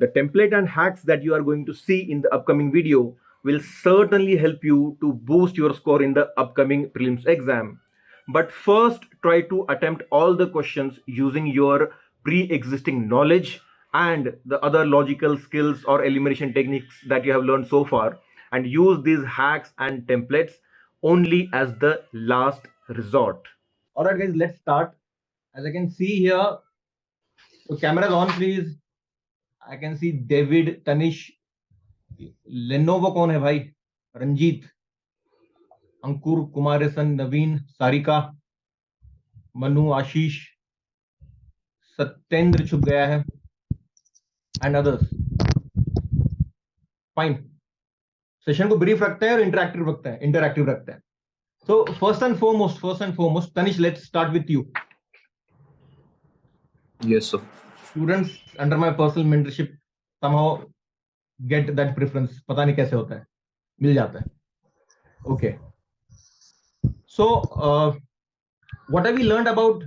The template and hacks that you are going to see in the upcoming video will certainly help you to boost your score in the upcoming prelims exam. But first, try to attempt all the questions using your pre-existing knowledge and the other logical skills or elimination techniques that you have learned so far, and use these hacks and templates only as the last resort. All right, guys, let's start. As I can see here, so cameras on, please. I can see David, Tanish, Lenovo कौन है भाई? रंजीत, अंकुर, कुमारसन, नवीन, सारिका, मनु, आशीष, सत्येंद्र छुप गया है, and others. Fine. Session को brief रखते हैं और इंटरैक्टिव रखते हैं. So first and foremost, Tanish, let's start with you. Yes, sir. Students under my personal mentorship somehow get that preference. पता नहीं कैसे होता है, मिल जाता है. Okay. So what have we learned about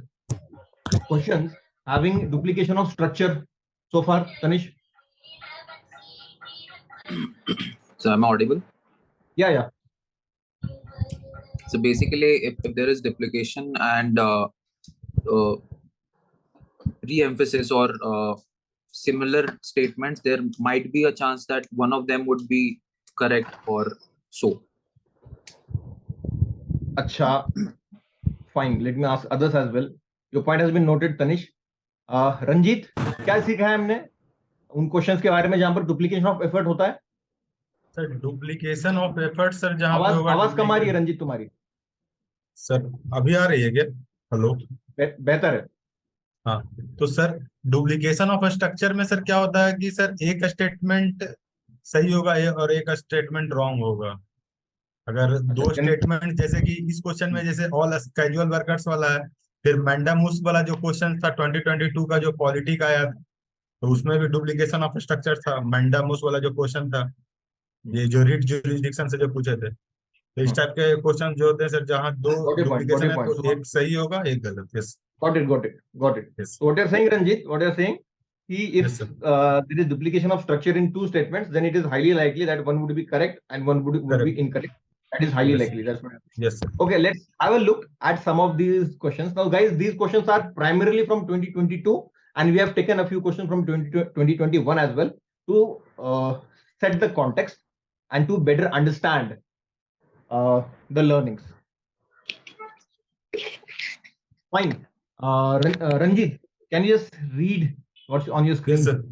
questions having duplication of structure so far, Tanish? So am I audible? Yeah. So basically, if there is duplication and re-emphasis or similar statements, there might be a chance that one of them would be correct or so. Acha, fine. Let me ask others as well. Your point has been noted, Tanish. Ranjit, क्या सीखा है हमने उन questions के बारे में जहां पर डुप्लीकेशन ऑफ एफर्ट होता है? Sir duplication of effort sir जहां आवाज कम आ रही है रंजीत तुम्हारी. सर अभी आ रही है क्या? हेलो, बेहतर है. हाँ, तो सर डुप्लीकेशन ऑफ स्ट्रक्चर में सर क्या होता है कि सर एक स्टेटमेंट सही होगा और एक स्टेटमेंट रॉन्ग होगा. अगर दो स्टेटमेंट, जैसे कि इस क्वेश्चन में जैसे ऑल कैजुअल वर्कर्स वाला है, फिर मैंडामुस वाला जो क्वेश्चन था 2022 का जो पॉलिटी का आया, तो उसमें भी डुप्लीकेशन ऑफ स्ट्रक्चर था. मैंडामुस वाला जो क्वेश्चन था, ये जो रिट जुरिसडिक्शन से जो पूछे थे, तो इस टाइप के क्वेश्चन जो होते हैं सर, जहाँ दो डुप्लीकेशन है तो एक सही होगा एक गलत. Yes, got it. Yes. So what you're saying, Ranjit, if there is duplication of structure in two statements, then it is highly likely that one would be correct and one would be incorrect. That is highly likely. That's what I'm saying. Yes, sir. Okay, let's have a look at some of these questions. Now, guys, these questions are primarily from 2022, and we have taken a few questions from 2021 as well to set the context and to better understand the learnings. Fine. Ranjit, can you just read what's on your screen? Yes, sir.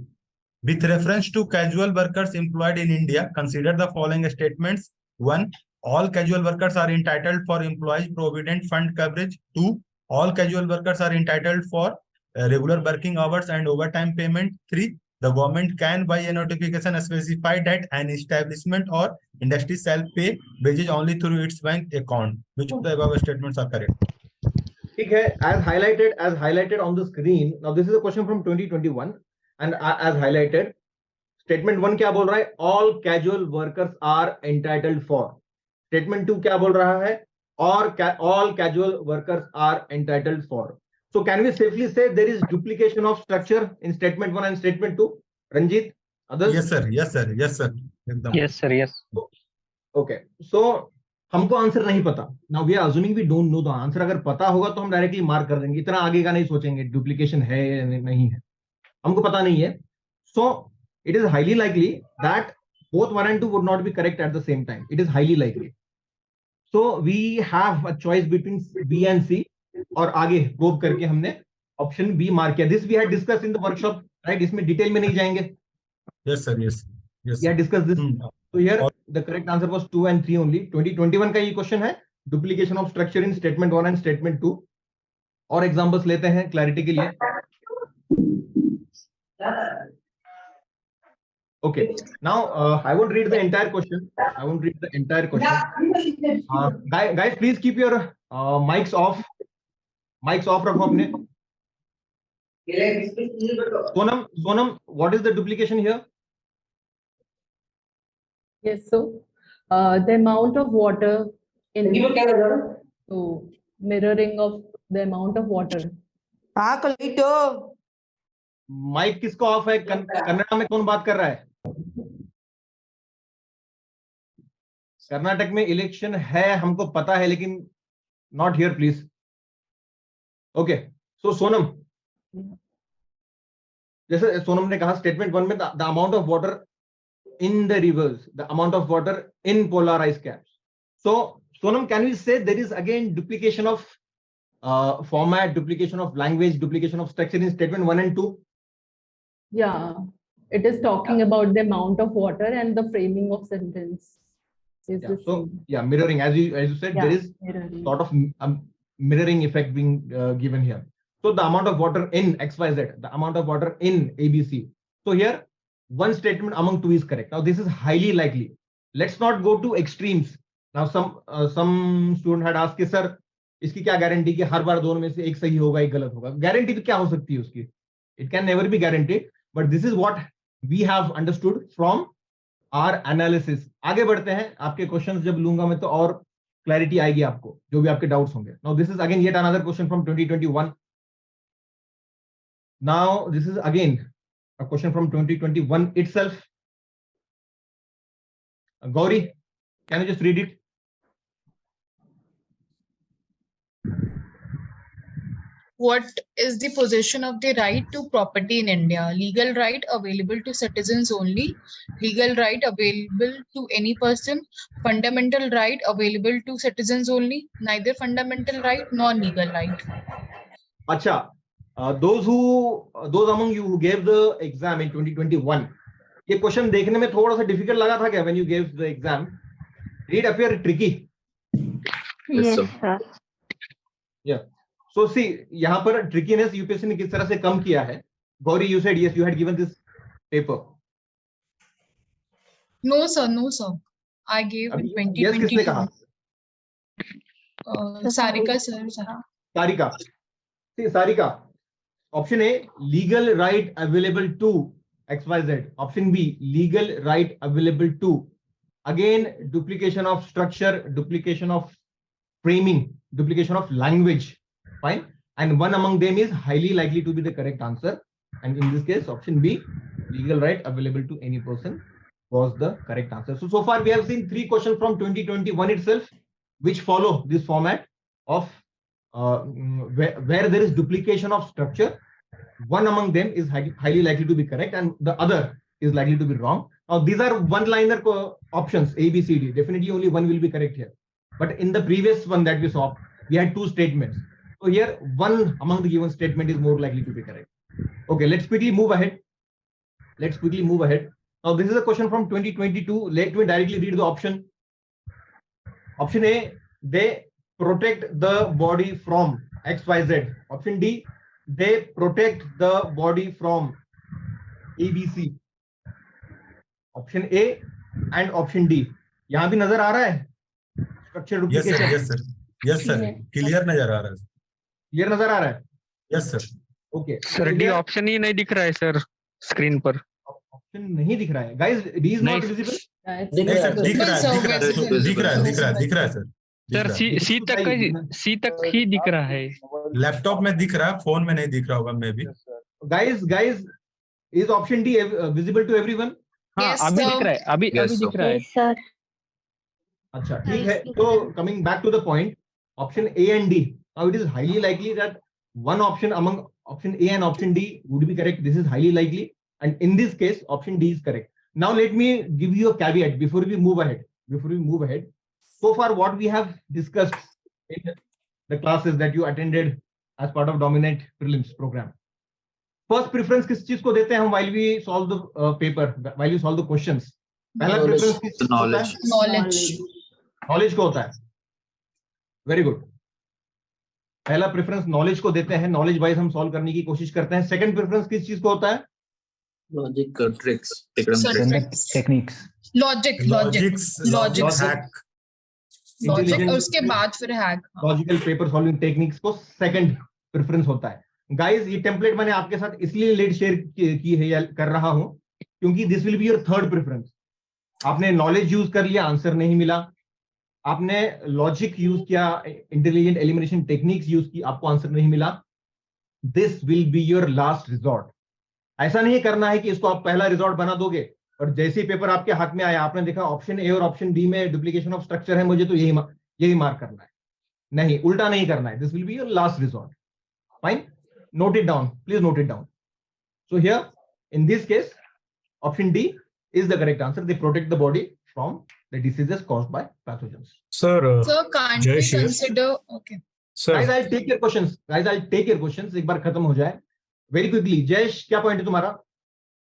With reference to casual workers employed in India, consider the following statements. 1. All casual workers are entitled for employees provident fund coverage. 2. All casual workers are entitled for regular working hours and overtime payment. 3. The government can, by a notification, specify that an establishment or industry shall pay wages only through its bank account. Which of the above statements are correct? Okay, as highlighted on the screen. Now, this is a question from 2021, and as highlighted, statement 1 क्या बोल रहा है? All casual workers are entitled for. Statement 2 क्या बोल रहा है? All casual workers are entitled for. So can we safely say there is duplication of structure in statement 1 and statement 2? Ranjit, others? Yes, sir. Yes, sir. Yes. Okay, so हमको answer नहीं पता. Now we are assuming we don't know the answer. अगर पता होगा तो हम directly mark कर देंगे, इतना आगे का नहीं सोचेंगे डुप्लीकेशन है या नहीं है. हमको पता नहीं है. So it is highly likely that both 1 and 2 would not be correct at the same time. It is highly likely. So we have a choice between B and C, और आगे प्रोब करके हमने ऑप्शन बी मार्क किया. This we had discuss in the workshop, right? इसमें detail में नहीं जाएंगे. Yes, sir. Yes. Yeah, discuss this. So here the correct answer was 2 and 3 only. 2021 का ये क्वेश्चन है, duplication of structure in statement 1 and statement 2. और examples लेते हैं क्लैरिटी के लिए. Okay, now I won't read the entire question. Guys, please keep your mics off. रखो अपने. Sonam, what is the duplication here? Yes, so the amount of water in so mirroring of the amount of water. Mike किसका off है? कन्नड़ा में कौन बात कर रहा है? कर्नाटक में इलेक्शन है, हमको पता है, लेकिन नॉट हियर प्लीज. ओके, सो सोनम, जैसे सोनम ने कहा स्टेटमेंट 1 में the amount of water in the rivers, the amount of water in polar ice caps. So, Sonam, can we say there is again duplication of format, duplication of language, duplication of structure in statement 1 and 2? Yeah, it is talking about the amount of water and the framing of sentence. Is the So, same. yeah, mirroring, as you said, there is mirroring. sort of mirroring effect being given here. So, the amount of water in XYZ, the amount of water in ABC. So, here, one statement among two is correct. Now, this is highly likely. Let's not go to extremes. Now, some student had asked, sir, इसकी क्या guarantee कि हर बार दोनों में से एक सही होगा, एक गलत होगा? गारंटी तो क्या हो सकती है उसकी? It can never be guaranteed. But this is what we have understood from our analysis. आगे बढ़ते हैं. आपके क्वेश्चंस जब लूंगा मैं तो और क्लैरिटी आएगी आपको, जो भी आपके डाउट्स होंगे. Now, this is again yet another question from 2021. Now, this is again a question from 2021 itself. Gauri, can you just read it? What is the possession of the right to property in India? Legal right available to citizens only. Legal right available to any person. Fundamental right available to citizens only. Neither fundamental right nor legal right. Acha, those among you who gave the exam in 2021, ये question देखने में थोड़ा सा difficult लगा था क्या? When you gave the exam, did it appear tricky? Yes, sir. Yeah. So see, यहाँ पर trickiness यूपीएससी ने किस तरह से कम किया है? Gauri, you said yes, you had given this paper. No, sir. No, sir. I gave in Yes, किसने कहा? 2022. Sarika, sir. Sarika. See, Sarika. Option A, legal right available to XYZ. Option B, legal right available to. Again, duplication of structure, duplication of framing, duplication of language. Fine. And one among them is highly likely to be the correct answer. And in this case, option B, legal right available to any person was the correct answer. So far we have seen 3 questions from 2021 itself, which follow this format of where there is duplication of structure. One among them is highly likely to be correct and the other is likely to be wrong. Now these are one-liner options, A, B, C, D. Definitely only one will be correct here. But in the previous one that we saw, we had 2 statements. So here, one among the given statement is more likely to be correct. Okay, let's quickly move ahead. Now this is a question from 2022. Let me directly read the option. Option A, they protect the body from XYZ. Option D, they protect the body from ABC. Option A and option D. यहाँ भी नजर आ रहा है structure duplication? Yes sir, clear नजर आ रहा है. Clear नजर आ रहा है? Yes sir. Okay sir D option ही नहीं दिख रहा है सर स्क्रीन पर. ऑप्शन नहीं दिख रहा है guys. D is not visible. नहीं सर, दिख रहा है सर. सर सी तक ही दिख रहा है. लैपटॉप में दिख रहा है, फोन में नहीं दिख रहा होगा maybe. Guys is option D visible to everyone? हाँ, अभी दिख रहा है. अभी दिख रहा है सर. अच्छा, ठीक है. तो coming back to the point, option A and D, now it is highly likely that one option among option A and option D would be correct. This is highly likely, and in this case option D is correct. Now let me give you a caveat before we move ahead. So far what we have discussed in the classes that you attended as part of Dominant Prelims program, first preference किस चीज को देते हैं हम while we solve the paper, while we solve the questions? पहला preference किस चीज को होता है? Knowledge को होता है. Very good. पहला प्रेफरेंस नॉलेज को देते हैं, नॉलेज वाइज हम सॉल्व करने की कोशिश करते हैं. सेकंड प्रेफरेंस किस चीज को होता है? Logic tricks, techniques, logic hack, और उसके बाद फिर hack, logical paper solving techniques को सेकंड प्रेफरेंस होता है. गाइस, ये टेम्पलेट मैंने आपके साथ इसलिए लेट शेयर की है या कर रहा हूं क्योंकि this will be your third preference. आपने नॉलेज यूज कर लिया, आंसर नहीं मिला. आपने लॉजिक यूज किया, इंटेलिजेंट एलिमिनेशन टेक्निक्स यूज की, आपको आंसर नहीं मिला. This will be your last resort. ऐसा नहीं करना है कि इसको आप पहला रिजॉर्ट बना दोगे और जैसे ही पेपर आपके हाथ में आया आपने देखा ऑप्शन ए और ऑप्शन डी में डुप्लीकेशन ऑफ स्ट्रक्चर है, मुझे तो यही मार्क करना है। नहीं, उल्टा नहीं करना है। This will be your last resort. Fine, note it down, please note it down. So here in this case option D is the correct answer. They protect the body from the diseases caused by pathogens. Sir, Sir, can't Jay we Shiv. consider? Okay. sir, Guys, I'll take your questions. एक बार खत्म हो जाए very quickly. Jayesh, क्या point है तुम्हारा?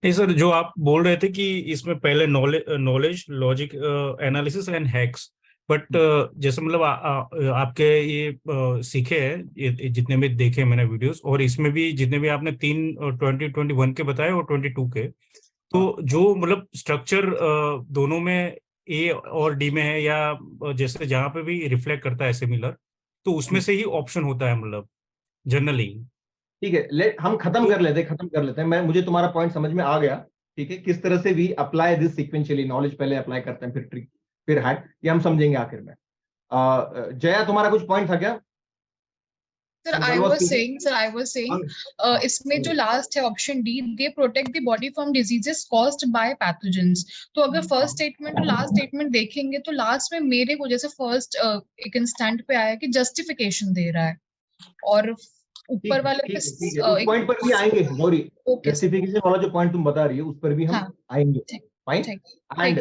नहीं sir, जो आप बोल रहे थे कि इसमें पहले knowledge, logic, analysis and hacks, but जैसे मतलब आपके ये सीखे हैं, ये जितने भी देखे मैंने वीडियोस, और इसमें भी जितने भी आपने 2021 के बताए और 22 के, तो जो मतलब स्ट्रक्चर दोनों में ए और डी में है, या जैसे जहाँ पे भी रिफ्लेक्ट करता है सिमिलर, तो उसमें से ही ऑप्शन होता है मतलब जनरली। ठीक है, हम खत्म कर लेते हैं। मुझे तुम्हारा पॉइंट समझ में आ गया। ठीक है, किस तरह से भी अप्लाई दिस सीक्वेंशियली, नॉलेज पहले अप्लाई करते हैं फिर ट्रिक फिर हैक, ये हम समझेंगे आखिर में। जया, तुम्हारा कुछ पॉइंट था क्या? Sir, I was saying, इसमें जो लास्ट है option D, they protect the body from diseases caused by pathogens. तो अगर फर्स्ट स्टेटमेंट और लास्ट स्टेटमेंट देखेंगे तो लास्ट में मेरे को जैसे फर्स्ट एक इंस्टेंट पे आया कि जस्टिफिकेशन दे रहा है, और ऊपर वाले पे उस पॉइंट पर भी आएंगे गौरी। जस्टिफिकेशन वाला जो पॉइंट तुम बता रही हो उस पर भी हम आएंगे। फाइन, एंड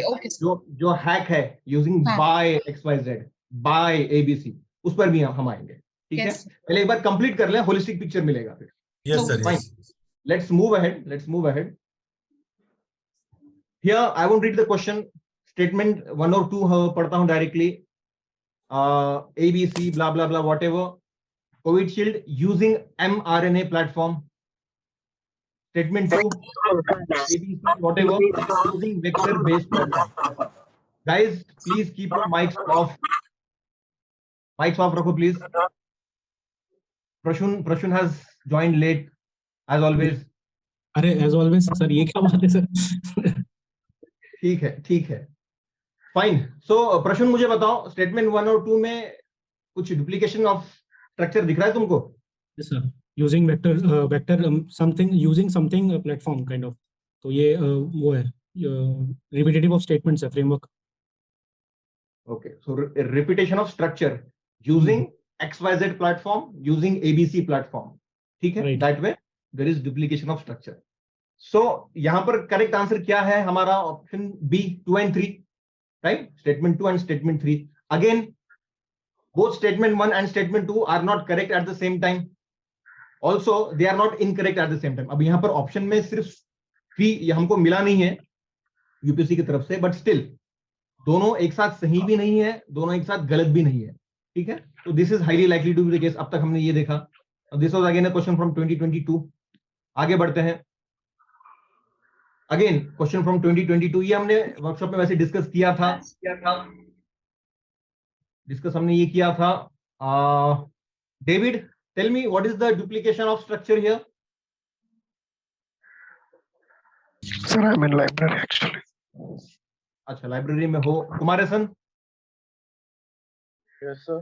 जो हैक है using by XYZ, by ABC, उस पर भी हम आएंगे। ठीक है, पहले एक बार कंप्लीट कर लें, होलिस्टिक पिक्चर मिलेगा फिर। Yes sir, fine, let's move ahead. Here I won't read the question, statement 1 और 2 पढ़ता हूं directly. ABC blah blah blah whatever, Covishield using mRNA platform. Statement 2, ABC whatever using vector based platform. Guys, please keep your mics off. Mics off रखो please. Prashun has joined late as always. अरे as always sir, ये क्या बात है sir? ठीक है fine. सो प्रश्न मुझे बताओ, स्टेटमेंट 1 और 2 में कुछ डुप्लीकेशन ऑफ स्ट्रक्चर दिख रहा है तुमको? Yes sir, using vector something, using something platform kind of, तो ये वो है repetitive of statements है framework। Okay, so repetition of structure using XYZ platform, using ABC platform. ठीक है, Right. that way there is duplication of structure. So यहाँ पर correct answer क्या है हमारा? Option B, 2 and 3, right? Statement 2 and statement 3. Again, both statement 1 and statement 2 are not correct at the same time. Also, they are not incorrect at the same time. अब यहाँ पर option में सिर्फ 3 ये हमको मिला नहीं है यूपीएससी की तरफ से, बट स्टिल दोनों एक साथ सही भी नहीं है, दोनों एक साथ गलत भी नहीं है। ठीक है, तो this is highly likely to be the case. अब तक हमने ये देखा। This was again a question from 2022। आगे बढ़ते हैं। अगेन क्वेश्चन फ्रॉम 2022, ये हमने वर्कशॉप में वैसे डिस्कस किया था। हमने ये किया था। David, tell me what is the duplication of structure here? Sir, I'm in library actually. अच्छा, लाइब्रेरी में हो। कुमार सन, Yes, sir.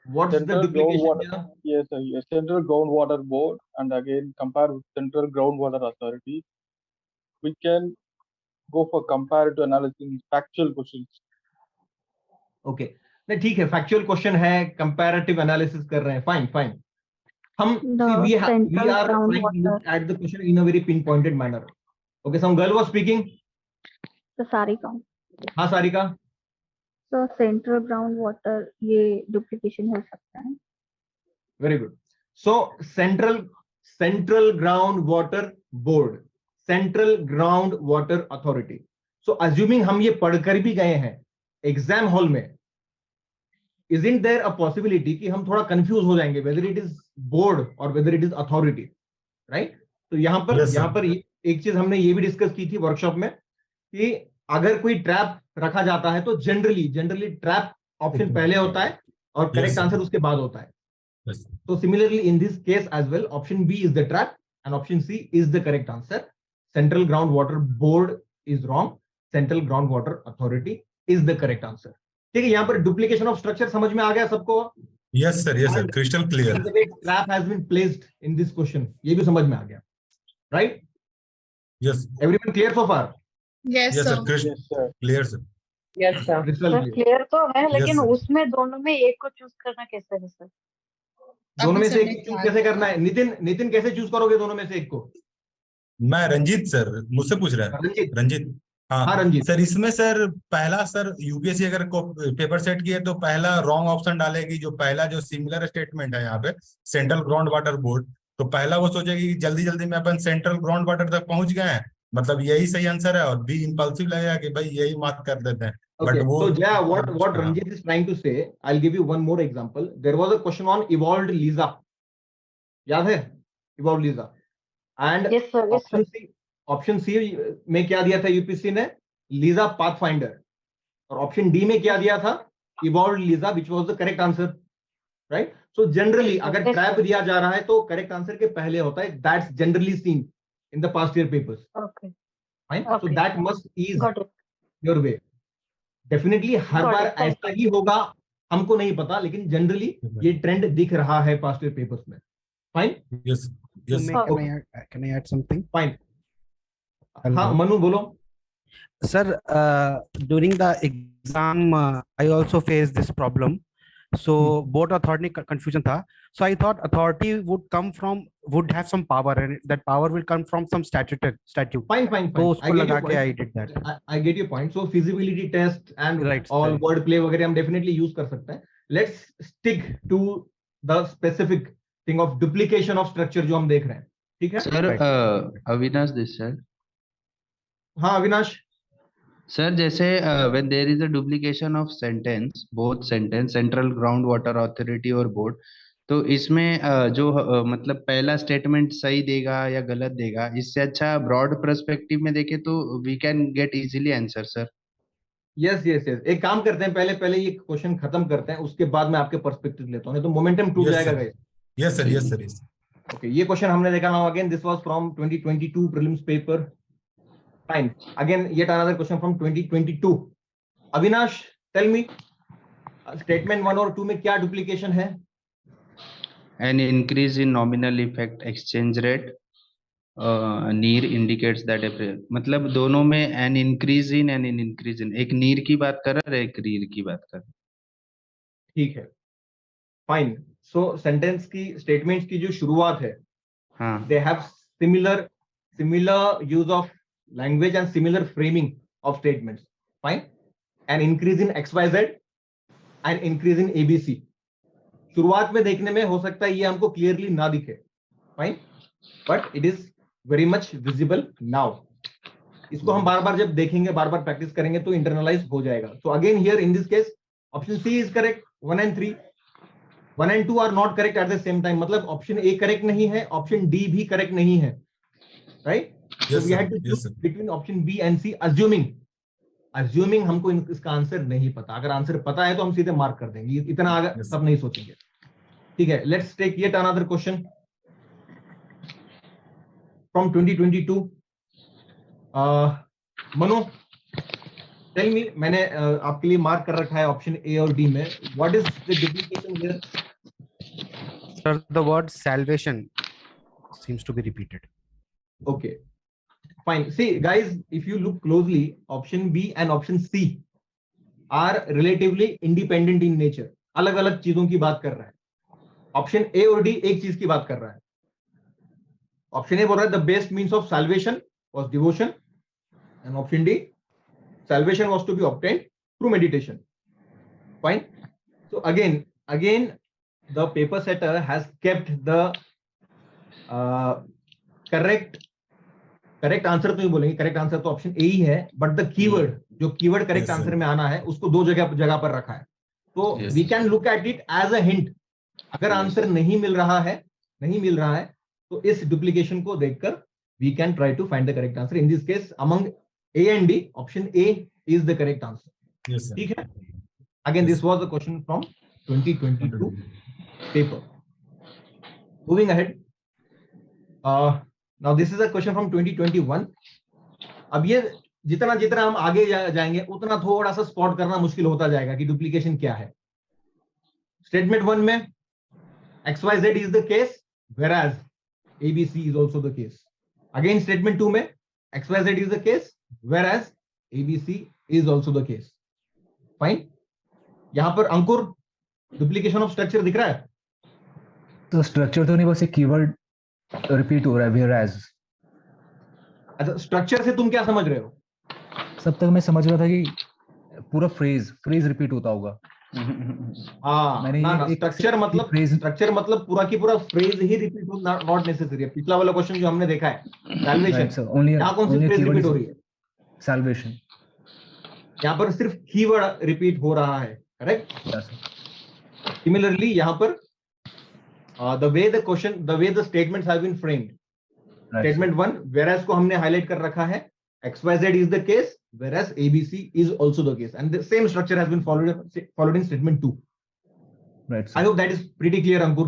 What's the Central duplication groundwater. Here? Yes, sir. Yes. Central Groundwater Board, and again compare with Central Groundwater Authority. We can go for comparative analysis, factual questions. Okay, नहीं ठीक है, factual question है, comparative analysis कर रहे हैं। Fine. हम we are trying to look at the question in a very pinpointed manner. Okay, some girl was speaking. तो सारिका, हाँ सारिका। तो सेंट्रल ग्राउंड वाटर ये डुप्लीकेशन हो सकता है। Very good. So central ground water board, central ground water authority. So assuming हम ये पढ़कर भी गए हैं एग्जाम हॉल में, isn't there a possibility कि हम थोड़ा कंफ्यूज हो जाएंगे whether it is board or whether it is authority, right? तो यहाँ पर एक चीज हमने ये भी डिस्कस की थी वर्कशॉप में कि अगर कोई ट्रैप रखा जाता है तो जनरली ट्रैप ऑप्शन पहले होता है और करेक्ट आंसर उसके बाद होता है। तो similarly in this case as well, option B is the trap and option C is the correct answer. Central ground water board is wrong, central ground water authority is the correct answer. ठीक है, यहाँ पर duplication of structure समझ में आ गया सबको? Yes sir, crystal clear. Trap has been placed in this question, ये भी समझ में आ गया, right? Yes. Everyone clear so far? Yes, Yes, sir. sir. Krishna, clear, sir. Yes, sir. Crystal sir clear. Clear तो है Yes, लेकिन sir. उसमें दोनों में एक को चूज करना कैसे है सर? दोनों में से सबने एक चूज क्या कैसे किया? करना है? नितिन कैसे चूज करोगे दोनों में से एक को? मैं रंजीत सर, मुझसे पूछ रहा है रंजीत। रंजीत। हाँ हाँ रंजीत। सर, इसमें सर पहला सर यूपीएससी अगर पेपर सेट किए तो पहला रॉन्ग ऑप्शन डालेगी। जो पहला जो सिमिलर स्टेटमेंट है यहाँ पे सेंट्रल ग्राउंड वाटर बोर्ड, तो पहला वो सोचेगी कि जल्दी जल्दी में अपन सेंट्रल ग्राउंड वाटर तक पहुंच गए हैं, मतलब यही सही आंसर है, और बी इंपल्सिव लगेगा कि भाई यही मार्क कर देते हैं। Okay, बट वो so Jaya, what हाँ, Ranjit is trying to say, I'll give you one more example. There was a question on evolved Lisa. याद है? Evolved Lisa. And yes sir, yes sir. Option C में क्या दिया था UPSC ने? Lisa pathfinder. और option D में क्या दिया था? Evolved Lisa, which was the correct answer. Right? So generally, अगर ट्रैप दिया जा रहा है तो करेक्ट आंसर के पहले होता है. That's generally seen in the past year papers. Okay, Fine? So Okay. that must ease got it. your way. Definitely her Got bar it, thank ऐसा ही होगा हमको नहीं पता, लेकिन जनरली ये ट्रेंड दिख रहा है पास्ट ईयर पेपर्स में. Fine. Yes yes Can I add something? Fine. हाँ Hello. मनु बोलो. Sir, during the exam, I also faced this problem. So both authority confusion tha. So I thought authority would have some power, and that power will come from some statute. Fine. तो उसको लगा के I did that. I get your point. So feasibility test and Right, all right. word play वगैरह हम definitely use कर सकते हैं. Let's stick to the specific thing of duplication of structure जो हम देख रहे हैं. ठीक है? Sir Avinash this sir. हाँ अविनाश. सर जैसे when there is a duplication of sentence, both sentence, central groundwater authority और board, तो इसमें जो मतलब पहला स्टेटमेंट सही देगा या गलत देगा, इससे अच्छा ब्रॉड पर्सपेक्टिव में देखे तो we can get easily answer sir. Yes. एक काम करते हैं, पहले ये क्वेश्चन खत्म करते हैं, उसके बाद मैं आपके पर्सपेक्टिव लेता हूँ, नहीं तो मोमेंटम टूट जाएगा गाइस. Yes sir. Okay, ये क्वेश्चन हमने देखा. Now again this was from 2022 prelims paper. Fine. Again yet another question from 2022. Avinash tell me, statement 1 और 2 में क्या डुप्लीकेशन है? An increase in nominal effect exchange rate near indicates that मतलब दोनों में an increase in एक नीर की बात कर रहा है, एक रीर की बात कर रहा है. ठीक है. फाइन. सो सेंटेंस की स्टेटमेंट्स की जो शुरुआत है, हाँ. they have similar use of language and similar framing of statements. Fine. An increase in XYZ and increase in ABC. शुरुआत में देखने में हो सकता है ये हमको क्लियरली ना दिखे. Fine. But it is very much visible now. इसको हम बार बार जब देखेंगे, बार बार प्रैक्टिस करेंगे तो इंटरनलाइज हो जाएगा. So again here in this case option C is correct. 1 and 3, 1 and 2 are not correct at the same time. मतलब ऑप्शन ए करेक्ट नहीं है, ऑप्शन डी भी करेक्ट नहीं है. Right? So we had to choose between option B and C, assuming हमको इसका answer नहीं पता. अगर आंसर पता है तो हम सीधे मार्क कर देंगे, इतना आगे सब नहीं सोचेंगे. ठीक है. Let's take yet another question from 2022. Manu tell me, मैंने आपके लिए मार्क कर रखा है ऑप्शन ए और डी में. What is the duplication here? Sir, the word salvation seems to be repeated. Okay. Fine. See, guys, if you look closely, option B and option C are relatively independent in nature. अलग-अलग चीजों की बात कर रहा है. Option A और D एक चीज की बात कर रहा है. ऑप्शन ए बोल रहा है the best means of salvation was devotion, and option D, salvation was to be obtained through meditation. Fine. So again, the paper setter has kept the correct answer तो नहीं बोलेंगे, करेक्ट आंसर तो option A ही है, but the keyword, जो keyword correct answer में आना है उसको दो जगह पर रखा है. तो we can look at it as a hint. अगर आंसर नहीं मिल रहा है तो इस डुप्लीकेशन को देखकर we can try to find the correct answer. In this case among A and D, option A is the correct answer. ठीक है. Again this was the question from 2022 paper. Moving ahead. Now this is a question from 2021. अब ये जितना हम आगे जाएंगे उतना थोड़ा सा स्पॉट करना मुश्किल होता जाएगा कि डुप्लीकेशन क्या है. स्टेटमेंट 1 में XYZ is the case, whereas ABC is also the case. Again statement 2 में XYZ is the case, whereas ABC is also the case. Fine. यहाँ पर अंकुर डुप्लीकेशन ऑफ स्ट्रक्चर दिख रहा है? तो स्ट्रक्चर तो नहीं, बस एक कीवर्ड रिपीट हो रहा है, whereas. अच्छा, स्ट्रक्चर से तुम क्या समझ रहे हो? सब तक मैं समझ रहा था कि पूरा फ्रेज रिपीट होता होगा। मैंने ना एक स्ट्रक्चर मतलब पूरा की पूरा फ्रेज ही रिपीट हो, नॉट नेसेसरी। पिछला वाला क्वेश्चन जो हमने देखा है, सैल्वेशन, यहाँ कौन सी फ्रेज रिपीट हो रही है? सैल्वेशन। यहाँ पर सिर्फ कीवर्ड रिपीट हो रहा है, करेक्ट? सिमिलरली यहाँ पर the way the statements have been framed, statement 1 whereas को हमने हाईलाइट कर रखा है, XYZ is the case, whereas ABC is also the case, and the same structure has been followed in statement 2. Right, I hope that is pretty clear, Ankur.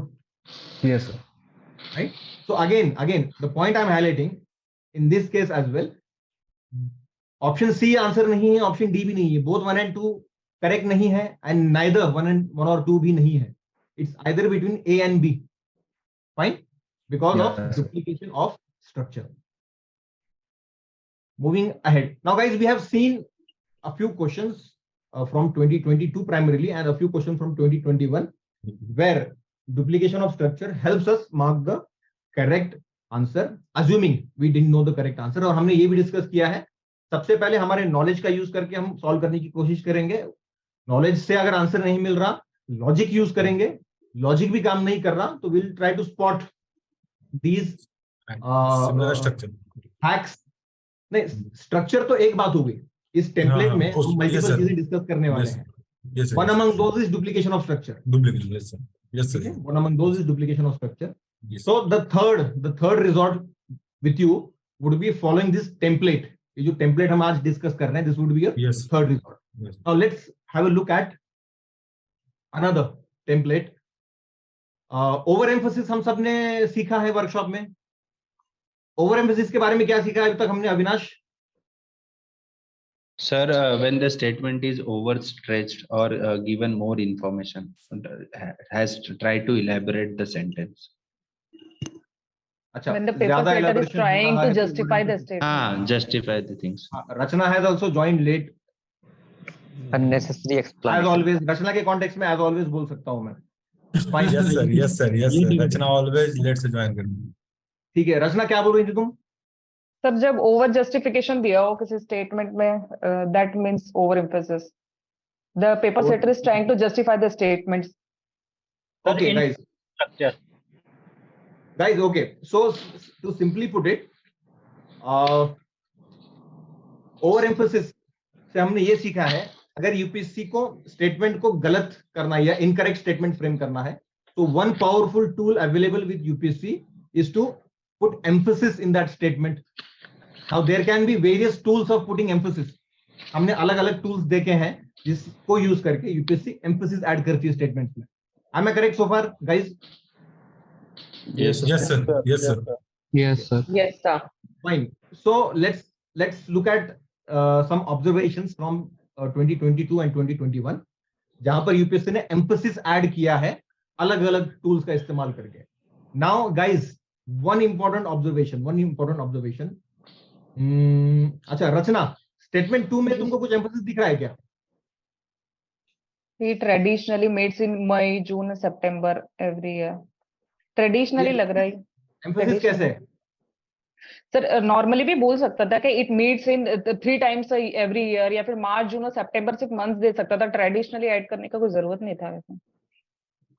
Yes, sir. Right? So again, the point I'm highlighting in this case as well, option C answer नहीं है, option D भी नहीं है, both 1 and 2 correct नहीं है, and neither 1 or 2 भी नहीं है. It's either between A and B. Fine? Because of duplication of structure. Moving ahead. Now guys, we have seen a few questions from 2022 primarily and a few questions from 2021 where duplication of structure helps us mark the correct answer, assuming we didn't know the correct answer. और हमने ये भी discuss किया है, सबसे पहले हमारे knowledge का यूज करके हम सॉल्व करने की कोशिश करेंगे। नॉलेज से अगर आंसर नहीं मिल रहा, लॉजिक यूज करेंगे, लॉजिक भी काम नहीं कर रहा, तो will try to spot these hacks. नहीं, स्ट्रक्चर तो एक बात हो गई, इस टेम्पलेट में हम मल्टीपल चीजें डिस्कस करने वाले हैं। One among those is duplication of structure. Duplication, yes, sir. Yes, sir. One among those is duplication of structure. Yes. So the third resort with you would be following this template. ये जो template हम आज discuss कर रहे हैं, this would be your third resort. Yes. Now let's have a look at another template. Overemphasis हम सबने सीखा है वर्कशॉप में। Overemphasis के बारे में क्या सीखा है अभी तक हमने, Avinash? Sir, when the statement is overstretched or given more information, has to try to elaborate the sentence. When the paper setter is trying to justify the statement. Justify the things. Rachna has also joined late. Unnecessary explanation. As always, Rachna के context में as always बोल सकता हूँ मैं. Yes sir. Rachna always late से join करनी. ठीक है, रचना क्या बोल रही थी तुम? सर जब ओवर जस्टिफिकेशन दिया हो किसी स्टेटमेंट में, that means over emphasis. The paper setter is trying to justify the statements. Okay, guys, okay. So to simply put it, overemphasis से हमने ये सीखा है, अगर यूपीएससी को स्टेटमेंट को गलत करना या इनकरेक्ट स्टेटमेंट फ्रेम करना है, तो one powerful tool available with UPSC is to put emphasis in that statement. Now there can be various tools of putting emphasis. हमने अलग अलग tools देखे हैं जिसको यूज करके यूपीएससी emphasis ऐड करती है स्टेटमेंट में. Am I correct so far, guys? Yes, sir. Yes, sir. Fine. So let's look at some observations from 2022 and 2021 जहां पर यूपीएससी ने emphasis ऐड किया है अलग अलग tools का इस्तेमाल करके. Now guys, one important observation. अच्छा रचना, स्टेटमेंट 2 में तुमको कुछ एम्फेसिस दिख रहा है क्या? He traditionally meets in May, June, September every year. Traditionally लग रहा है. एम्फेसिस कैसे है? सर नॉर्मली भी बोल सकता था कि it meets in 3 times every year, या फिर मार्च, जून और सितंबर सिर्फ मंथ्स दे सकता था. ट्रेडिशनली ऐड करने का कोई जरूरत नहीं था वैसे.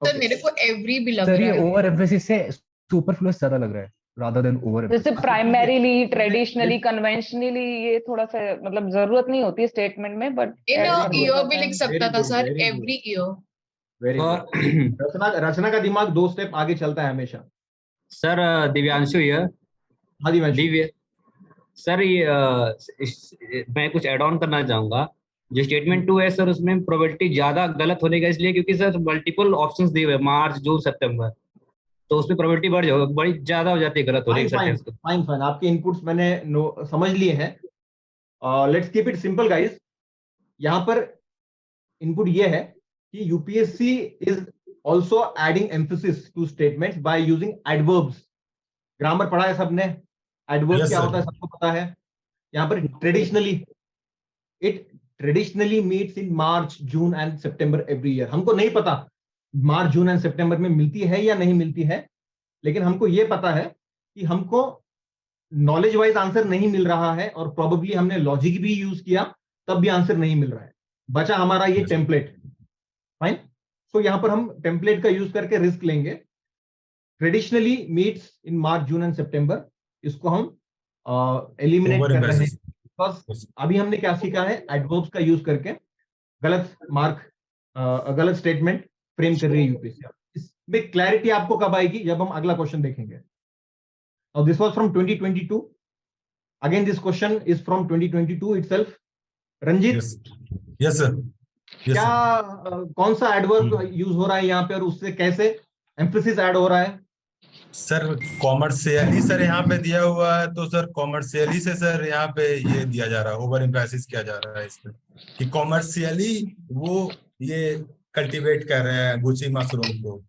सर मेरे को एवरी भी लग सर रहा ये है. ओवर एम्फेसिस से सुपरफ्लुअस ज्यादा लग रहा है rather than over. जैसे प्राइमरीली, ट्रेडिशनली, कन्वेंशनली ये थोड़ा सा मतलब जरूरत नहीं होती स्टेटमेंट में, बट इन ईयर भी लिख सकता था sir, every year. Very good. Rachna का दिमाग 2 स्टेप आगे चलता है हमेशा. Sir Divyanshu here. हाँ दिव्यांशु. सर ये मैं कुछ ऐड ऑन करना चाहूंगा. जो स्टेटमेंट 2 है सर, उसमें प्रोबेबिलिटी ज्यादा गलत होने का इसलिए क्योंकि सर मल्टीपल ऑप्शंस दिए हुए मार्च, जून, सितंबर, तो उसमें प्रोबेबिलिटी बड़ी ज्यादा हो जाती है गलत होने की. फाइन. आपके इनपुट्स मैंने समझ लिए हैं. Let's keep it simple guys. यहाँ पर इनपुट ये है कि UPSC is also adding emphasis two statements by using adverbs. Grammar पढ़ा है सबने? एडवर्ब क्या होता है सबको पता है. यहाँ पर traditionally meets in March, June and September every year. हमको नहीं पता मार्च, जून एंड सितंबर में मिलती है या नहीं मिलती है, लेकिन हमको ये पता है कि हमको नॉलेज वाइज आंसर नहीं मिल रहा है, और प्रोबेबली हमने लॉजिक भी यूज किया तब भी आंसर नहीं मिल रहा है। बचा हमारा ये टेम्पलेट। फाइन, तो यहां पर हम टेम्पलेट का यूज करके रिस्क लेंगे। Traditionally meets in March, June and September, इसको हम एलिमिनेट कर रहे हैं। बिकॉज अभी हमने क्या सीखा है, एडवर्ब्स का यूज करके गलत स्टेटमेंट फ्रेम कर रही है यूपीएससी। इसमें क्लैरिटी आपको कब आएगी, जब हम अगला क्वेश्चन देखेंगे। Now this was from 2022. Again, this question is from 2022 itself. Ranjit, yes sir, क्या कौन सा एडवर्ब यूज हो रहा है यहाँ पे, और उससे कैसे एम्फेसिस ऐड हो रहा है? सर कॉमर्शियली सर यहाँ पे दिया हुआ है, तो सर कॉमर्शियली से सर यहाँ पे ये दिया जा रहा है, ओवर एम्फेसिस किया जा रहा है इसमें कि कॉमर्शियली वो ये कल्टीवेट कर रहे हैं गुची मशरूम को।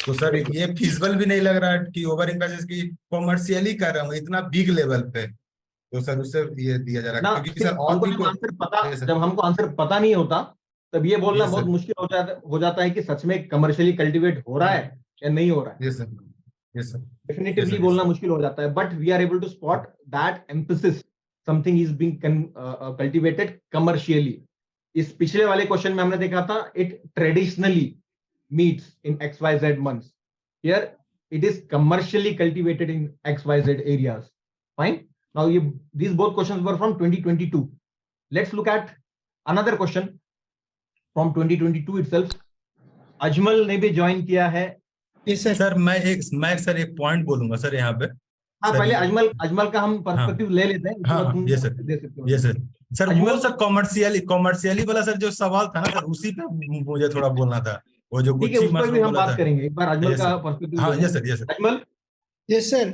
तो सर ये फिजिबल भी नहीं लग रहा है कि ओवर एम्फेसिस की कॉमर्शियली कर रहा हूँ इतना बिग लेवल पे। तो सर उससे ये दिया जा रहा है क्योंकि सर और भी जब हमको आंसर पता नहीं होता तब ये बोलना बहुत मुश्किल हो जाता है कि सच में कमर्शियली कल्टीवेट हो रहा है या नहीं हो रहा है। यस सर, डेफिनेटली बोलना मुश्किल हो जाता है, but we are able to spot that emphasis something is being cultivated commercially. इस पिछले वाले क्वेश्चन में हमने देखा था it traditionally meets in XYZ months. Here it is commercially cultivated in XYZ areas. Fine. Now these both questions were from 2022. Let's look at another question from 2022 itself. Ajmal ने भी join किया है। सर मैं एक पॉइंट बोलूंगा sir यहाँ पे। हाँ, पहले अजमल का हम पर्सपेक्टिव ले लेते हैं। हाँ, ये सर वो सर कॉमर्शियली वाला सर जो सवाल था ना सर, उसी पे मुझे थोड़ा बोलना था। वो जो ठीक है, उस पर भी हम बात करेंगे एक बार। अजमल का पर्सपेक्टिव। हाँ, yes sir. Ajmal, yes sir.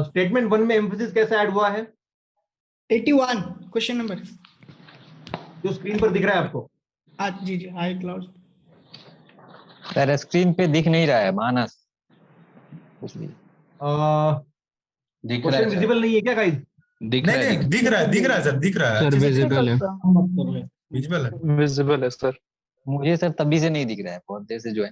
Statement 1 में एम्फेसिस कैसे ऐड हुआ है? 81 क्वेश्चन नंबर जो स्क्रीन पर दिख रहा है आपको। जी हाई क्लाउड। सर स्क्रीन पे दिख नहीं रहा है मानस, क्वेश्चन विजिबल नहीं है क्या गाइस? दिख रहा है सर विजिबल है सर। मुझे सर तभी से नहीं दिख रहा है, बहुत देर से जो है।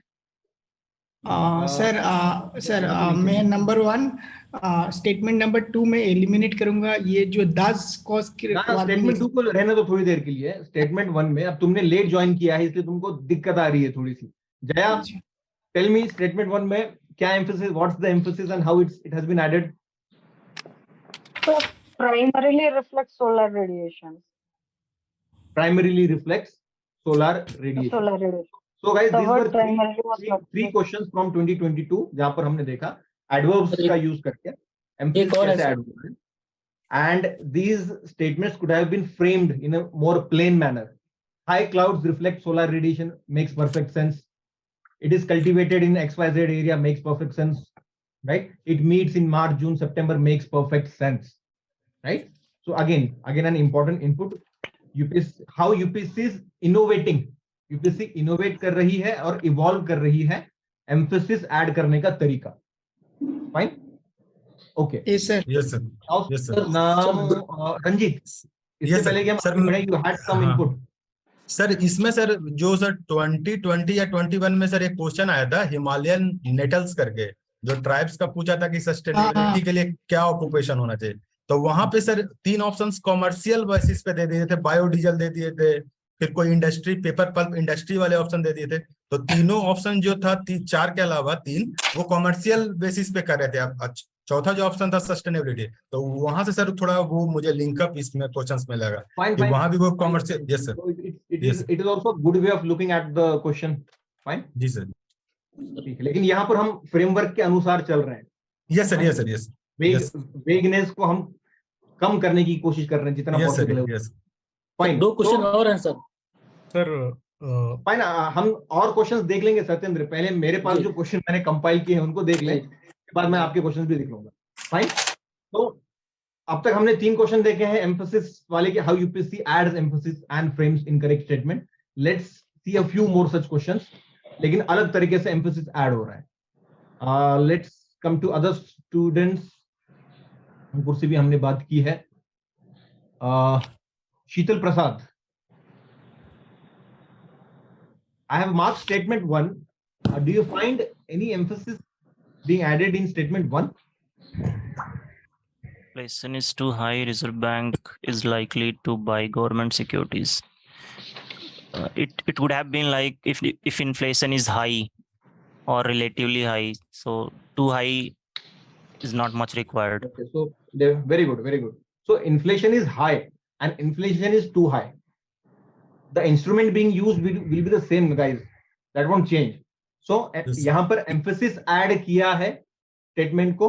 सर मैं नंबर 1 स्टेटमेंट नंबर 2 में एलिमिनेट करूंगा ये जो दस कॉज की स्टेटमेंट 2 को रहने दो थोड़ी देर के लिए। स्टेटमेंट 1 में अब तुमने लेट ज्वाइन किया है इसलिए तुमको दिक्कत आ रही है थोड़ी सी। जया, टेल मी स्टेटमेंट 1 में क्या emphasis, what's the emphasis and how it has been added? Primarily reflects solar radiation. Primarily reflects solar radiation. Solar radiation. So guys, The these word were primarily was not three questions from 2022 जहां पर हमने देखा adverbs का use करके emphasis कैसे add हुआ है, and these statements could have been framed in a more plain manner. High clouds reflect solar radiation, makes perfect sense. It is cultivated in XYZ area, makes perfect sense, right? It meets in March, June, September, makes perfect sense, right? So again an important input. UPSC, how UPSC is innovating. UPSC innovate कर रही है और evolve कर रही है emphasis add करने का तरीका। Fine, okay. Yes sir. Now Ranjit, इससे पहले कि हम you had some input. Sir इसमें सर जो सर 2020 या 21 में सर एक क्वेश्चन आया था हिमालयन नेटल्स करके, जो ट्राइब्स का पूछा था कि सस्टेनेबिलिटी के लिए क्या ऑक्यूपेशन होना चाहिए। तो वहां पे सर 3 ऑप्शंस कॉमर्शियल बेसिस पे दे दिए थे, बायोडीजल दे दिए थे, फिर कोई इंडस्ट्री, पेपर पल्प इंडस्ट्री वाले ऑप्शन दे दिए थे। तो तीनों ऑप्शन जो था 4 के अलावा 3 वो कॉमर्शियल बेसिस पे कर रहे थे। अब चौथा जो ऑप्शन था सस्टेनेबिलिटी, तो वहां से सर थोड़ा वो मुझे लिंकअप इसमें क्वेश्चंस में लगा कि वहां भी वो commercial. Yes sir, it is also good way of looking at the question. Fine ji sir, ठीक है। लेकिन यहाँ पर हम फ्रेमवर्क के अनुसार चल रहे हैं। Yes sir. वेगनेस को हम कम करने की कोशिश कर रहे हैं जितना पॉसिबल है। फाइन, 2 क्वेश्चन और हैं सर। फाइन, हम और क्वेश्चंस देख लेंगे सत्येंद्र। पहले मेरे पास जो क्वेश्चन मैंने कंपाइल किए हैं उनको देख लें, उसके बाद मैं आपके क्वेश्चंस भी देख लूंगा। फाइन, तो अब तक हमने 3 क्वेश्चन देखे हैं एम्फेसिस वाले के, how UPSC adds emphasis and frames incorrect statement. Let's see a few more such questions, लेकिन अलग तरीके से एम्फेसिस ऐड हो रहा है। Let's come to other students. Ankur से भी हमने बात की है। Sheetal Prasad. I have marked statement 1. Do you find any emphasis being added in statement 1? Inflation is too high, Reserve Bank is likely to buy government securities. It would have been like if inflation is high or relatively high, so too high is not much required. Okay, so very good, very good. So inflation is high and inflation is too high. The instrument being used will be the same, guys. That won't change. So यहाँ पर emphasis add किया है, statement को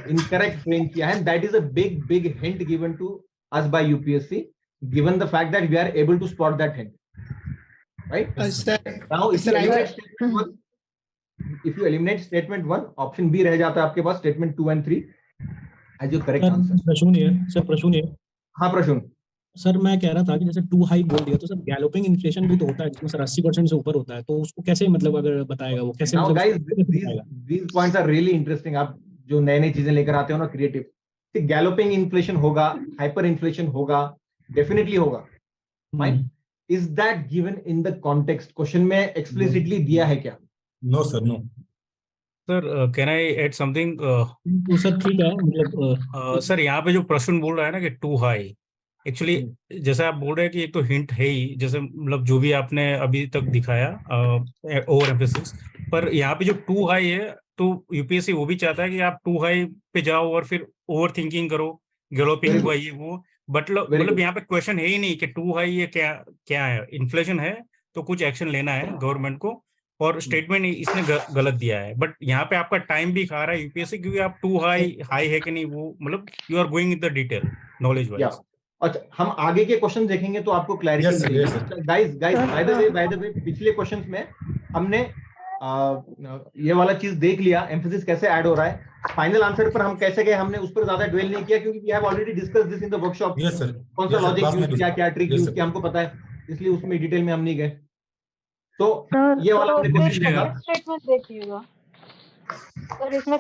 incorrect frame किया है. That is a big hint given to us by UPSC, given the fact that we are able to spot that hint. Right? Now, if you eliminate statement 1, option B रह जाता है आपके पास statement 2 and 3 as your correct answer. प्रश्न है sir, प्रश्न है। हाँ प्रश्न। सर मैं कह रहा था कि जैसे टू हाई बोल दिया तो सर गैलोपिंग इन्फ्लेशन भी तो होता है जिसमें सर 80% से ऊपर होता है, तो उसको कैसे मतलब अगर बताएगा वो कैसे? Now मतलब guys, these points are really interesting. आप जो नए चीजें लेकर आते हो ना, क्रिएटिव, गैलोपिंग इन्फ्लेशन होगा, हाइपर इन्फ्लेशन होगा, डेफिनेटली होगा. Fine. Is that given in the context? Question में एक्सप्लिसिटली दिया है क्या? No sir, no sir can I add something? Sir ठीक है, मतलब सर यहाँ पे जो प्रश्न बोल रहा है ना कि टू हाई, एक्चुअली जैसे आप बोल रहे हैं कि एक तो हिंट है ही, जैसे मतलब जो भी आपने अभी तक दिखाया ओवर एम्फेसिस, पर यहाँ पे जो टू हाई है तो यूपीएससी वो भी चाहता है कि आप टू हाई पे जाओ और फिर ओवर थिंकिंग करो, गैलोपिंग हुआ ये वो, बट मतलब यहाँ पे क्वेश्चन है ही नहीं कि टू हाई ये क्या है. इन्फ्लेशन है तो कुछ एक्शन लेना है गवर्नमेंट को, और स्टेटमेंट इसने गलत दिया है. बट यहाँ पे आपका टाइम भी खा रहा है यूपीएससी, क्योंकि आप टू हाई है कि नहीं वो मतलब you are going in the detail knowledge wise. अच्छा, हम आगे के क्वेश्चन देखेंगे तो आपको क्लैरिटी मिलेगी. गाइस बाय द वे पिछले क्वेश्चंस में हमने ये वाला चीज देख लिया, एम्फेसिस कैसे ऐड हो रहा है. फाइनल आंसर पर हम कैसे गए, हमने उस पर ज्यादा ड्वेल नहीं किया, क्योंकि we have already discuss this in the workshop. कौन सा लॉजिक यूज किया, क्या ट्रिक यूज किया, हमको पता है, इसलिए उसमें डिटेल में हम नहीं गए. तो ये वाला हमने कोशिश किया. स्टेटमेंट देखिएगा सर, इसमें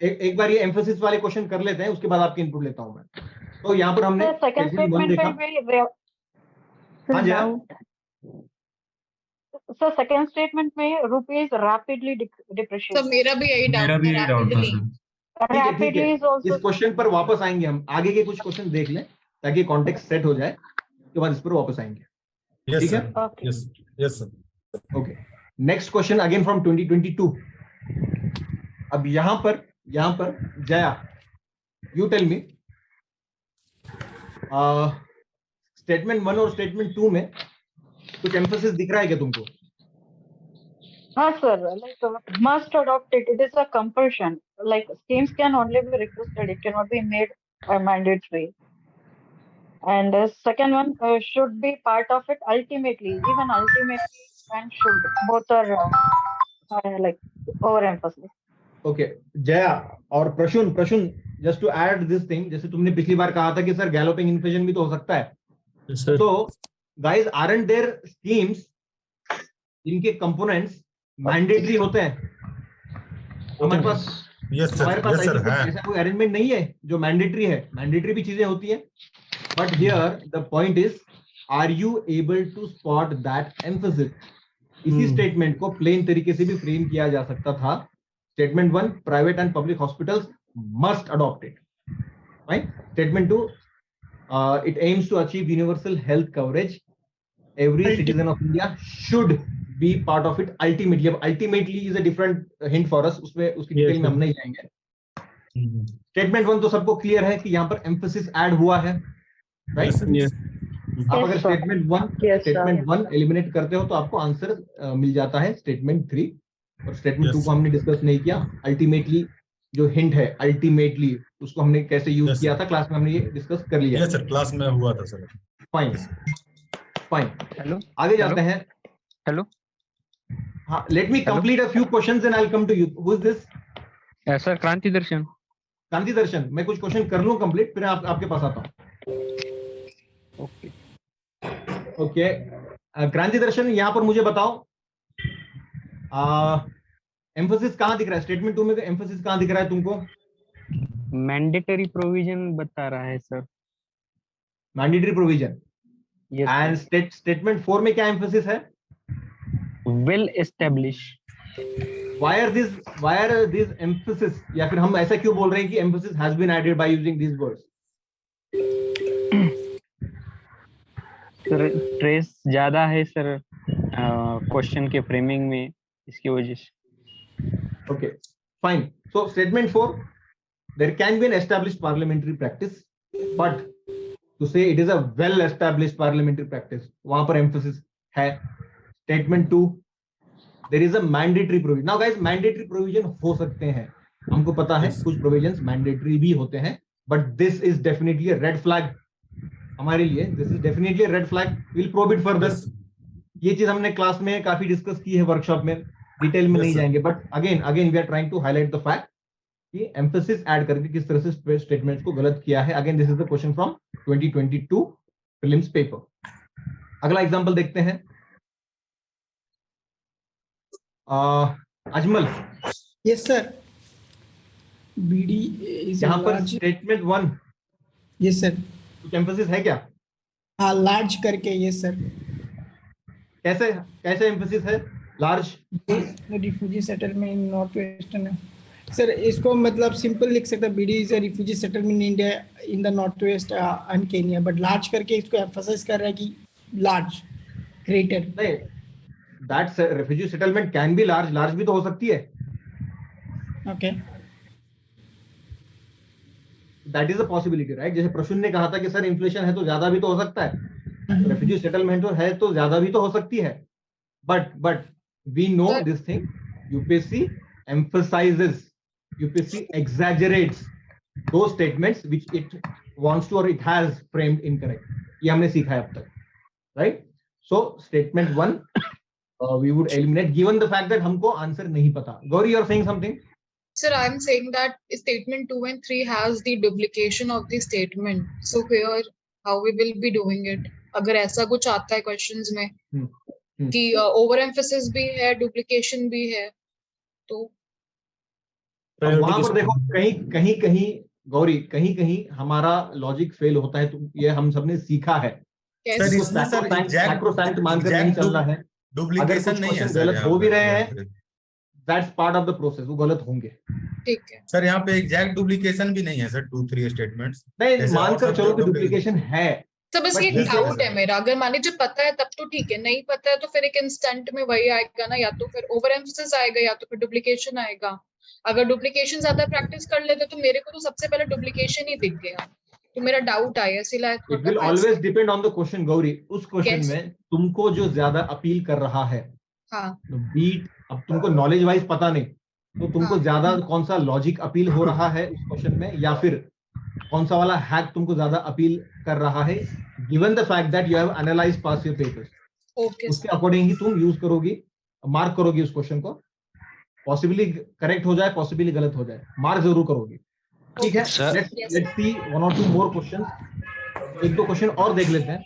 एक बार ये एम्फेसिस वाले क्वेश्चन कर लेते हैं, उसके बाद आपकी इनपुट लेता हूं मैं. तो यहाँ पर हमने सेकंड स्टेटमेंट में सर, सेकंड स्टेटमेंट में रुपीज रैपिडली डिप्रिशिएट. तो मेरा भी यही डाउट था. Rapidly is also. इस क्वेश्चन पर वापस आएंगे हम, आगे के कुछ क्वेश्चन देख लें ताकि कॉन्टेक्स्ट सेट हो जाए, उसके बाद इस पर वापस आएंगे. ठीक है? Yes sir. Okay, next question again from 2022. अब यहाँ पर Jaya, you tell me, statement 1 और स्टेटमेंट 2 में कुछ एम्फेसिस दिख रहा है क्या तुमको? हाँ sir, like must adopt it. It is a compulsion. Like schemes can only be requested. It cannot be made mandatory. And the second one should be part of it ultimately. Even ultimately and should both are like overemphasis. Okay, Jaya और Prasoon, just to add this thing, जैसे तुमने पिछली बार कहा था कि sir galloping inflation भी तो हो सकता है. तो guys, aren't there schemes इनके कंपोनेंट्स मैंडेटरी होते हैं? हमारे पास ऐसा कोई अरेंजमेंट नहीं है जो मैंडेटरी है. मैंडेटरी भी चीजें होती है. But here the point is, are you able to spot that emphasis? इसी स्टेटमेंट को प्लेन तरीके से भी फ्रेम किया जा सकता था. Statement 1, private and public hospitals must adopt it. Right? Statement 2, it aims to achieve universal health coverage. Every citizen of India should be part of it ultimately. अब ultimately is a different hint for us. उसमें उसकी detail में हम नहीं जाएंगे. Statement 1 तो सबको clear है कि यहाँ पर एम्फेसिस ऐड हुआ है, राइट? आप अगर स्टेटमेंट 1 एलिमिनेट करते हो तो आपको आंसर मिल जाता है स्टेटमेंट 3. और स्टेटमेंट 2 को हमने डिस्कस नहीं किया. अल्टीमेटली जो हिंट है, अल्टीमेटली उसको हमने कैसे यूज किया था, क्लास में हमने ये डिस्कस कर लिया. यस सर, क्लास में हुआ था सर. फाइन. हेलो, आगे जाते हैं. हेलो, हाँ, let me complete a few questions and I will come to you. Who is this? Sir Kranti Darshan. क्रांति दर्शन, मैं कुछ क्वेश्चन कर लूं कंप्लीट, फिर आपके पास आता हूं. ओके, क्रांति दर्शन, यहाँ पर मुझे बताओ, एम्फेसिस कहाँ दिख रहा है? स्टेटमेंट 2 में एम्फेसिस कहाँ दिख रहा है तुमको? मैंडेटरी प्रोविजन बता रहा है sir. Mandatory provision. Yes, and statement 4 में क्या एम्फेसिस है? will establish. Why are these emphasis, या फिर हम ऐसा क्यों बोल रहे हैं कि emphasis has been added by using these words? Sir trace ज्यादा है सर क्वेश्चन के फ्रेमिंग में, इसकी वजह से। Okay, fine. So statement 4, there can be an established parliamentary practice, but to say it is a well established parliamentary practice, वहां पर emphasis है। Statement 2, there is a mandatory provision. Now guys, mandatory provision हो सकते हैं, हमको पता है कुछ provisions mandatory भी होते हैं, but this is definitely a red flag हमारे लिए। This is definitely a red flag. We'll probe it further. ये चीज हमने क्लास में काफी डिस्कस की है, वर्कशॉप में डिटेल में नहीं जाएंगे, but again we are trying to highlight the fact कि एम्फेसिस ऐड करके किस तरह से स्टेटमेंट्स को गलत किया है। Again this is the question from 2022 prelims paper. अगला एग्जांपल देखते हैं। Ajmal, yes sir, Bidi is यहाँ पर स्टेटमेंट 1, यस सर, कुछ एम्फेसिस है क्या? हाँ, लार्ज करके, यस सर। कैसे एम्फेसिस है large? Refugee settlement in north western sir, इसको मतलब सिंपल लिख सकता है, Bidi is a refugee settlement in India in the north west and Kenya, but large करके इसको एम्फसाइज कर रहा है कि लार्ज, ग्रेटर। नहीं, that refugee settlement can be large भी तो हो सकती है। Okay, that is a possibility, right? जैसे प्रसून ने कहा था कि सर इन्फ्लेशन है तो ज्यादा भी तो हो सकता है, रेफ्यूजी सेटलमेंट है तो ज्यादा भी तो हो सकती है, but we know this thing, UPSC emphasizes, UPSC exaggerates those statements which it wants to or it has framed incorrect. ये हमने सीखा है अब तक, right? So statement 1 we would eliminate given the fact that हमको आंसर नहीं पता। Gauri, you are saying something? Sir, I'm saying that statement 2 and 3 has the duplication of the statement. So here, how we will be doing it? अगर ऐसा कुछ आता है questions में कि overemphasis भी है, duplication भी है, तो वहां पर देखो कहीं गौरी, कहीं हमारा लॉजिक फेल होता है, तो ये हम सबने सीखा है। सर इसमें सर सैक्रोसैंक्ट मानकर नहीं चलना है। डुप्लीकेशन नहीं है सर, गलत हो भी रहे हैं, that's part of the process, वो गलत होंगे। ठीक है सर, यहाँ पे एग्जैक्ट डुप्लीकेशन भी नहीं है सर, 2-3 स्टेटमेंट्स नहीं मानकर चलो कि डुप्लीकेशन है। तो बस ये डाउट है मेरा, अगर मान लीजिए पता है तब तो ठीक है, नहीं पता है तो फिर एक इंस्टेंट में वही आएगा ना, या तो फिर ओवर एम्फसिस आएगा या तो फिर डुप्लीकेशन आएगा। अगर डुप्लीकेशन ज्यादा प्रैक्टिस कर लेते तो मेरे को तो सबसे पहले डुप्लीकेशन ही दिख गया, तो मेरा डाउट आया, इसलिए it will always depend on the question Gauri. उस क्वेश्चन में तुमको जो ज्यादा अपील कर रहा है, हाँ, बीट, अब तुमको नॉलेज वाइज पता नहीं, तो तुमको ज्यादा कौन सा लॉजिक अपील हो रहा है उस क्वेश्चन में, या फिर कौन सा वाला हैक तुमको ज्यादा अपील कर रहा है, given the fact that you have analysed past year papers, उसके अकॉर्डिंग ही तुम यूज करोगी, मार्क करोगी उस क्वेश्चन को। पॉसिबली करेक्ट हो जाए, पॉसिबली गलत हो जाए, मार्क जरूर करोगी। ठीक है, let's see 1 or 2 more questions. एक दो क्वेश्चन और देख लेते हैं।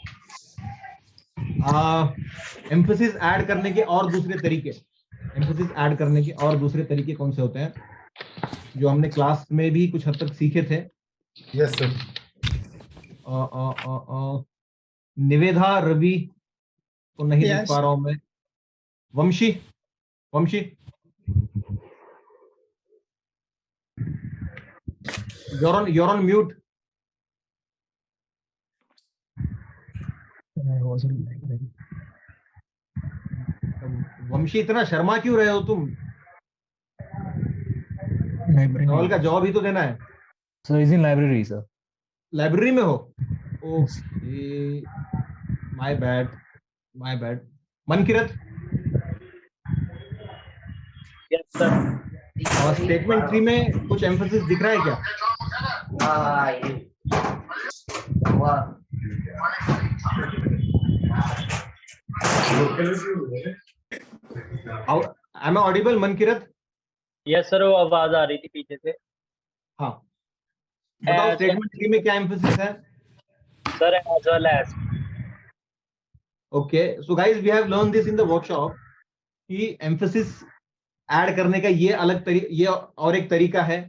एम्फेसिस ऐड करने के और दूसरे तरीके, एम्फेसिस ऐड करने के और दूसरे तरीके कौन से होते हैं, जो हमने क्लास में भी कुछ हद तक सीखे थे? Yes sir. निवेदा, रवि को नहीं देख पा रहा हूं मैं। वंशी, you're on mute. वंशी, इतना शर्मा क्यों रहे हो तुम? सवाल का जवाब ही तो देना है। Sir is in library sir. Library में हो? Okay, my bad. Mankirat, yes sir. और स्टेटमेंट 3 में कुछ एम्फेसिस दिख रहा है क्या? Am I audible, Mankirat? Yes sir, वो आवाज आ रही थी पीछे से। हाँ, बताओ स्टेटमेंट 3 में क्या एम्फेसिस है? Sir as well as. Okay, so guys we have learn this in the workshop कि एम्फेसिस ऐड करने का ये और एक तरीका है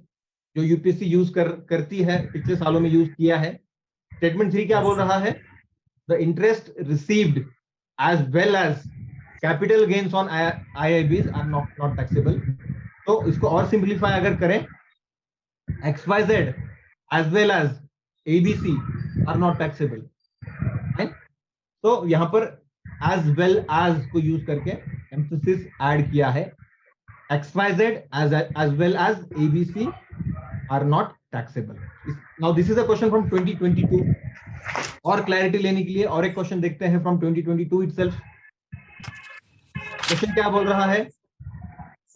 जो यूपीएससी यूज करती है, पिछले सालों में यूज किया है। स्टेटमेंट 3 क्या बोल रहा है? The interest received as well as capital gains on IIBs are not taxable. तो इसको और सिंप्लीफाई अगर करें, XYZ as well as ABC are not taxable, तो यहां पर एज वेल एज को यूज करके एम्फेसिस ऐड किया है। XYZ as well as ABC are not taxable. Now this is a question from 2022. और क्लैरिटी लेने के लिए और एक क्वेश्चन देखते हैं from 2022 itself. क्वेश्चन क्या बोल रहा है?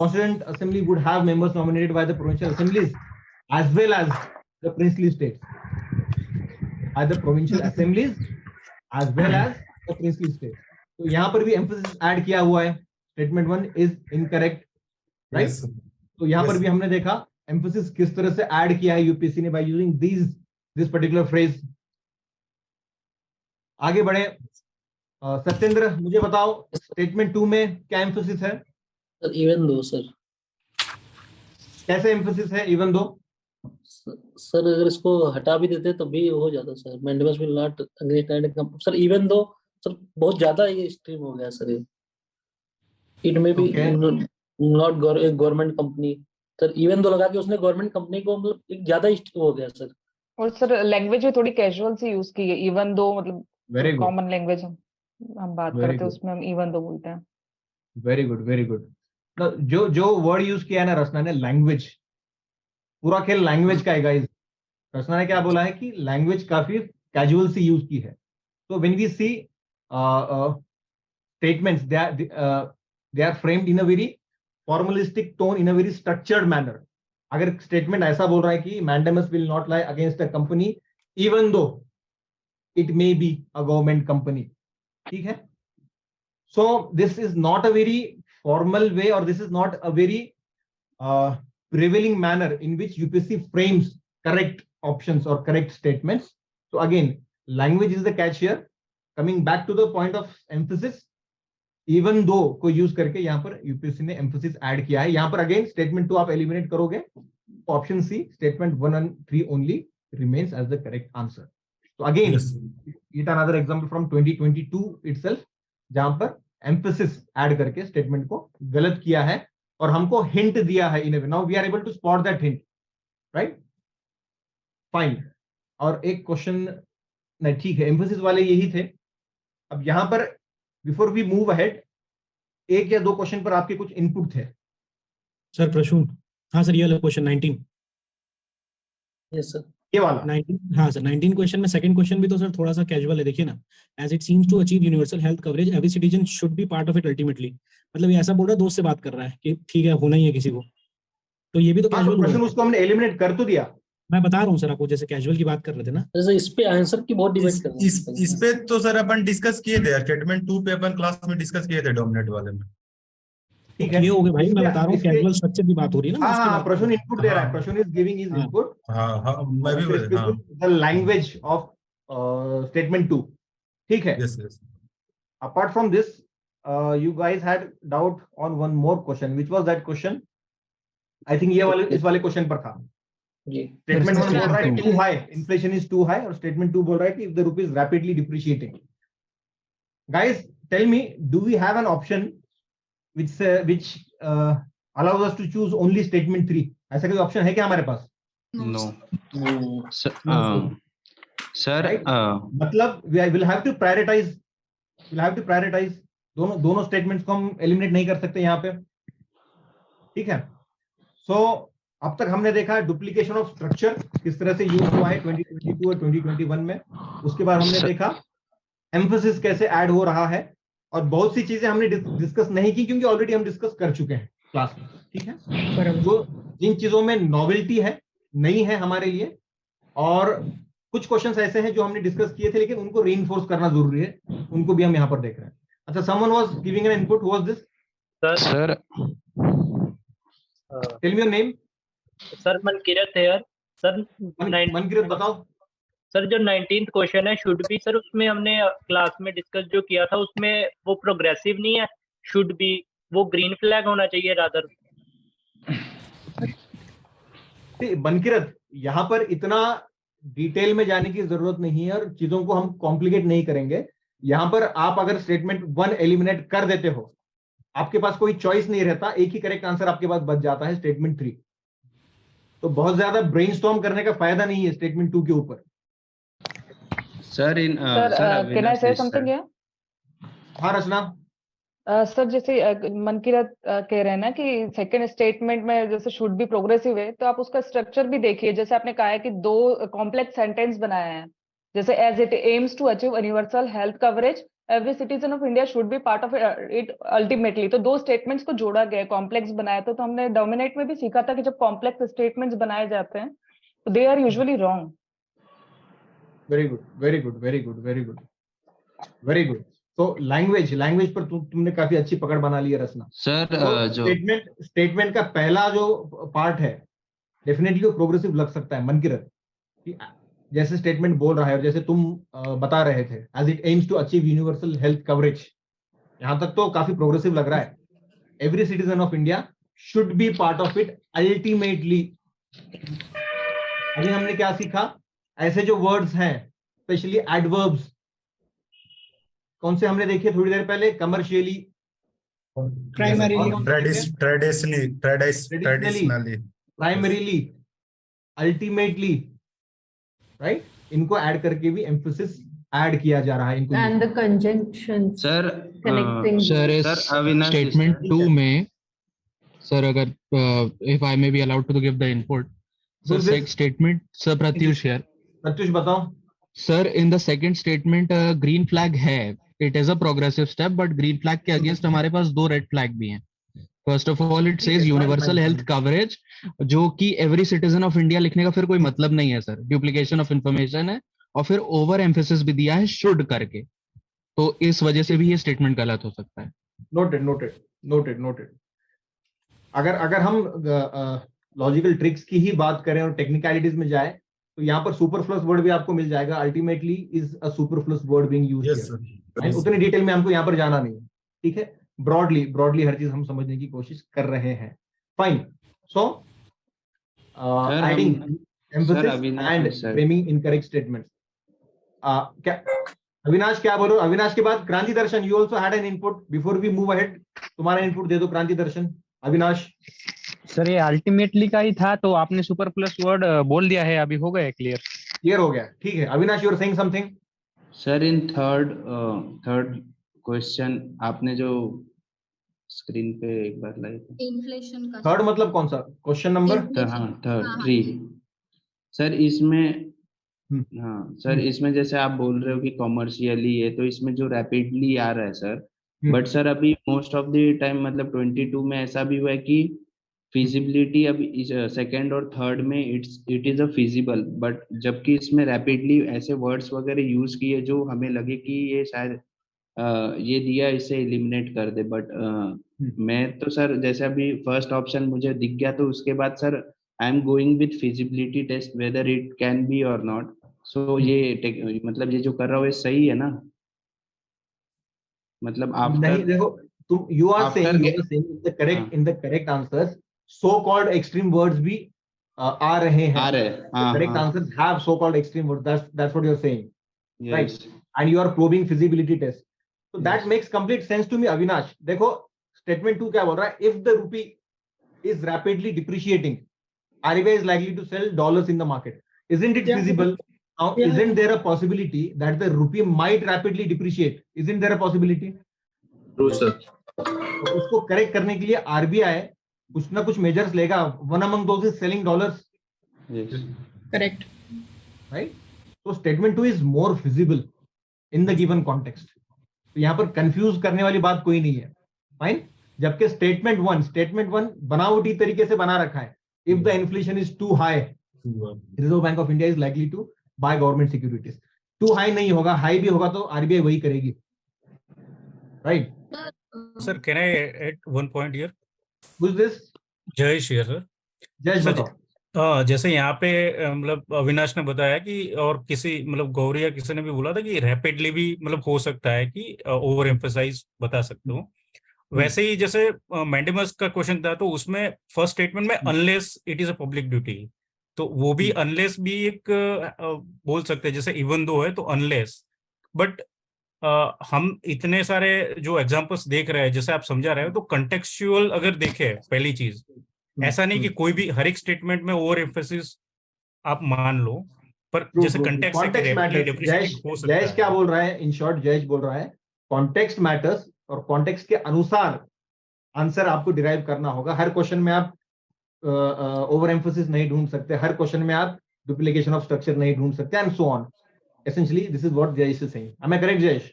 Constituent Assembly would have members nominated by the provincial assemblies as well as the princely states. By the provincial assemblies as well as the princely states. तो यहाँ पर भी एम्फेसिस ऐड किया हुआ है। Statement 1 is incorrect, right? तो यहाँ पर भी हमने देखा एम्फेसिस किस तरह से ऐड किया है यूपीएससी ने, by using this particular phrase. आगे बढ़े। सत्येंद्र, मुझे बताओ स्टेटमेंट 2 में क्या एम्फेसिस है? Sir even though sir. कैसे एम्फेसिस है इवन दो? सर अगर इसको हटा भी देते तो भी हो जाता sir. Mandamus will not against sir even though sir, बहुत ज्यादा ये एक्सट्रीम हो गया sir. It may be not government company sir, even though लगा के उसने गवर्नमेंट कंपनी को मतलब एक ज्यादा हो गया सर। और सर लैंग्वेज भी थोड़ी कैजुअल सी यूज की है, इवन दो मतलब वेरी गुड, कॉमन लैंग्वेज हम बात Very करते हैं good. उसमें हम इवन दो बोलते हैं। Very good, very good. जो वर्ड यूज किया है ना रचना ने, लैंग्वेज, पूरा खेल लैंग्वेज का है गाइस। रचना ने क्या बोला है कि लैंग्वेज काफी कैजुअल सी यूज की है। तो when we see statements, they are framed in a very formalistic tone, in a very structured manner. अगर स्टेटमेंट ऐसा बोल रहा है कि mandamus will not lie against a company even though it may be a government company, ठीक है? So this is not a very formal way, or this is not a very prevailing manner in which UPSC frames correct options or correct statements. So again, language is the catch here. Coming back to the point of emphasis, even though को use करके यहाँ पर UPSC ने emphasis add किया है। यहाँ पर again statement 2 आप एलिमिनेट करोगे, option C statement 1 and 3 only remains as the correct answer. तो again it another example from 2022 itself, जहां पर एम्फेसिस ऐड करके स्टेटमेंट को गलत किया है और हमको हिंट दिया है in a way. Now we are able to spot that hint, right? Fine. और एक क्वेश्चन नहीं, ठीक है, एम्फेसिस वाले यही थे। अब यहां पर बिफोर वी मूव अहेड, एक या दो क्वेश्चन पर आपके कुछ इनपुट थे सर। प्रसून, हाँ सर, ये वाला क्वेश्चन 19। यस सर, ये वाला 19, हाँ सर 19 क्वेश्चन में सेकंड क्वेश्चन भी तो सर थोड़ा सा कैजुअल है। देखिए ना, as it seems to achieve universal health coverage every citizen should be part of it ultimately. मतलब ये ऐसा बोल रहा है, दोस्त से बात कर रहा है कि ठीक है होना ही है किसी को, तो ये भी तो कैजुअल प्रश्न उसको हमने एलिमिनेट कर तो दिया। मैं बता रहा हूँ सर आपको, जैसे कैजुअल की बात कर रहे थे ना, जैसे इस पे आंसर की बहुत डिबेट कर रहे हैं। इस पे तो सर अपन डिस्कस किए थे, स्टेटमेंट 2 पे अपन क्लास में डिस्कस किए थे डोमिनेट वाले में। ठीक है, ये हो गए भाई, मैं बता रहा हूँ कैजुअल स्ट्रक्चर की बात हो रही है ना। हाँ उसकी हाँ, बात प्रश्न इनपुट दे रहा है, प्रश्न इज गिविंग हिज इनपुट। हाँ मैं भी द लैंग्वेज ऑफ स्टेटमेंट 2, ठीक है? Yes yes. Apart from this, you guys had doubt on one more question. Which was that question? I think ये वाले इस वाले क्वेश्चन पर था। स्टेटमेंट 1 बोल रहा है too high, inflation is too high, और स्टेटमेंट 2 बोल रहा है कि if the rupee is rapidly depreciating. Guys tell me, do we have an option which allows us to choose only statement 3? ऐसा कोई ऑप्शन है क्या हमारे पास? No. Sir, मतलब we will have to prioritize, दोनों स्टेटमेंट्स को हम एलिमिनेट नहीं कर सकते यहाँ पे, ठीक है? सो अब तक हमने देखा डुप्लीकेशन ऑफ स्ट्रक्चर किस तरह से यूज हुआ है 2022 और 2021 में। उसके बाद हमने देखा एम्फेसिस कैसे ऐड हो रहा है, और बहुत सी चीजें हमने डिस्कस नहीं की क्योंकि ऑलरेडी हम डिस्कस कर चुके हैं क्लास में, ठीक है? जो जिन चीजों में नॉवेल्टी है, नई है हमारे लिए, और कुछ क्वेश्चंस ऐसे हैं जो हमने डिस्कस किए थे लेकिन उनको रीइंफोर्स करना जरूरी है, उनको भी हम यहाँ पर देख रहे हैं। अच्छा, someone was giving an input, who was this? Sir tell me your name. Sir Mankirat है यार। सर मनकिरत बताओ सर। जो 19th क्वेश्चन है शुड बी, सर उसमें हमने क्लास में डिस्कस जो किया था उसमें वो प्रोग्रेसिव नहीं है, शुड बी वो ग्रीन फ्लैग होना चाहिए रादर। मनकिरत, यहाँ पर इतना डिटेल में जाने की जरूरत नहीं है और चीजों को हम कॉम्प्लिकेट नहीं करेंगे। यहां पर आप अगर स्टेटमेंट 1 एलिमिनेट कर देते हो, आपके पास कोई चॉइस नहीं रहता, एक ही करेक्ट आंसर आपके पास बच जाता है, स्टेटमेंट 3। तो बहुत ज्यादा ब्रेनस्टॉर्म करने का फायदा नहीं है स्टेटमेंट 2 के ऊपर। सर इन सर कैन आई से समथिंग हियर? हाँ रचना। सर जैसे मनकीरत कह रहे हैं ना कि सेकंड स्टेटमेंट में जैसे शुड बी प्रोग्रेसिव है, तो आप उसका स्ट्रक्चर भी देखिए। जैसे आपने कहा है कि 2 कॉम्प्लेक्स सेंटेंस बनाए हैं, जैसे as it aims to achieve universal health coverage every citizen of India should be part of it ultimately. तो 2 स्टेटमेंट्स को जोड़ा गया, कॉम्प्लेक्स बनाया। तो हमने डोमिनेट में भी सीखा था कि जब कॉम्प्लेक्स स्टेटमेंट्स बनाए जाते हैं तो they are usually wrong. Very good, very good, very good, very good, very good. तो लैंग्वेज पर तुमने काफी अच्छी पकड़ बना ली है रचना। सर तो स्टेटमेंट का पहला जो पार्ट है डेफिनेटली वो प्रोग्रेसिव लग सकता है मनकीरत, जैसे स्टेटमेंट बोल रहा है और जैसे तुम बता रहे थे, as it aims to achieve universal health coverage, यहां तक तो काफी प्रोग्रेसिव लग रहा है। Every citizen of India should be part of it ultimately. अभी हमने क्या सीखा? ऐसे जो वर्ड्स हैं स्पेशली एडवर्ब्स, कौन से हमने देखे थोड़ी देर पहले? Commercially, primarily, ultimately, right? इनको ऐड करके भी एम्फसिस ऐड किया जा रहा है इनको। And the conjunctions. Sir connecting. Sir इस अविनाश स्टेटमेंट 2 में सर अगर if I may be allowed to give the input, Who's sir this? statement sir Pratyush here. Pratyush बताओ। Sir in the second statement green flag है, it is a progressive step, but green flag के against हमारे पास 2 red flag भी हैं। First of all it says universal health coverage, जो कि every citizen of India लिखने का फिर कोई मतलब नहीं है सर, duplication of information है, और फिर ओवर एम्फेसिस भी दिया है शुड करके, तो इस वजह से भी ये स्टेटमेंट गलत हो सकता है। Noted, noted, noted, noted. अगर हम लॉजिकल ट्रिक्स की ही बात करें और टेक्निकलिटीज में जाए तो यहाँ पर सुपरफ्लस वर्ड भी आपको मिल जाएगा। Ultimately is a superfluous word being used. उतनी डिटेल में हमको यहाँ पर जाना नहीं है, ठीक है? ब्रॉडली हर चीज हम समझने की कोशिश कर रहे हैं। Fine. So adding emphasis and framing incorrect statements. क्या अविनाश क्या बोलो? अविनाश के बाद Kranti Darshan, you also had an input. Before we move ahead तुम्हारा इनपुट दे दो क्रांति दर्शन। अविनाश। सर ये अल्टीमेटली का ही था, तो आपने सुपर प्लस वर्ड बोल दिया है, अभी हो गया क्लियर हो गया, ठीक है। Avinash you are saying something. Sir in third question आपने जो स्क्रीन पे एक बार लाई थी, इन्फ्लेशन का थर्ड मतलब कौन सा क्वेश्चन नंबर? हाँ थर्ड 3 सर। इसमें हाँ सर, इसमें जैसे आप बोल रहे हो कि कॉमर्शियली है, तो इसमें जो रैपिडली आ रहा है सर, बट सर अभी मोस्ट ऑफ द टाइम मतलब 22 में ऐसा भी हुआ है कि फिजिबिलिटी अभी सेकंड और थर्ड में it is a feasible, but जबकि इसमें रैपिडली ऐसे वर्ड्स वगैरह यूज किए जो हमें लगे कि ये शायद ये दिया इसे एलिमिनेट कर दे। बट मैं तो सर जैसे अभी फर्स्ट ऑप्शन मुझे दिख गया, तो उसके बाद sir I am going with feasibility test whether it can be और नॉट। सो ये मतलब ये जो कर रहा हूँ ये सही है ना? मतलब नहीं, देखो तुम you are saying in the correct answers so called extreme words भी आ रहे हैं। Correct answers have so called extreme words, that's what you are saying, right? And you are probing feasibility test, so that makes complete sense to me। Avinash देखो statement 2 क्या बोल रहा है? if the rupee is rapidly depreciating, RBI is likely to sell dollars in the market. Isn't it feasible? Now isn't there a possibility that the rupee might rapidly depreciate? Isn't there a possibility? True sir। तो उसको correct करने के लिए RBI कुछ ना कुछ measures लेगा। one among those is selling dollars. Correct. Right? So statement 2 is more feasible in the given context. तो यहाँ पर कंफ्यूज करने वाली बात कोई नहीं है, फाइन। जबकि स्टेटमेंट 1 बनावटी तरीके से बना रखा है। If the inflation is too high, Reserve Bank of India is likely to buy government securities. Too high नहीं होगा, हाई भी होगा तो आरबीआई वही करेगी, right? Sir can I add one point here? Who is this? Jayesh here sir. Jayesh बताओ। जैसे यहाँ पे मतलब अविनाश ने बताया कि, और किसी मतलब गौरी या किसी ने भी बोला था कि रैपिडली भी मतलब हो सकता है कि ओवर एम्फसाइज बता सकते हो। वैसे ही जैसे मैंडेमस का क्वेश्चन था, तो उसमें फर्स्ट स्टेटमेंट में unless it is a public duty, तो वो भी अनलेस भी एक बोल सकते हैं, जैसे इवन दो है तो अनलेस, बट हम इतने सारे जो एग्जांपल्स देख रहे हैं, जैसे आप समझा रहे हो, तो कंटेक्चुअल अगर देखे पहली चीज, ऐसा नहीं कि कोई भी हर एक स्टेटमेंट में ओवर एम्फेसिस आप मान लो, पर जैसे कंटेक्स्ट कॉन्टेक्स्ट मैटर्स। जयेश क्या बोल रहा है, इन शॉर्ट जयेश बोल रहा है कॉन्टेक्स्ट मैटर्स, और कॉन्टेक्स्ट के अनुसार आंसर आपको डिराइव करना होगा। हर क्वेश्चन में आप ओवर एम्फोसिस नहीं ढूंढ सकते, हर क्वेश्चन में आप डुप्लीकेशन ऑफ स्ट्रक्चर नहीं ढूंढ सकते, and so on. Essentially this is what Jayesh is saying. Am I correct Jayesh?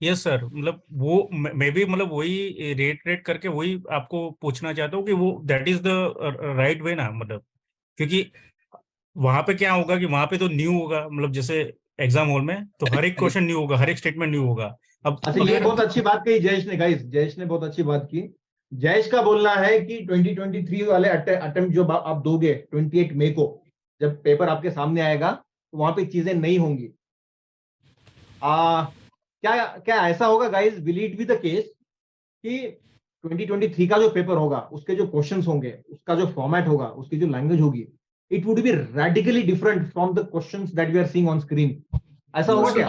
Yes sir, मतलब वो मैं भी मतलब वही रेट करके वही आपको पूछना चाहता हूँ कि वो that is the right way ना, मतलब क्योंकि वहां पे क्या होगा कि वहां पे तो न्यू होगा, मतलब जैसे एग्जाम हॉल में तो हर एक क्वेश्चन न्यू होगा, हर एक स्टेटमेंट न्यू होगा। अब अच्छा, ये बहुत अच्छी बात कही जयेश ने, गाइस जयेश ने बहुत अच्छी बात की। जयेश का बोलना है कि 2023 वाले अटेम्प्ट जो आप दोगे 28 मई को, जब पेपर आपके सामने आएगा तो वहां पे चीजें नहीं होंगी। क्या क्या ऐसा होगा guys, will it be the case कि 2023 का जो पेपर होगा उसके जो क्वेश्चंस होंगे, उसका जो फॉर्मेट होगा, उसकी जो लैंग्वेज होगी, it would be radically different from the questions that we are seeing on screen? ऐसा होगा क्या?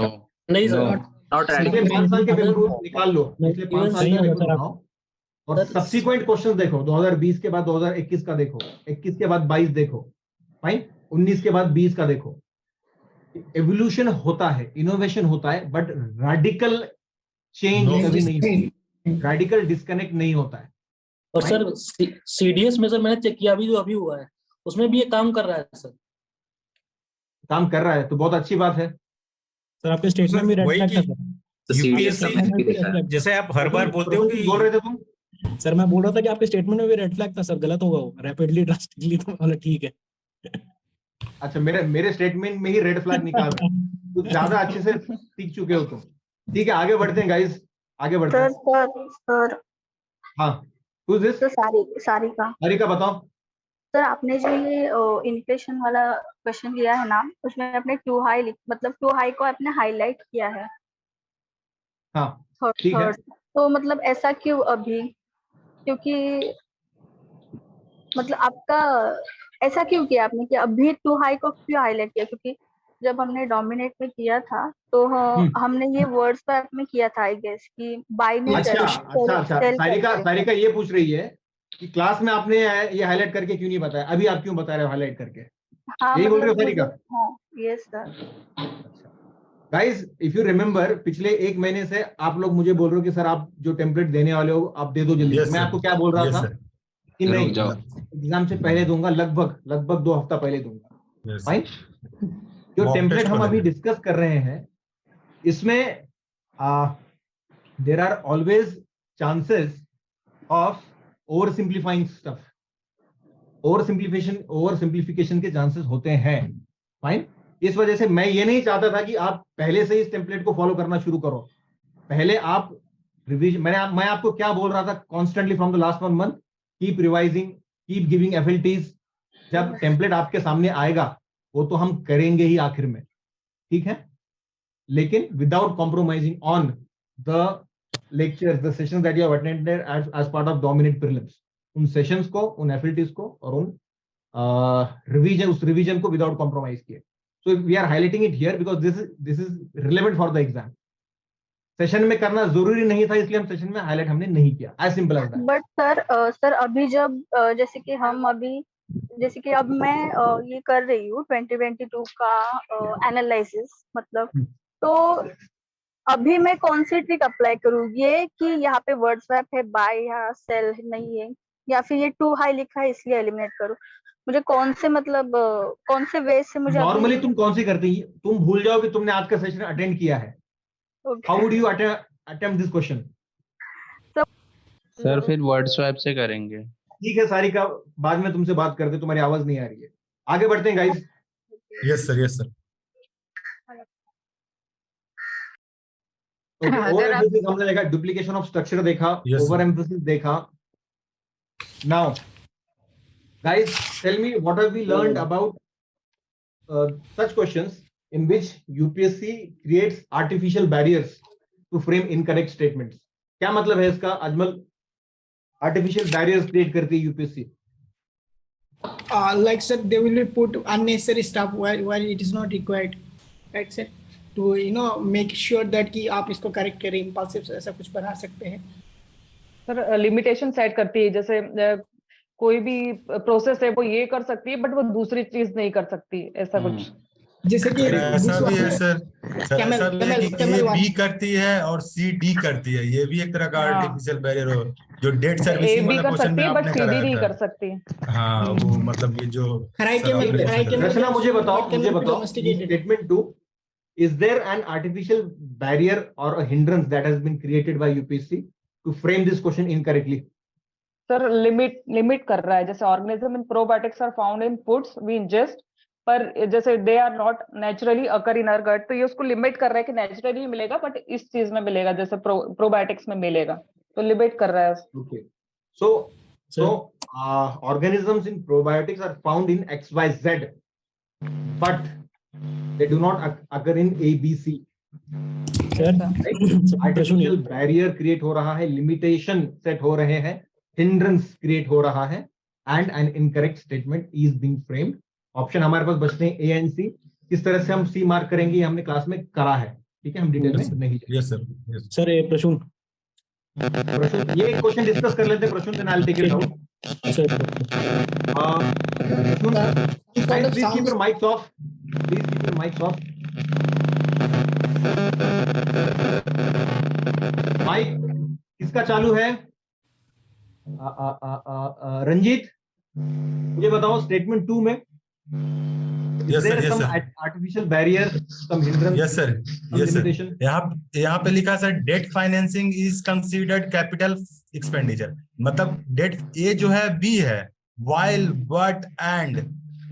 नहीं सर, पिछले 5 साल के पेपर निकाल लो, पिछले 5 साल के पेपर बनाओ और सब्सिक्वेंट क्वेश्चंस देखो, 2020 के बाद 2021 का देखो, 21 के बाद 22 देखो, फाइन, 19 के बाद 20 का देखो। एवोल्यूशन होता है, इनोवेशन होता है, बट रेडिकल चेंज कभी नहीं होता, रेडिकल डिस्कनेक्ट नहीं होता है। और सर सीडीएस में सर मैंने चेक किया अभी जो अभी हुआ है उसमें भी ये काम कर रहा है सर। काम कर रहा है तो बहुत अच्छी बात है सर। आपके स्टेटमेंट में रेड फ्लैग था सर। यूपीएससी जैसे आप हर बार बोलते हो कि बोल रहे थे तुम, सर मैं बोल रहा था कि आपके स्टेटमेंट में भी रेड फ्लैग था सर, गलत होगा वो, रैपिडली ड्रास्टिकली तो वाला ठीक है। अच्छा, मेरे स्टेटमेंट में ही रेड फ्लैग निकाल रहे हो, कुछ ज्यादा अच्छे से सीख चुके हो तुम। ठीक है, आगे बढ़ते हैं गाइस, आगे बढ़ते हैं। सर हाँ, who is this? तो सारिका सारिका बताओ। सर, आपने जो ये इन्फ्लेशन वाला क्वेश्चन लिया है ना, उसमें आपने टू हाई मतलब टू हाई को आपने हाईलाइट किया है। हाँ, ठीक है। तो मतलब ऐसा क्यों अभी? क्योंकि मतलब आपका ऐसा क्यों किया आपने कि अभी टू हाई को क्यों हाईलाइट किया? क्योंकि जब हमने डोमिनेट में किया था तो हमने ये वर्ड्स पर में किया था, आई गेस, कि बाय ने अच्छा, सारिका ये पूछ रही है कि क्लास में आपने ये हाईलाइट करके क्यों नहीं बताया, अभी आप क्यों बता रहे हो हाईलाइट करके? हाँ, यही बोल रहे हो सारिका? हाँ, yes sir. Guys, if you remember, पिछले 1 महीने से आप लोग मुझे बोल रहे हो कि सर आप जो टेम्पलेट देने वाले हो आप दे दो जल्दी। मैं आपको क्या बोल रहा था कि नहीं, एग्जाम से पहले दूंगा, लगभग 2 हफ्ता पहले दूंगा। फाइन, जो टेम्पलेट हम अभी डिस्कस कर रहे हैं इसमें there are always chances of over simplifying stuff. Over simplification के चांसेस होते हैं। फाइन, इस वजह से मैं ये नहीं चाहता था कि आप पहले से ही इस टेम्पलेट को फॉलो करना शुरू करो। पहले आप रिवीजन, मैं आपको क्या बोल रहा था constantly from the last 1 month, keep revising, keep giving FLTs. जब टेम्पलेट आपके सामने आएगा वो तो हम करेंगे ही आखिर में, ठीक है, लेकिन without compromising on the lectures, the sessions that you have attended as part of dominate prelims. उन सेशंस को, उन एफएलटीज को और उन उस रिवीजन को विदाउट कॉम्प्रोमाइज किए। So we are highlighting it here because this is relevant for the exam. Session में करना जरूरी नहीं था, इसलिए हम सेशन में हाईलाइट हमने नहीं किया, as simple as that. But sir अभी जब जैसे कि अब मैं ये कर रही हूँ 2022 का एनालिसिस, मतलब तो अभी मैं कौन सी ट्रिक अप्लाई करूँ? ये कि यहाँ पे वर्ड स्वैप है, बाय या सेल नहीं है, या फिर ये टू हाई लिखा है इसलिए एलिमिनेट करूँ? मुझे कौन से वे से मुझे नॉर्मली तुम कौन सी करती है? तुम भूल जाओ कि तुमने आज का सेशन अटेंड किया है। How would you attempt this question? Sir फिर वर्ड स्वैप से करेंगे। ठीक है सारिका, बाद में तुमसे बात करते, तुम्हारी आवाज नहीं आ रही है। आगे बढ़ते हैं guys. Yes sir. Over emphasis हमने देखा, डुप्लीकेशन ऑफ स्ट्रक्चर देखा, ओवर एम्फेसिस देखा। Now guys, tell me what have we learned about such questions in which UPSC creates artificial barriers to frame incorrect statements? क्या मतलब है इसका Ajmal? Artificial barriers create करती है UPSC. like sir, they will put unnecessary stuff while it is not required, right sir? To make sure that कि आप इसको correct करें, impulsive ऐसा कुछ बना सकते हैं। सर लिमिटेशन सेट करती है, जैसे कोई भी प्रोसेस है वो ये कर सकती है बट वो दूसरी चीज नहीं कर सकती, ऐसा कुछ। जैसे कि ऐसा भी है सर, ऐसा भी है कि ए बी करती है और सी डी करती है, ये भी एक तरह का आर्टिफिशियल बैरियर हो, जो डेट ए सर्विसिंग बी वाला कर क्वेश्चन सकती में है बट आपने सी डी कराया नहीं था। कर सकती। हाँ वो मतलब ये जो रचना मुझे बताओ statement 2, is there an artificial barrier or a hindrance that has been created by UPSC to frame this question incorrectly? Sir limit कर रहा है, जैसे organism in probiotics are found in foods we ingest, पर जैसे they are not naturally occur in our gut, तो ये उसको limit कर रहा है कि नेचुरली मिलेगा बट इस चीज में मिलेगा, जैसे प्रोबायोटिक्स में मिलेगा, तो लिमिट कर रहा है। Okay, so organisms in probiotics are found in XYZ, but they do not occur in ABC. Artificial barrier create हो रहा है, लिमिटेशन सेट हो रहे हैं, हिंड्रेंस क्रिएट हो रहा है, and an incorrect statement is being framed. Option हमारे पास बचते हैं ए एंड सी। किस तरह से हम सी मार्क करेंगे ये हमने क्लास में करा है, ठीक है, हम डिटेल में नहीं। Yes sir. सर प्रसून ये क्वेश्चन डिस्कस कर लेते हैं Prasoon, then I will take it out. Please keep your mics off, please keep your mics off. Mic किसका चालू है? रंजीत, मुझे बताओ स्टेटमेंट 2 में yes sir, yes sir, artificial barrier, some hindrance? Yes sir, yes sir. यहाँ पे लिखा sir debt financing is considered capital expenditure, मतलब डेट ए जो है बी है, वाइल बट एंड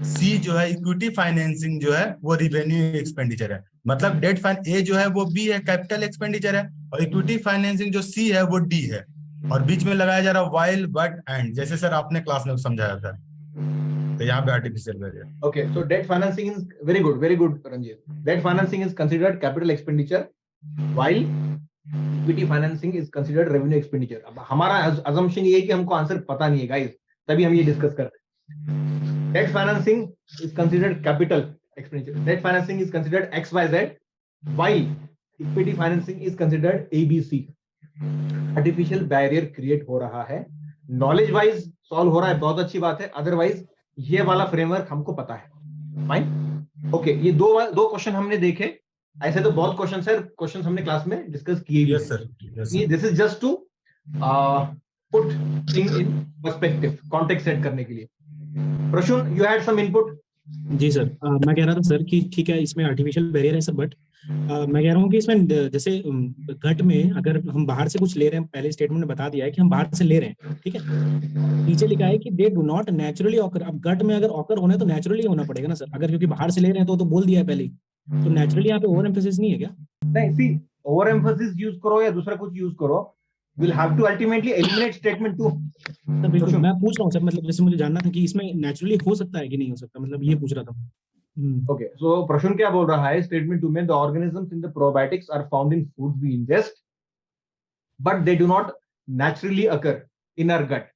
सी जो है इक्विटी फाइनेंसिंग जो है वो रिवेन्यू एक्सपेंडिचर है। मतलब डेट ए जो है वो बी है, कैपिटल एक्सपेंडिचर है, और इक्विटी फाइनेंसिंग जो सी है वो डी है, और बीच में लगाया जा रहा है वाइल बट एंड, जैसे सर आपने क्लास में समझाया था। तो यहाँ पे artificial barrier. Okay, so debt financing is very good Ranjit. Debt financing is considered capital expenditure while equity financing is considered revenue expenditure. अब हमारा अजम्पशन ये है कि हमको आंसर पता नहीं है गाइस, तभी हम ये डिस्कस कर रहे हैं। Date financing is considered capital expenditure, date financing is considered XYZ while equity financing is considered ABC। Artificial barrier create हो रहा है, नॉलेज वाइज सॉल्व हो रहा है, बहुत अच्छी बात है, अदरवाइज ये वाला फ्रेमवर्क हमको पता है। फाइन, ओके, ये दो क्वेश्चन हमने देखे। ऐसे तो बहुत क्वेश्चन है, क्वेश्चन हमने क्लास में डिस्कस किए। Yes sir, this is just to put thing in perspective, context set करने के लिए। Prasoon, you had some input? जी सर, मैं कह रहा था सर कि ठीक है इसमें आर्टिफिशियल बैरियर है सर, बट मैं कह रहा हूँ कि इसमें जैसे घट में अगर हम बाहर से कुछ ले रहे हैं, पहले स्टेटमेंट में बता दिया है कि हम बाहर से ले रहे हैं, ठीक है, नीचे लिखा है कि दे डू नॉट नेचुरली ऑकर। अब घट में अगर ऑकर होना है तो नेचुरली होना पड़ेगा ना सर, अगर क्योंकि बाहर से ले रहे हैं तो बोल दिया है पहले, तो नेचुरली यहाँ पे ओवर एम्फेसिस नहीं है क्या? नहीं, सी ओवर एम्फेसिस यूज करो या दूसरा कुछ यूज करो, will have to ultimately eliminate statement 2। बिल्कुल, मैं पूछ रहा हूँ सर, मतलब जैसे मुझे जानना था कि इसमें नेचुरली हो सकता है कि नहीं हो सकता, मतलब ये पूछ रहा था। ओके, सो प्रश्न क्या बोल रहा है स्टेटमेंट 2 में? The organisms in the probiotics are found in foods we ingest but they do not naturally occur in our gut.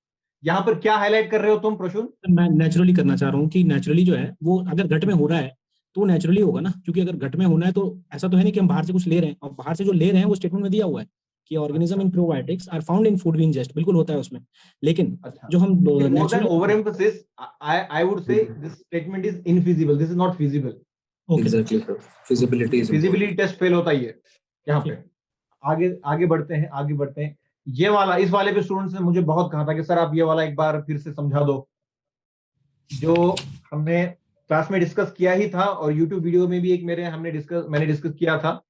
यहाँ पर क्या हाईलाइट कर रहे हो तुम प्रसून? मैं नेचुरली करना चाह रहा हूँ कि नेचुरली जो है वो अगर घट में हो रहा है तो नेचुरली होगा ना, क्योंकि अगर घट में होना है तो ऐसा तो है नहीं कि हम बाहर से कुछ ले रहे हैं, और बाहर से जो ले रहे हैं वो स्टेटमेंट में दिया हुआ है कि organism in probiotics are found in food we ingest, बिल्कुल होता है उसमें, लेकिन जो हम natural over emphasis, I would say this statement is infeasible, this is not feasible. Exactly sir, feasibility test fail होता ही है यहाँ पे। आगे बढ़ते हैं। ये वाला, इस वाले पे स्टूडेंट्स ने मुझे बहुत कहा था कि सर आप ये वाला एक बार फिर से समझा दो, जो हमने क्लास में डिस्कस किया ही था और YouTube वीडियो में भी एक मैंने डिस्कस किया था।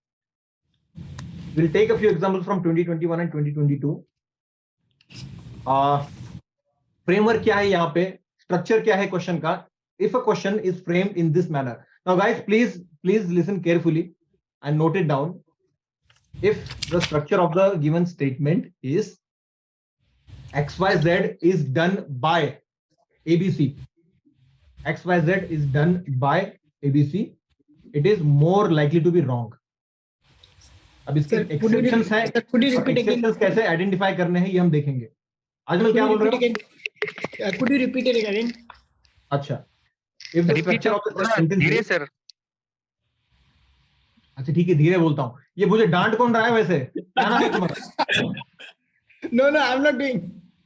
We'll take a few examples from 2021 and 2022. Framework क्या है यहाँ पे, स्ट्रक्चर क्या है क्वेश्चन का? If a question is framed in this manner, now guys, please listen carefully and note it down. If the structure of the given statement is XYZ is done by ABC, XYZ is done by ABC, it is more likely to be wrong. अब इसके exceptions हैं, exceptions कैसे identify करने हैं ये हम देखेंगे। अजमल क्या बोल रहे हो? Could you repeat it again? अच्छा, if the repeat structure of the sentence धीरे is, सर। अच्छा ठीक है धीरे बोलता हूँ। ये मुझे डांट कौन रहा है वैसे, क्या नाम है तुम्हारा? No, no, I'm not doing.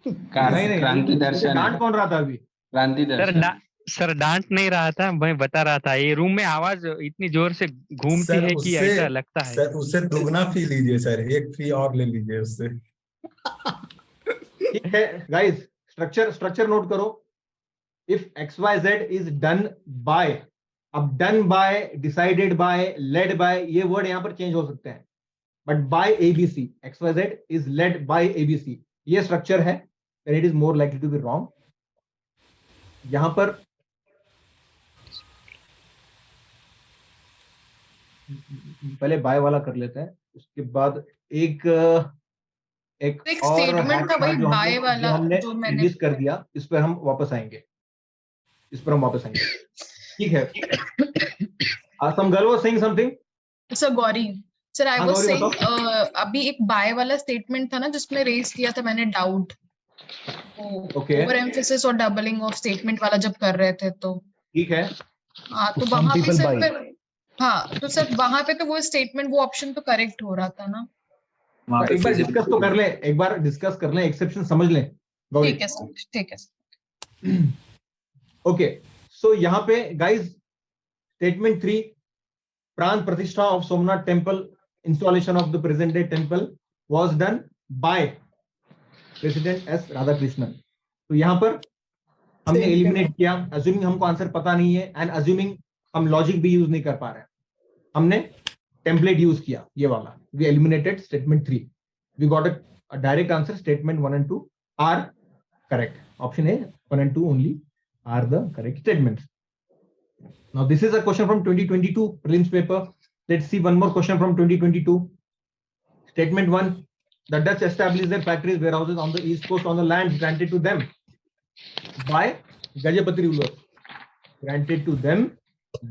नहीं नहीं, क्रांति मुझे दर्शन डांट कौन रहा था अभी? क्रांति सर दर्शन। सर डांट नहीं रहा था, मैं बता रहा था ये रूम में आवाज इतनी जोर से घूमती सर है कि उससे ऐसा लगता है। सर उससे दुगना फी लीजिए सर, एक फी और ले लीजिए उससे। ठीक है गाइस, स्ट्रक्चर नोट करो। If XYZ is done by, अब done by, decided by, led by, ये वर्ड यहां पर चेंज हो सकते हैं, but by ABC, XYZ is led by ABC, ये स्ट्रक्चर है, then it is more likely to be wrong। यहां पर पहले बाय वाला कर लेते हैं, उसके बाद एक एक और स्टेटमेंट hack था था वही जो बाय हमने वाला जो मैंने रिलीज कर दिया, इस पर हम वापस आएंगे, ठीक है। Some girl was saying something। Sir Gauri, sir I हाँ वाज गौरी सेइंग बताओ। अभी एक बाय वाला स्टेटमेंट था ना जिसमें रेज किया था मैंने डाउट, Okay। ओवर एम्फेसिस और डबलिंग ऑफ स्टेटमेंट वाला जब कर रहे थे तो ठीक है, हाँ, तो Some वहां पे people सर buy। फिर हाँ, तो सर वहां पे तो वो स्टेटमेंट वो ऑप्शन तो करेक्ट हो रहा था ना। वहां पे एक बार डिस्कस तो कर लें, एक्सेप्शन समझ लें गौरी। ठीक है सर, ठीक है सर। ओके, सो यहाँ पे गाइस स्टेटमेंट 3, प्राण प्रतिष्ठा of Somnath temple, installation of the present day temple was done by president S Radhakrishnan. तो यहाँ पर हमने एलिमिनेट किया, अज्यूमिंग हमको आंसर पता नहीं है, एंड अज्यूमिंग हम लॉजिक भी यूज नहीं कर पा रहे हैं, हमने टेम्पलेट यूज किया ये वाला, we eliminated statement 3, we got a direct answer, statement 1 and 2 are correct, option A 1 and 2 only are the correct statements. Now this is a question from 2022 prelims paper. Let's see one more question from 2022. Statement 1, the Dutch established their factories, warehouses on the east coast on the lands granted to them by Gajapati rulers. Granted to them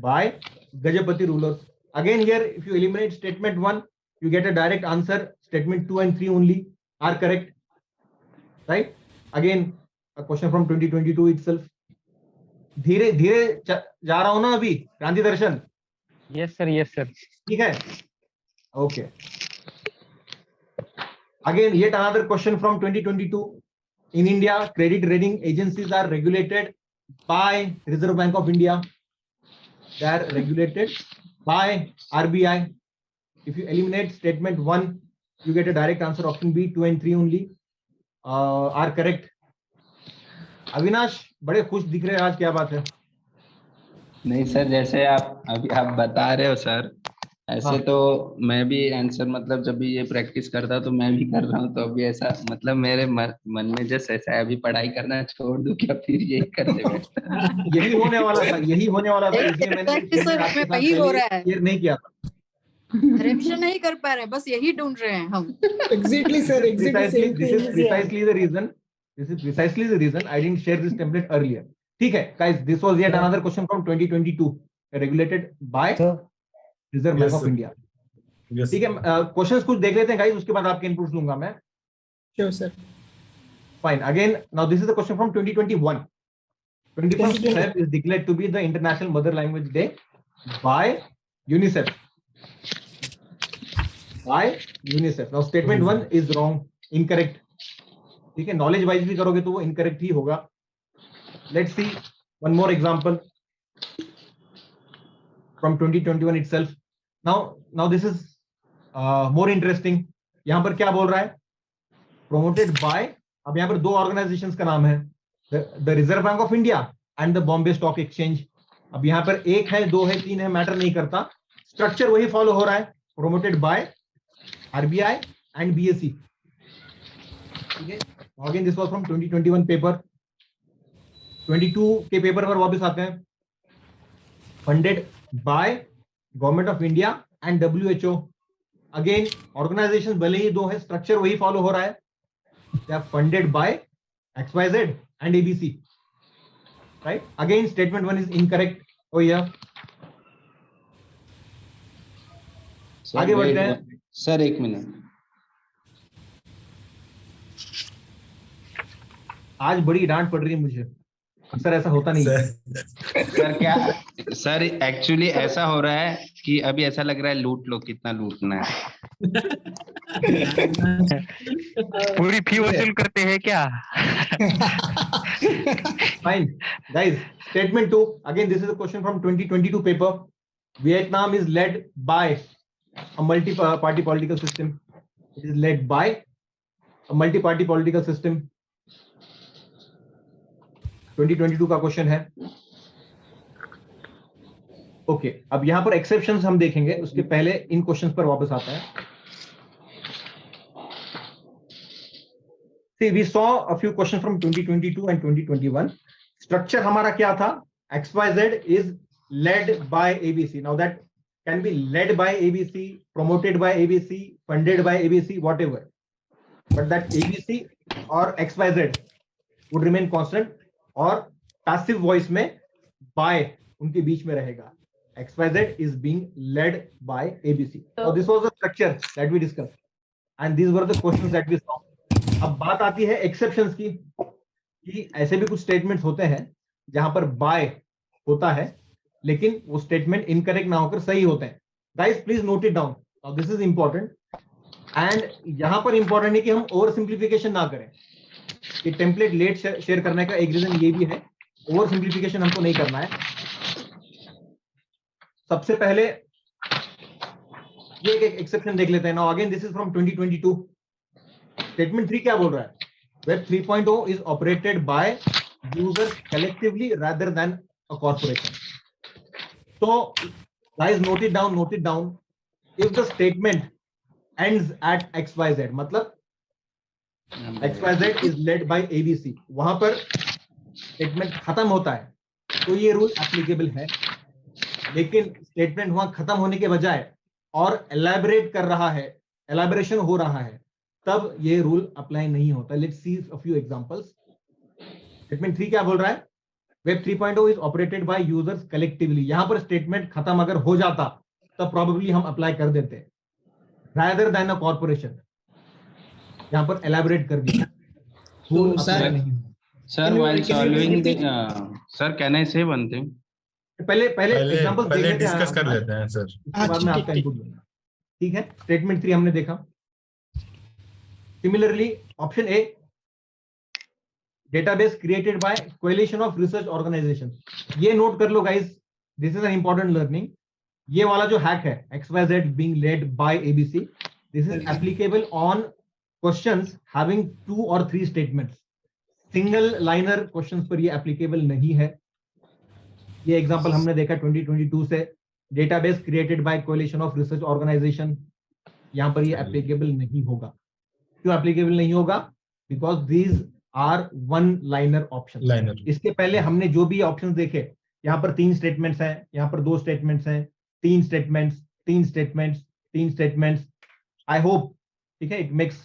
by Gajapati rulers. Again here, if you eliminate statement 1, you get a direct answer. Statement 2 and 3 only are correct. Right? Again, a question from 2022 itself. धीरे धीरे जा रहा हूं ना अभी, क्रांति दर्शन? Yes sir. ठीक है, okay. Again, yet another question from 2022. In India, credit rating agencies are regulated by Reserve Bank of India. They are regulated by RBI. If you eliminate statement 1, you get a direct answer. Option B, 2 and 3 only are correct. Avinash बड़े खुश दिख रहे हैं आज, क्या बात है? नहीं सर, जैसे आप अभी आप बता रहे हो सर, ऐसे हाँ। तो मैं भी आंसर मतलब जब भी ये प्रैक्टिस करता तो मैं भी कर रहा हूँ, तो अभी ऐसा मतलब मेरे मन में जैसे ऐसा है, अभी पढ़ाई करना छोड़ दूं क्या फिर यही करने बैठता। यही होने वाला था, इसलिए मैंने Exactly, sir, आपके इसमें साथ वही हो पहले रहा है। क्लियर नहीं किया था। रिविजन नहीं कर पा रहे, बस यही ढूंढ रहे हैं हम। Exactly, sir. Exactly. Same This thing is is here. precisely the reason. This is precisely the reason I didn't share this template earlier. ठीक है, guys. This was yet another question from 2022, regulated by Reserve Bank of India. ठीक है, questions कुछ देख लेते हैं guys, उसके बाद आपके इनपुट्स लूंगा मैं। Sure, sir. Fine. Again, now this is a question from 2021. 21st Feb is declared to be the International Mother Language Day by UNICEF. By UNICEF. Now statement 1 is wrong, incorrect. ठीक है, knowledge wise भी करोगे तो वो incorrect ही होगा। Let's see one more example from 2021 itself. Now this is more interesting. यहाँ पर क्या बोल रहा है? Promoted by, अब यहाँ पर दो ऑर्गेनाइजेशंस का नाम है, the reserve Bank of India and the Bombay stock exchange. अब यहाँ पर एक है, दो है, तीन है, मैटर नहीं करता, स्ट्रक्चर वही फॉलो हो रहा है, promoted by RBI and BSE. ठीक है, again this was from 2021 paper. 22 के पेपर पर वापस आते हैं। Funded by government of India and WHO। Again organisation भले ही दो है, स्ट्रक्चर वही फॉलो हो रहा है, they are funded by XYZ and ABC, right? Again statement 1 is incorrect. ओ या आगे बढ़ते हैं सर, एक मिनट। आज बड़ी डांट पड़ रही है मुझे। सर ऐसा होता नहीं है। सर क्या सर एक्चुअली ऐसा हो रहा है कि अभी ऐसा लग रहा है लूट लो, कितना लूटना है। पूरी फी वसूल करते हैं क्या? Fine, guys. Statement 2. Again, this is a question from 2022 paper. Vietnam is led by a multi-party political system. It is led by a multi-party political system. 2022 का क्वेश्चन है। ओके, अब यहां पर एक्सेप्शंस हम देखेंगे, उसके पहले इन क्वेश्चंस पर वापस आता है। See, we saw a few questions from 2022 and 2021. Structure हमारा क्या था? XYZ is led by ABC. Now that can be led by ABC, promoted by ABC, funded by ABC, whatever. But that ABC or XYZ would remain constant, और passive voice में by उनके बीच में रहेगा. XYZ is being led by ABC. So this was the structure that we discussed, and these were the questions that we saw. अब बात आती है exceptions की, कि ऐसे भी कुछ स्टेटमेंट्स होते हैं जहां पर बाय होता है लेकिन वो स्टेटमेंट इनकरेक्ट ना होकर सही होते हैं। Guys please note it down, this is important, and यहां पर इंपॉर्टेंट है कि हम ओवर सिंप्लीफिकेशन ना करें। कि टेम्पलेट लेट शेयर करने का एक रीजन ये भी है, ओवर सिंप्लीफिकेशन हमको नहीं करना है। सबसे पहले ये एक एक्सेप्शन देख लेते हैं। Now again this is from 2022। Statement 3 क्या बोल रहा है? Web 3.0 is operated by users collectively rather than a corporation. So guys note it down. If the statement ends at XYZ, मतलब XYZ is led by ABC, वहां पर statement खत्म होता है तो ये रूल एप्लीकेबल है। लेकिन स्टेटमेंट वहां खत्म होने के बजाय और एलैबोरेशन हो रहा है, तब ये रूल अप्लाई नहीं होता। Let's see a few examples. Statement 3 क्या बोल रहा है? Web 3.0 is operated by users collectively. यहां पर स्टेटमेंट खत्म अगर हो जाता तब प्रोबेबली हम अप्लाई कर देते, रादर देन अ कॉर्पोरेशन। यहां पर एलैबोरेट कर दिया, रूल अप्लाई नहीं। Sir while solving the sir can आई से वन थिंग? पहले एग्जांपल्स पहले डिस्कस कर लेते हैं सर, उसके बाद मैं आपका इनपुट दूंगा। ठीक है, स्टेटमेंट 3 हमने देखा। Similarly, option A, database created by coalition of research organizations. ये नोट कर लो guys, this is an important learning. ये वाला जो हैक है, XYZ being led by ABC, this is applicable on questions having 2 or 3 statements. Single liner questions पर ये applicable नहीं है। ये एग्जांपल हमने देखा 2022 से, database created by coalition of research organization, यहाँ पर ये applicable नहीं होगा। क्यों एप्लीकेबल नहीं होगा? Because these are one liner option. इसके पहले हमने जो भी ऑप्शंस देखे, यहाँ पर 3 स्टेटमेंट्स हैं, यहाँ पर 2 स्टेटमेंट्स हैं, 3 स्टेटमेंट्स। आई होप, ठीक है, it makes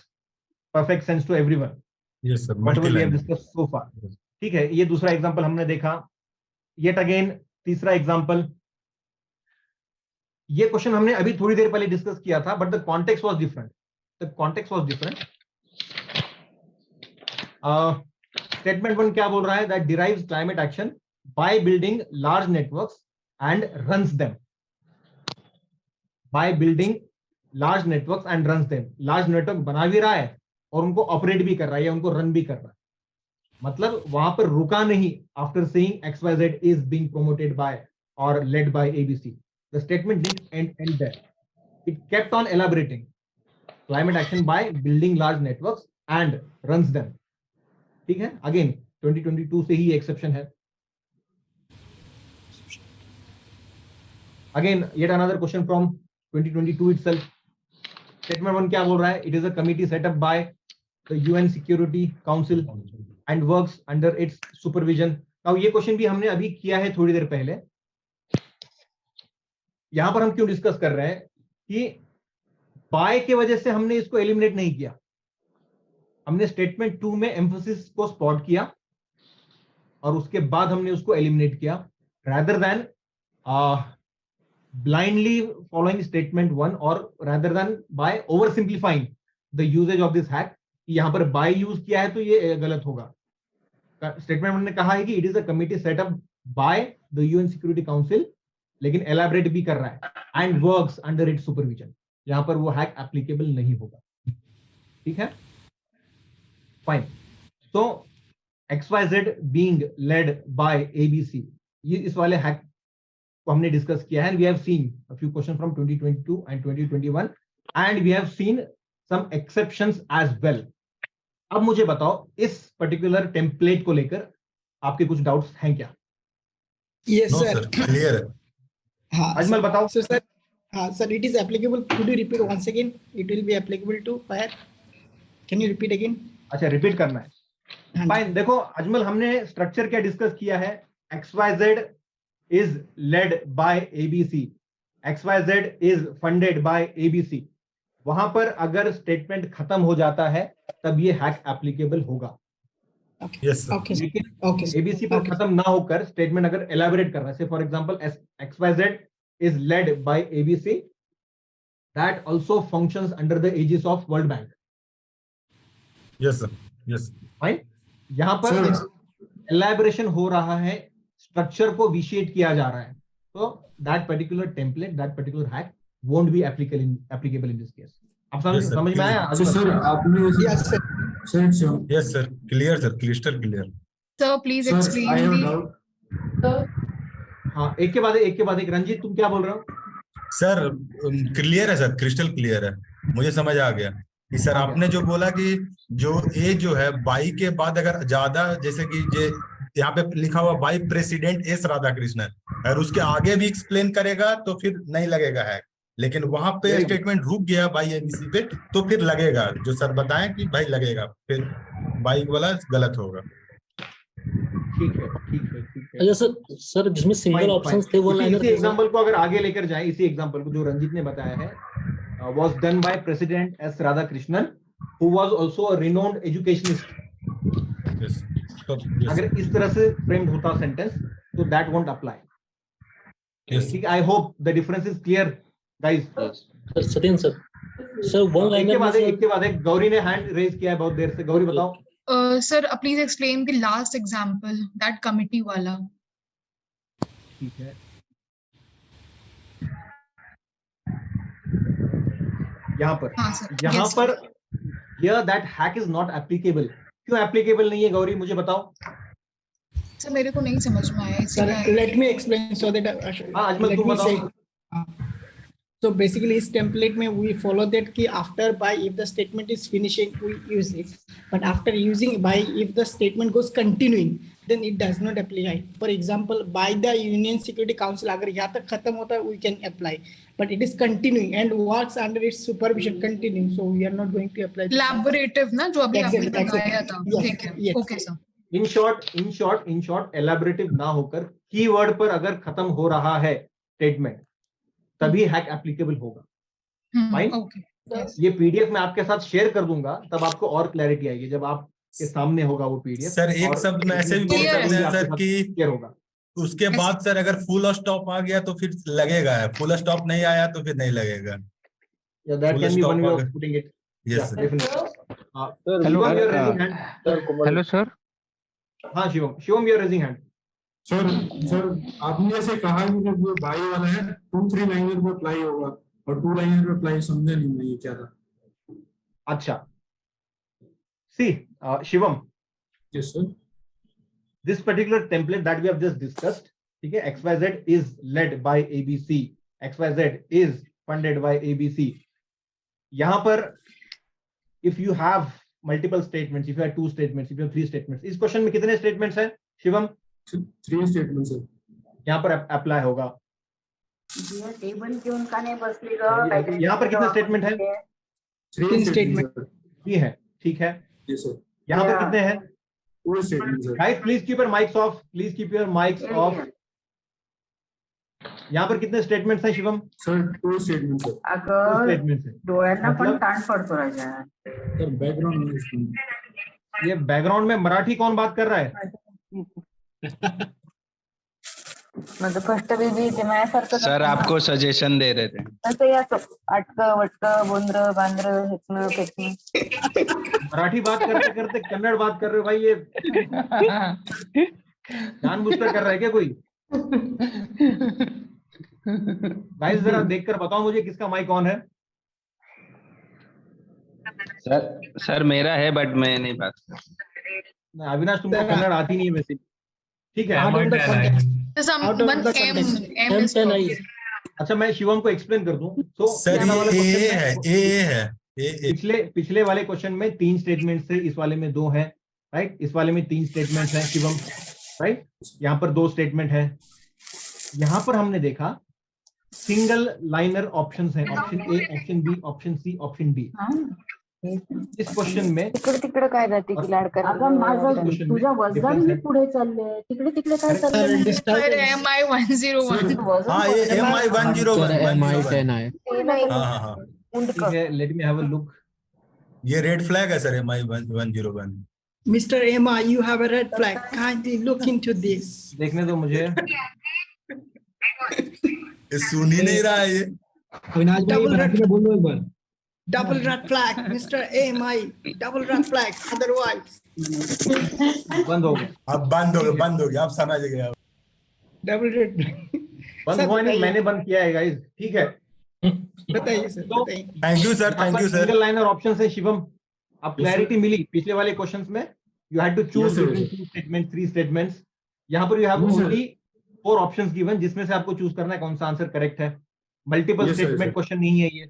perfect sense to everyone. Yes sir, whatever we have discussed so far. ठीक है, ये दूसरा एग्जांपल हमने देखा। येट अगेन तीसरा एग्जांपल। ये क्वेश्चन हमने अभी थोड़ी देर पहले डिस्कस किया था, but the context was different. Statement 1 क्या बोल रहा है? That derives climate action by building large networks and runs them. By building large networks and runs them. Large network बना भी रहा है और उनको ऑपरेट भी कर रहा है या उनको रन भी कर रहा है। मतलब वहां पर रुका नहीं after saying XYZ is being promoted by or led by ABC. The statement didn't end there. It kept on elaborating. Climate action by building large networks and runs them. ठीक है, अगेन 2022 से ही एक्सेप्शन है। Again yet another question from 2022 itself. Statement 1 क्या बोल रहा है? It is a committee setup by the UN security council and works under its supervision. अब ये क्वेश्चन भी हमने अभी किया है थोड़ी देर पहले। यहां पर हम क्यों डिस्कस कर रहे हैं कि बाय के वजह से हमने इसको एलिमिनेट नहीं किया। हमने स्टेटमेंट 2 में एम्फोसिस को स्पॉट किया और उसके बाद हमने उसको एलिमिनेट किया, rather than blindly following statement 1 or rather than by oversimplifying the usage of this hack। यहां पर by यूज किया है तो ये गलत होगा। स्टेटमेंट में कहा है कि it is a committee setup by the UN security council, लेकिन एलाबरेट भी कर रहा है and works under it supervision. यहां पर वो हैक एप्लीकेबल नहीं होगा, ठीक है, fine. So XYZ being led by ABC, ये इस वाले हैक को हमने डिस्कस किया है, and we have seen a few questions from 2022 and 2021 and we have seen some exceptions as well. अब मुझे बताओ इस पर्टिकुलर टेम्पलेट को लेकर आपके कुछ डाउट्स हैं क्या? Yes, No, sir. sir. Clear. हाँ, अजमल sir. बताओ। So, sir, sir, it is applicable. Could you repeat once again? It will be applicable to where? Can you repeat again? अच्छा, रिपीट करना है, फाइन। देखो अजमल, हमने स्ट्रक्चर क्या डिस्कस किया है? XYZ is led by ABC, XYZ is funded by ABC। वहां पर अगर स्टेटमेंट खत्म हो जाता है तब ये हैक एप्लीकेबल होगा। Yes, sir. Okay. लेकिन Okay. ABC पर खत्म ना होकर स्टेटमेंट अगर एलाबोरेट करना है, से for example XYZ is led by ABC, that also functions under the aegis of World Bank। Yes, sir. Yes. Fine. यहां पर एलैबोरेशन हो रहा है, स्ट्रक्चर को विशिएट किया जा रहा है, तो that particular template, that particular hack won't be applicable in this case. आप Yes, sir. समझ में आया? So, sir, आपने Yes, sir. Yes, sir. Clear, sir. Crystal clear. Sir, please explain the. हाँ, एक के बाद एक। रंजीत, तुम क्या बोल रहे हो? सर क्लियर है सर, क्रिस्टल क्लियर है, मुझे समझ आ गया कि सर आपने जो बोला कि जो ए जो है बाई के बाद अगर ज्यादा, जैसे कि जे यहाँ पे लिखा हुआ बाई प्रेसिडेंट एस राधाकृष्णन, अगर उसके आगे भी एक्सप्लेन करेगा तो फिर नहीं लगेगा है, लेकिन वहां पे स्टेटमेंट रुक गया बाई एबीसी पे तो फिर लगेगा, जो सर बताएं कि भाई लगेगा, फिर बाई वाला गलत होगा। ठीक है, ठीक है, ठीक है। अच्छा सर जिसमें सिंगल ऑप्शंस थे वो लाइनर इसी एग्जांपल को अगर आगे लेकर जाएं, इसी एग्जांपल को जो रंजीत ने बताया है, was done by President S. Radhakrishnan, who was also a renowned educationist। Yes. अगर इस तरह से फ्रेम्ड होता सेंटेंस तो दैट वोंट अप्लाई। ठीक है, I hope the difference is clear guys. Satyendra sir one liner एक के बाद एक गौरी ने हैंड रेज किया है बहुत देर से। गौरी बताओ। Sir, please explain the last example, that committee wala. ठीक है, यहाँ पर हाँ, sir. यहाँ Yes, पर here that hack is not applicable। क्यों एप्लीकेबल नहीं है गौरी, मुझे बताओ। सर मेरे को नहीं समझ में आया Sir, let me explain so that हाँ अजमल, let तुम me बताओ। say. So basically इस template में we follow that कि after by if the statement is finishing we use it, but after using by if the statement goes continuing then it does not apply। For example by the Union Security Council अगर यहाँ तक खत्म होता है we can apply, but it is continuing and works under its supervision continuing, so we are not going to apply। Elaborative ना जो अभी आपने बताया था। Yes, ठीक है, yes। Okay sir. In short elaborative ना होकर कीवर्ड पर अगर खत्म हो रहा है स्टेटमेंट तभी हैक एप्लीकेबल होगा। फाइन। ये पीडीएफ में आपके साथ शेयर कर दूंगा, तब आपको और क्लैरिटी आएगी जब आपके सामने होगा वो पीडीएफ। सर एक शब्द में ऐसे भी बोल सकते हैं सर कि क्लियर होगा। उसके बाद सर अगर फुल स्टॉप आ गया तो फिर लगेगा है, फुल स्टॉप नहीं आया तो फिर नहीं लगेगा। Yeah, that can be one way of putting it। Yes, sir. Definitely। Hello sir. हाँ Shivam, you are raising hand। सर आपने ऐसे कहा कि जब वो बाई वाला है 2-3 लाइनर पे अप्लाई होगा और 2 लाइनर पे अप्लाई, समझे नहीं मैं ये क्या था। अच्छा, see Shivam, yes sir, this particular template that we have just discussed, ठीक है, XYZ is led by ABC, XYZ is funded by ABC। यहाँ पर if you have multiple statements, if you have 2 statements, if you have 3 statements, इस question में कितने statements हैं Shivam? 3 statements है। यहाँ पर अप्लाई होगा। टेबल के उनका नहीं बसली यहाँ पर कितने स्टेटमेंट है? 3 स्टेटमेंट ये है, ठीक है। Yes sir. यहाँ पर कितने हैं? 2 स्टेटमेंट्स है। Guys please keep your mics off, please keep your mics of. यहाँ पर कितने स्टेटमेंट्स हैं शिवम? सर 2 स्टेटमेंट्स है। अगर डोळ्यांना पण ताण पडतो राजा। सर बैकग्राउंड में ये बैकग्राउंड में मराठी कौन बात कर रहा है? म्हणजे कष्ट बीबी माझ्यासारखं सर आपको सजेशन दे रहे थे. तसं या अटक वटक बोंद्र बांद्र हेचणं पेटणं. मराठी बात करते करते कन्नड़ बात कर रहे हो भाई, ये जानबूझकर कर रहा है क्या कोई? गाइस जरा देखकर बताओ मुझे किसका माइक ऑन है? सर मेरा है बट मैं नहीं बात कर. अविनाश तुमको कन्नड़ आती नहीं है वैसे. ठीक है. अच्छा मैं शिवम को एक्सप्लेन कर दूं. तो सर ये पिछले वाले क्वेश्चन में 3 स्टेटमेंट थे, इस वाले में 2 हैं, राइट? इस वाले में 3 स्टेटमेंट हैं शिवम, राइट? यहाँ पर 2 स्टेटमेंट है. यहाँ पर हमने देखा सिंगल लाइनर ऑप्शंस हैं, option A, option B, option C, option D. इस क्वेश्चन में तिकडे काय जाते की लाड कर. अगं माझं तुझ्या वजन मी पुढे चालले, तिकडे काय चाललंय. Sir MI101. हाँ ये MI101 MI10 है. हाँ. Let me have a look. ये रेड फ्लैग है sir MI101. Mr. Emma, you have a red flag. Kindly look into this. देखने दो मुझे. सुन ही नहीं रहा है ये. अविनाश भाई मराठी में बोलो एक बार. Double red flag, Mr. AMI. Double red flag. Otherwise. बंद हो गया. अब बंद हो गया. आप समझ गए. Double red. बंद हुआ नहीं, मैंने बंद किया है गाइस. ठीक है. बताइए सर. बताइए. Thank you sir. Single liner option है शिवम. अब क्लैरिटी मिली. पिछले वाले क्वेश्चंस में you had to choose between 2 statement, 3 statements. यहाँ पर you have only 4 options given, जिसमें से आपको चूज करना है कौन सा आंसर करेक्ट है. मल्टीपल स्टेटमेंट क्वेश्चन नहीं है ये.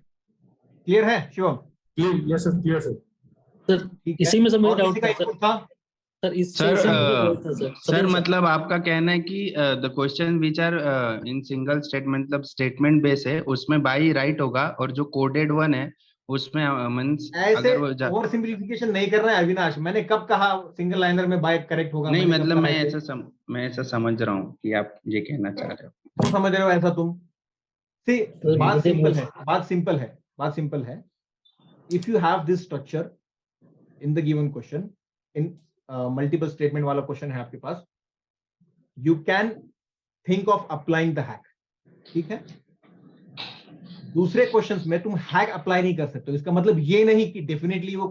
क्लियर है Shivam? Yes sir, clear sir. Sir इसी में सब डाउट था सर मतलब आपका कहना है कि the question which are in single statement, मतलब स्टेटमेंट बेस है, उसमें बाई राइट होगा, और जो कोडेड वन है उसमें मींस ऐसे ओवर सिंपलीफिकेशन नहीं करना है अविनाश. मैंने कब कहा सिंगल लाइनर में बाय करेक्ट होगा? नहीं मतलब मैं ऐसा समझ रहा हूँ कि आप ये कहना चाह रहे हो. तो समझ रहे हो ऐसा तुम? सी बात सिंपल है. If you have this structure in the given question, in multiple statement वाला क्वेश्चन है आपके पास, you can think of applying the hack. ठीक है. दूसरे क्वेश्चंस में तुम हैक अप्लाई नहीं कर सकते. इसका मतलब ये नहीं कि डेफिनेटली वो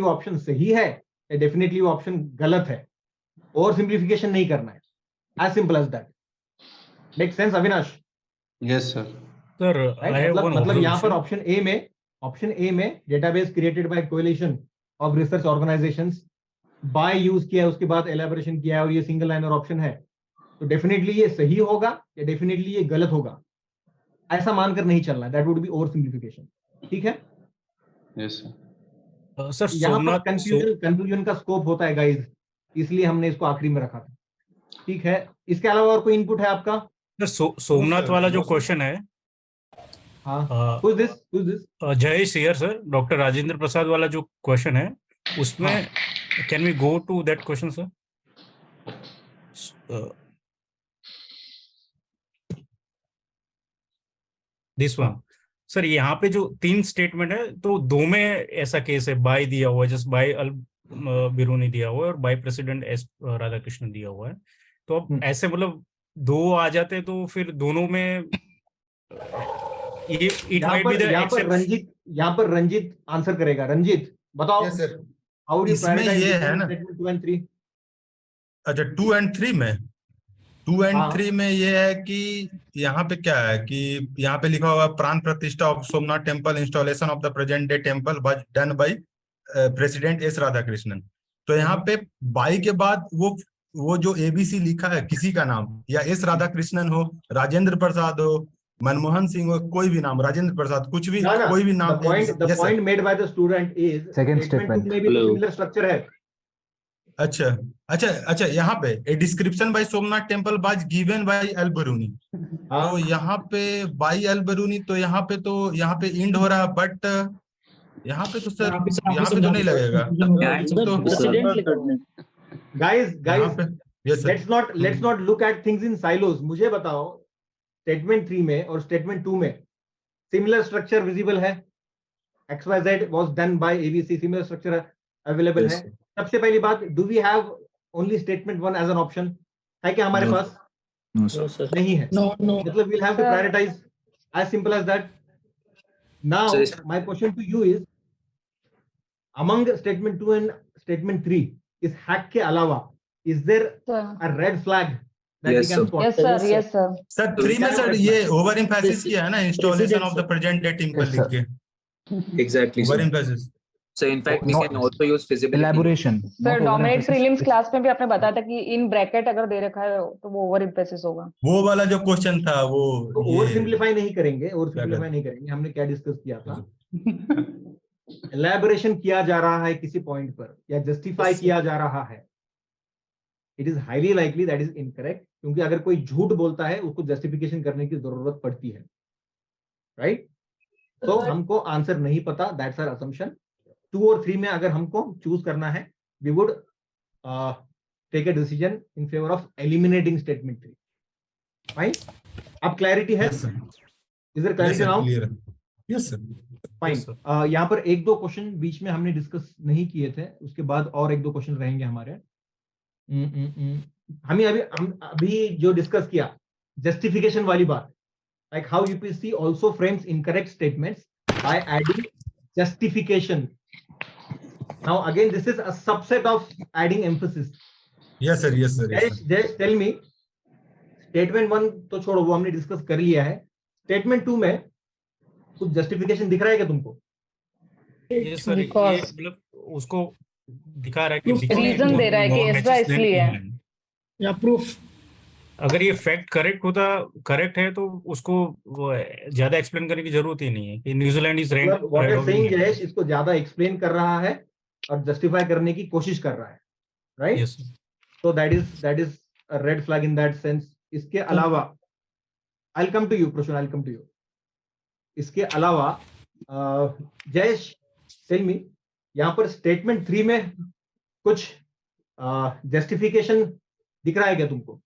ऑप्शन सही है या डेफिनेटली वो ऑप्शन गलत है. और सिंप्लीफिकेशन नहीं करना है. As simple as that. Make sense Avinash? Yes sir. मतलब यहाँ पर ऑप्शन ए में database created by coalition of research organisations, by use किया है, उसके बाद एलैबोरेशन किया है, और ये सिंगल लाइनर ऑप्शन है, तो डेफिनेटली ये सही होगा या डेफिनेटली ये गलत होगा, ऐसा मानकर नहीं चलना. That would be over simplification. ठीक है. Yes sir. यहाँ पर कंफ्यूजन का स्कोप होता है गाइज, इसलिए हमने इसको आखिरी में रखा था. ठीक है. इसके अलावा और कोई इनपुट है आपका? सोमनाथ वाला जो क्वेश्चन है, Who's this? जय सियर सर, डॉक्टर राजेंद्र प्रसाद वाला जो क्वेश्चन है, उसमें can we go to that question sir? This one sir. यहाँ पे जो 3 स्टेटमेंट है, तो 2 में ऐसा केस है, बाय दिया हुआ है, जस्ट बाय अल बिरूनी दिया हुआ है, और बाय प्रेसिडेंट एस राधाकृष्णन दिया हुआ है. तो अब ऐसे मतलब 2 आ जाते हैं, तो फिर दोनों में यहाँ पर रंजीत आंसर करेगा. रंजीत बताओ. yes, sir. How do you इसमें ये है ना 2 and 3? अच्छा 2 and 3 में 2 and 3 में ये है कि यहाँ पे क्या है कि यहाँ पे लिखा हुआ प्राण प्रतिष्ठा of Somnath temple, installation of the present day temple was done by president S Radhakrishnan. तो यहाँ पे बाई के बाद वो जो ABC लिखा है, किसी का नाम, या एस राधाकृष्णन हो, राजेंद्र प्रसाद हो, मनमोहन सिंह हो, कोई भी नाम, राजेंद्र प्रसाद, कुछ भी, कोई भी नाम. The point made by the student is second statement में भी similar structure है. अच्छा यहाँ पे a description by Somnath temple was given by Al Biruni. तो यहाँ पे बाय एल बरूनी, तो यहाँ पे इंड हो रहा है, बट यहाँ पे तो सर यहाँ पे तो नहीं लगेगा. Guys, let's not look at things in silos. मुझे बताओ स्टेटमेंट 3 में और स्टेटमेंट 2 में सिमिलर स्ट्रक्चर विजिबल है. XYZ was done by ABC, similar structure available है. सबसे पहली बात, do we have only statement 1 as an option? है क्या हमारे पास? No, sir. नहीं है. No, no. मतलब we'll have to Sir. prioritize, as simple as that. Now Sir, my question to you is, among statement 2 and statement 3, इस hack के अलावा is there Sir. a red flag that we Yes, can sir. spot? Yes, sir. Yes, sir. Sir 3 में sir ये over emphasis किया है ना, installation Precedent, of the sir. Present day team पर Yes, लिख sir. के Exactly, over sir. Emphasis. So in fact, we No, can also use feasibility. elaboration, sir not dominate overemphasis. Prelims class में भी आपने बताया था कि इन ब्रैकेट अगर दे रखा है तो वो ओवर एम्फेसिस होगा. वो वाला जो क्वेश्चन था वो तो ओवर ये सिंप्लीफाई नहीं करेंगे, ओवर क्या सिंप्लीफाई नहीं करेंगे. हमने क्या डिस्कस किया था? एलैबोरेशन किया जा रहा है किसी पॉइंट पर या जस्टिफाई किया जा रहा है, it is highly likely that is incorrect, क्योंकि अगर कोई झूठ बोलता है उसको जस्टिफिकेशन करने की जरूरत पड़ती है, राइट? तो हमको आंसर नहीं पता, दैट्स आवर असम्पशन. 2 और 3 में अगर हमको चूज करना है, we would take a decision in favour of eliminating statement 3. Fine, अब क्लैरिटी है? Yes sir. Is there yes clarity sir, now? Clear है. Yes sir. फाइन. यहाँ पर 1-2 क्वेश्चन बीच में हमने डिस्कस नहीं किए थे, उसके बाद और 1-2 क्वेश्चन रहेंगे हमारे. हम अभी जो डिस्कस किया जस्टिफिकेशन वाली बात, like how UPSC also frames incorrect statements by adding justification. Now again this is a subset of adding emphasis. Yes sir. Yes sir. Just tell me, statement 1 तो छोड़ो, वो हमने डिस्कस कर लिया है. स्टेटमेंट 2 में कुछ जस्टिफिकेशन दिख रहा है क्या तुमको? ये सर, ये मतलब उसको दिखा रहा है कि रीजन दे रहा है कि ऐसा इसलिए है. या प्रूफ. अगर ये फैक्ट करेक्ट है तो उसको ज्यादा एक्सप्लेन करने की जरूरत ही नहीं है कि New Zealand is rank. What you saying Jayesh, इसको ज्यादा एक्सप्लेन कर रहा है और जस्टिफाई करने की कोशिश कर रहा है, right? Yes. So that is a red flag in that sense. इसके अलावा I'll come to you, Prashun, I'll come to you. इसके अलावा जयेश, tell me, यहाँ पर स्टेटमेंट 3 में कुछ जस्टिफिकेशन दिख रहा है क्या तुमको?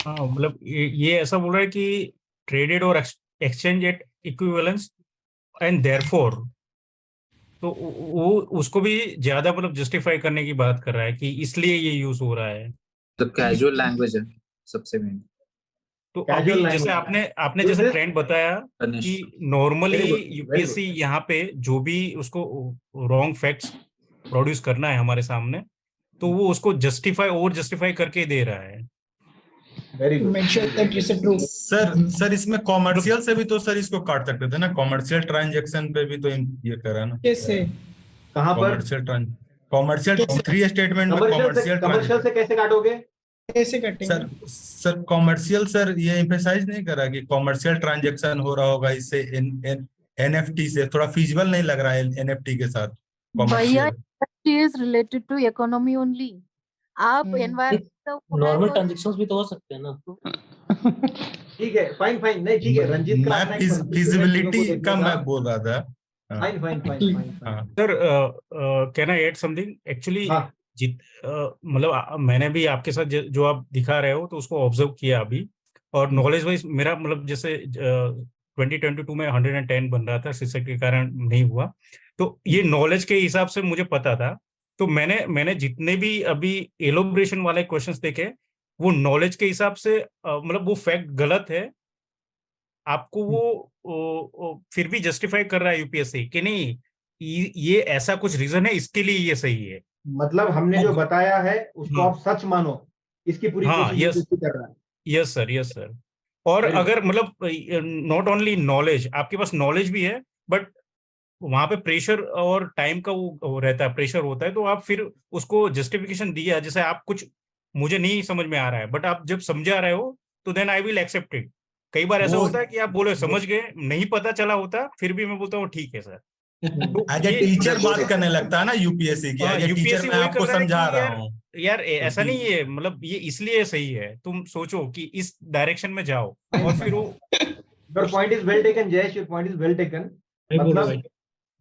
हाँ, मतलब ये ऐसा बोल रहा है कि ट्रेडेड और exchange at equivalence and therefore, तो वो उसको भी ज्यादा मतलब जस्टिफाई करने की बात कर रहा है कि इसलिए ये यूज हो रहा है. तो कैजुअल लैंग्वेज है सबसे मेन. तो अभी जैसे आपने जैसे ट्रेंड बताया कि नॉर्मली यूपीएससी यहाँ पे जो भी उसको रॉन्ग फैक्ट्स प्रोड्यूस करना है हमारे सामने, तो वो उसको जस्टिफाई करके दे रहा है. सर इसमें कॉमर्शियल से भी तो सर इसको काट सकते थे ना, कॉमर्शियल ट्रांजैक्शन पे भी तो ये करा ना. कैसे? कहाँ पर? कॉमर्शियल 3 स्टेटमेंट में कमर्शियल से कैसे काटोगे? कैसे काटेंगे? सर कॉमर्शियल सर ये एम्फेसाइज नहीं करा कि कॉमर्शियल ट्रांजैक्शन हो रहा होगा इससे एनएफटी से, थोड़ा फिजिबल नहीं लग रहा है एनएफटी के साथ. भैया NFT is related to economy only. आप नॉर्मल ट्रांजैक्शंस भी तो हो सकते हैं ना. ठीक है, फाइन नहीं, ठीक है. रंजीत का फिजिबिलिटी का मैं बोल रहा था. Fine. Sir can I add something? Actually मतलब मैंने भी आपके साथ जो आप दिखा रहे हो तो उसको ऑब्जर्व किया अभी, और नॉलेज वाइज मेरा मतलब जैसे 2022 में 110 बन रहा था, शिक्षक के कारण नहीं हुआ, तो ये नॉलेज के हिसाब से मुझे पता था. तो मैंने जितने भी अभी एलोब्रेशन वाले क्वेश्चंस देखे, वो नॉलेज के हिसाब से मतलब वो फैक्ट गलत है, आपको वो फिर भी जस्टिफाई कर रहा है यूपीएससी कि नहीं ये ऐसा कुछ रीजन है, इसके लिए ये सही है. मतलब हमने जो बताया है उसको आप सच मानो, इसकी पूरी कोशिश कर रहा है. Yes sir. और अगर मतलब नॉट ओनली नॉलेज, आपके पास नॉलेज भी है बट वहां पे प्रेशर और टाइम का वो रहता है, प्रेशर होता है, तो आप फिर उसको जस्टिफिकेशन दिया, जैसे आप कुछ मुझे नहीं समझ में आ रहा है बट आप जब समझा रहे हो तो then I will accept it. कई बार ऐसा होता है कि आप बोले समझ गए, नहीं पता चला होता, फिर भी मैं बोलता हूँ ठीक है सर. एज ए टीचर बात करने लगता है ना यूपीएससी की. एज ए टीचर मैं आपको समझा रहा हूँ यार ऐसा नहीं है, मतलब ये इसलिए सही है, तुम सोचो कि इस डायरेक्शन में जाओ, और फिर वो. Your point is well taken, Jayesh. Your point is well taken.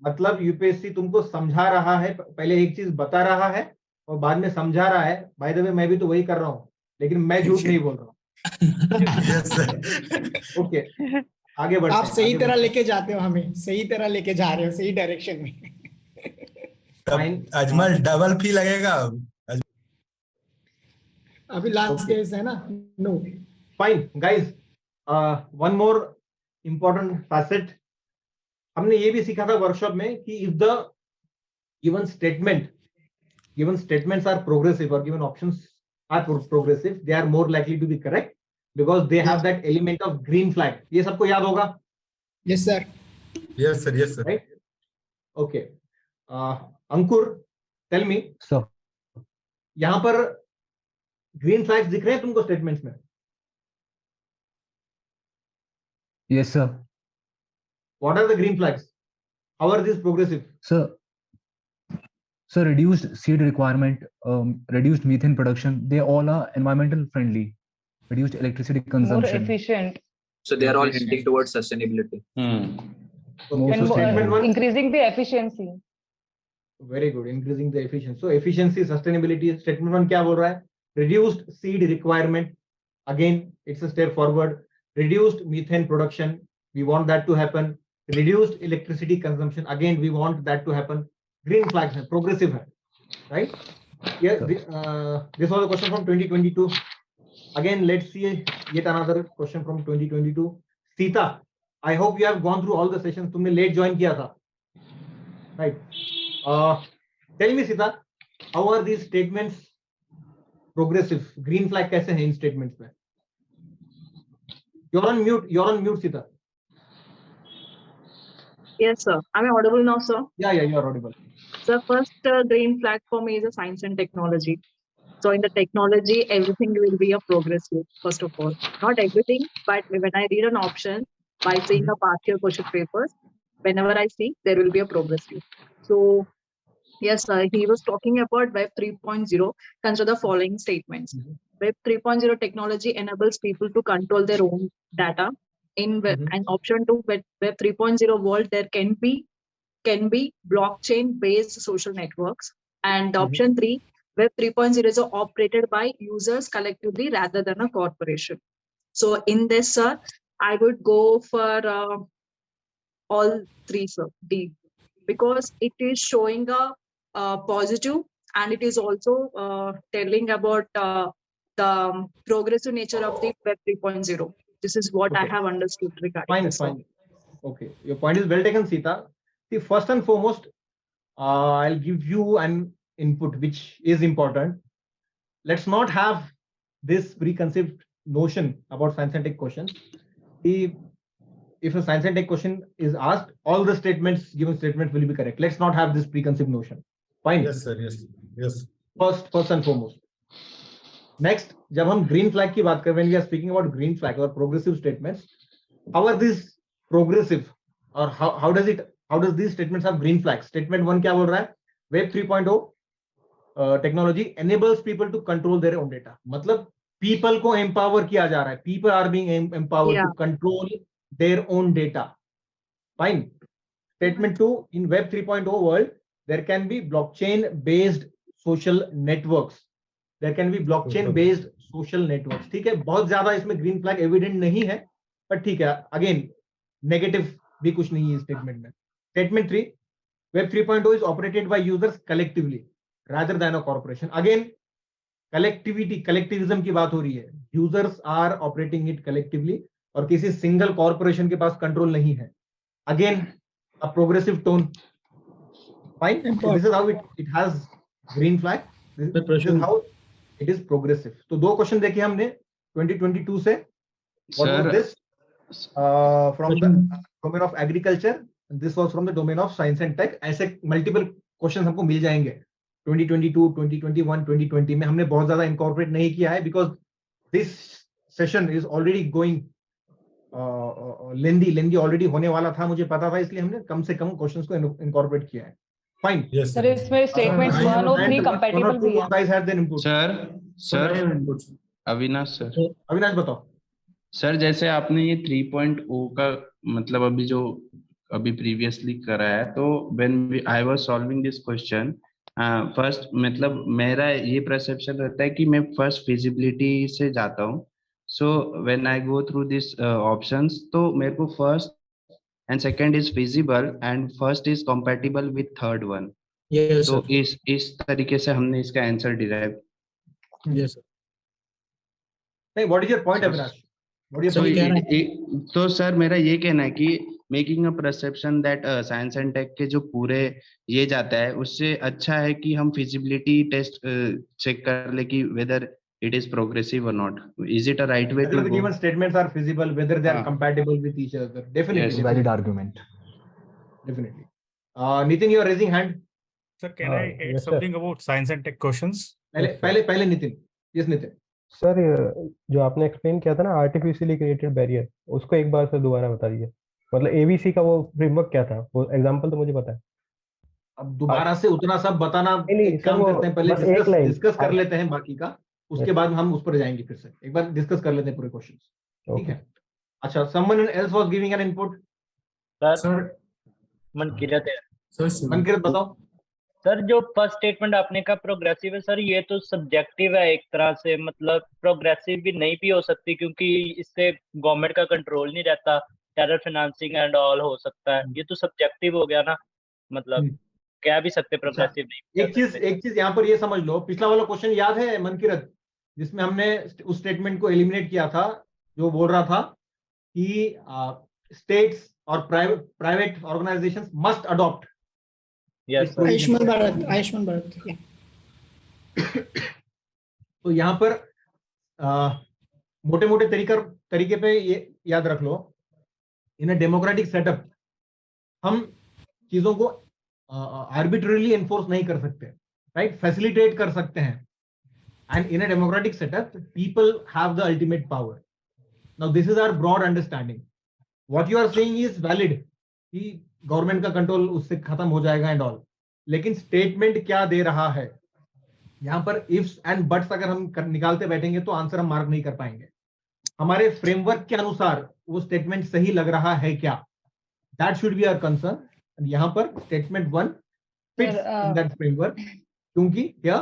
मतलब यूपीएससी तुमको समझा रहा है, पहले एक चीज बता रहा है और बाद में समझा रहा है. बाय द वे मैं भी तो वही कर रहा हूँ, लेकिन मैं झूठ नहीं बोल रहा हूँ. ओके, आगे बढ़ते हैं. आप सही तरह लेके जाते हो, हमें सही तरह लेके जा रहे हो, सही डायरेक्शन में. अजमल डबल फी लगेगा. अभी लास्ट Okay. केस है ना, no. Fine, guys. One more important facet. हमने ये भी सीखा था वर्कशॉप में कि if the given statements are progressive or given options are progressive, they are more likely to be correct because they have that element of green flag. ये सबको याद होगा? Yes sir. Yes sir, yes sir. Right? Okay. अंकुर, tell me. Sir. यहाँ पर green flags दिख रहे हैं तुमको स्टेटमेंट्स में? Yes sir. What are the green flags? How are these progressive? Sir, reduced seed requirement, reduced methane production, they all are environmental friendly. Reduced electricity More consumption. efficient. So they are all hinting towards sustainability. Okay, And so statement one. Increasing the efficiency. Very good. Increasing the efficiency. So efficiency, sustainability. Statement one क्या बोल रहा है? Reduced seed requirement. Again, it's a step forward. Reduced methane production. We want that to happen. Reduced electricity consumption. Again, we want that to happen. Green flags है, progressive है, right? Yeah. This was a question from 2022. Again, let's see yet another question from 2022. Sita, I hope you have gone through all the sessions. तुमने late join किया था, right? Tell me, Sita, how are these statements progressive? Green flag कैसे हैं इन statements में? You're on mute. You're on mute, Sita. Yes, sir. Am I audible now, sir? Yeah, you are audible. So first green flag for me is a science and technology. So in the technology, everything will be a progressive, first of all. Not everything, but when I read an option, by seeing a past year question papers, whenever I see, there will be a progressive. So yes, sir, he was talking about Web 3.0. Consider the following statements. Web 3.0 technology enables people to control their own data. In web, and option 2, Web 3.0 world, there can be blockchain based social networks. And option 3, Web 3.0 is operated by users collectively rather than a corporation. So in this, sir, I would go for all three, sir, D, because it is showing a positive, and it is also telling about the progressive nature of the Web 3.0. This is what I have understood regarding this. Fine. Okay, your point is well taken, Sita. See, first and foremost, I'll give you an input which is important. Let's not have this preconceived notion about science and tech questions. If a science and tech question is asked, all the given statements will be correct. Let's not have this preconceived notion. Fine. Yes sir, yes. First and foremost. Next, जब हम green flag की बात करें, when we are speaking about green flag or progressive statements, how are these progressive, or how does these statements have green flags? Statement 1 क्या बोल रहा है? Web 3.0 technology enables people to control their own data. मतलब people को empower किया जा रहा है. People are being empowered to control their own data. Fine. Statement 2, in Web 3.0 world, there can be blockchain based social networks. There can be blockchain based social networks. ठीक है, बहुत ज्यादा इसमें green flag evident नहीं है, पर ठीक है, again negative भी कुछ नहीं है स्टेटमेंट में. Statement 3, Web 3.0 is operated by users collectively rather than a corporation. Again, collectivism की बात हो रही है. Users are operating it collectively और किसी single corporation के पास control नहीं है. Again, a progressive tone. Fine. So this is how it has green flag. This is how it is progressive. तो दो क्वेश्चन देखे हमने 2022 से. What was this? From the domain of agriculture. This was from the domain of science and tech. ऐसे multiple questions हमको मिल जाएंगे 2022, 2021, 2020 में. हमने बहुत ज्यादा incorporate नहीं किया है because this session is already going lengthy already होने वाला था, मुझे पता था, इसलिए हमने कम से कम questions को incorporate किया है. Fine. Yes, सर इसमें स्टेटमेंट्स 1 और 3 कंपैटिबल भी है. Guys had their input. Sir Avinash sir. Avinash बताओ. सर जैसे आपने ये 3.0 का मतलब अभी प्रीवियसली करा है, तो when I was solving this question, first मतलब मेरा ये परसेप्शन रहता है कि मैं फर्स्ट फिजिबिलिटी से जाता हूँ. So when I go through this options, तो मेरे को first and second is feasible and first is compatible with third one. Yes, तो इस तरीके से हमने इसका आंसर डिराइव. Yes, sir. नहीं, what is your point Avinash? What is So, your point? तो सर मेरा ये कहना है कि making a perception that science and tech के जो पूरे ये जाता है उससे अच्छा है कि हम फिजिबिलिटी टेस्ट चेक कर ले कि weather it is progressive or not. Is it a right way to whether the go? given statements are feasible, whether they are हाँ. compatible with each other. Definitely. Yes. Valid argument. Definitely. Nitin, you are raising hand. Sir, can I add something about science and tech questions? पहले Nitin. Yes, Nitin. Sir जो आपने explain किया था ना artificially created barrier, उसको एक बार फिर दोबारा बता दीजिए। मतलब एबीसी का वो फ्रेमवर्क क्या था, वो एग्जांपल तो मुझे पता है। अब दोबारा से उतना सब बताना एक काम करते हैं, पहले डिस्कस कर लेते हैं बाकी का, उसके बाद हम उस पर जाएंगे। फिर से एक बार डिस्कस कर लेते हैं पूरे क्वेश्चंस, ठीक है? अच्छा, someone else was giving an input. Sir Mankirat है। मनकीरत बताओ। सर जो फर्स्ट स्टेटमेंट आपने कहा प्रोग्रेसिव है, सर ये तो सब्जेक्टिव है एक तरह से, मतलब प्रोग्रेसिव भी नहीं भी हो सकती क्योंकि इससे गवर्नमेंट का कंट्रोल नहीं रहता, टेरर फाइनेंसिंग एंड ऑल हो सकता है, ये तो सब्जेक्टिव हो गया ना, मतलब कह भी सकते प्रोग्रेसिव नहीं। एक चीज यहाँ पर ये समझ लो, पिछला वाला क्वेश्चन याद है मनकीरत, जिसमें हमने उस स्टेटमेंट को एलिमिनेट किया था, जो बोल रहा था कि स्टेट्स और private organisations must adopt Ayushman Bharat. तो यहाँ पर मोटे मोटे तरीके पे ये याद रख लो, इन अ डेमोक्रेटिक सेटअप हम चीजों को आर्बिट्रेरली एनफोर्स नहीं कर सकते, राइट? फैसिलिटेट कर सकते हैं, and in a democratic setup people have the ultimate power. Now this is our broad understanding. What you are saying is valid कि गवर्नमेंट का कंट्रोल उससे खत्म हो जाएगा एंड ऑल, लेकिन स्टेटमेंट क्या दे रहा है यहाँ पर? इफ्स एंड बट्स अगर हम निकालते बैठेंगे तो आंसर हम मार्क नहीं कर पाएंगे। हमारे फ्रेमवर्क के अनुसार वो स्टेटमेंट सही लग रहा है क्या? That should be our concern. यहाँ पर statement 1 fits in that framework क्योंकि क्या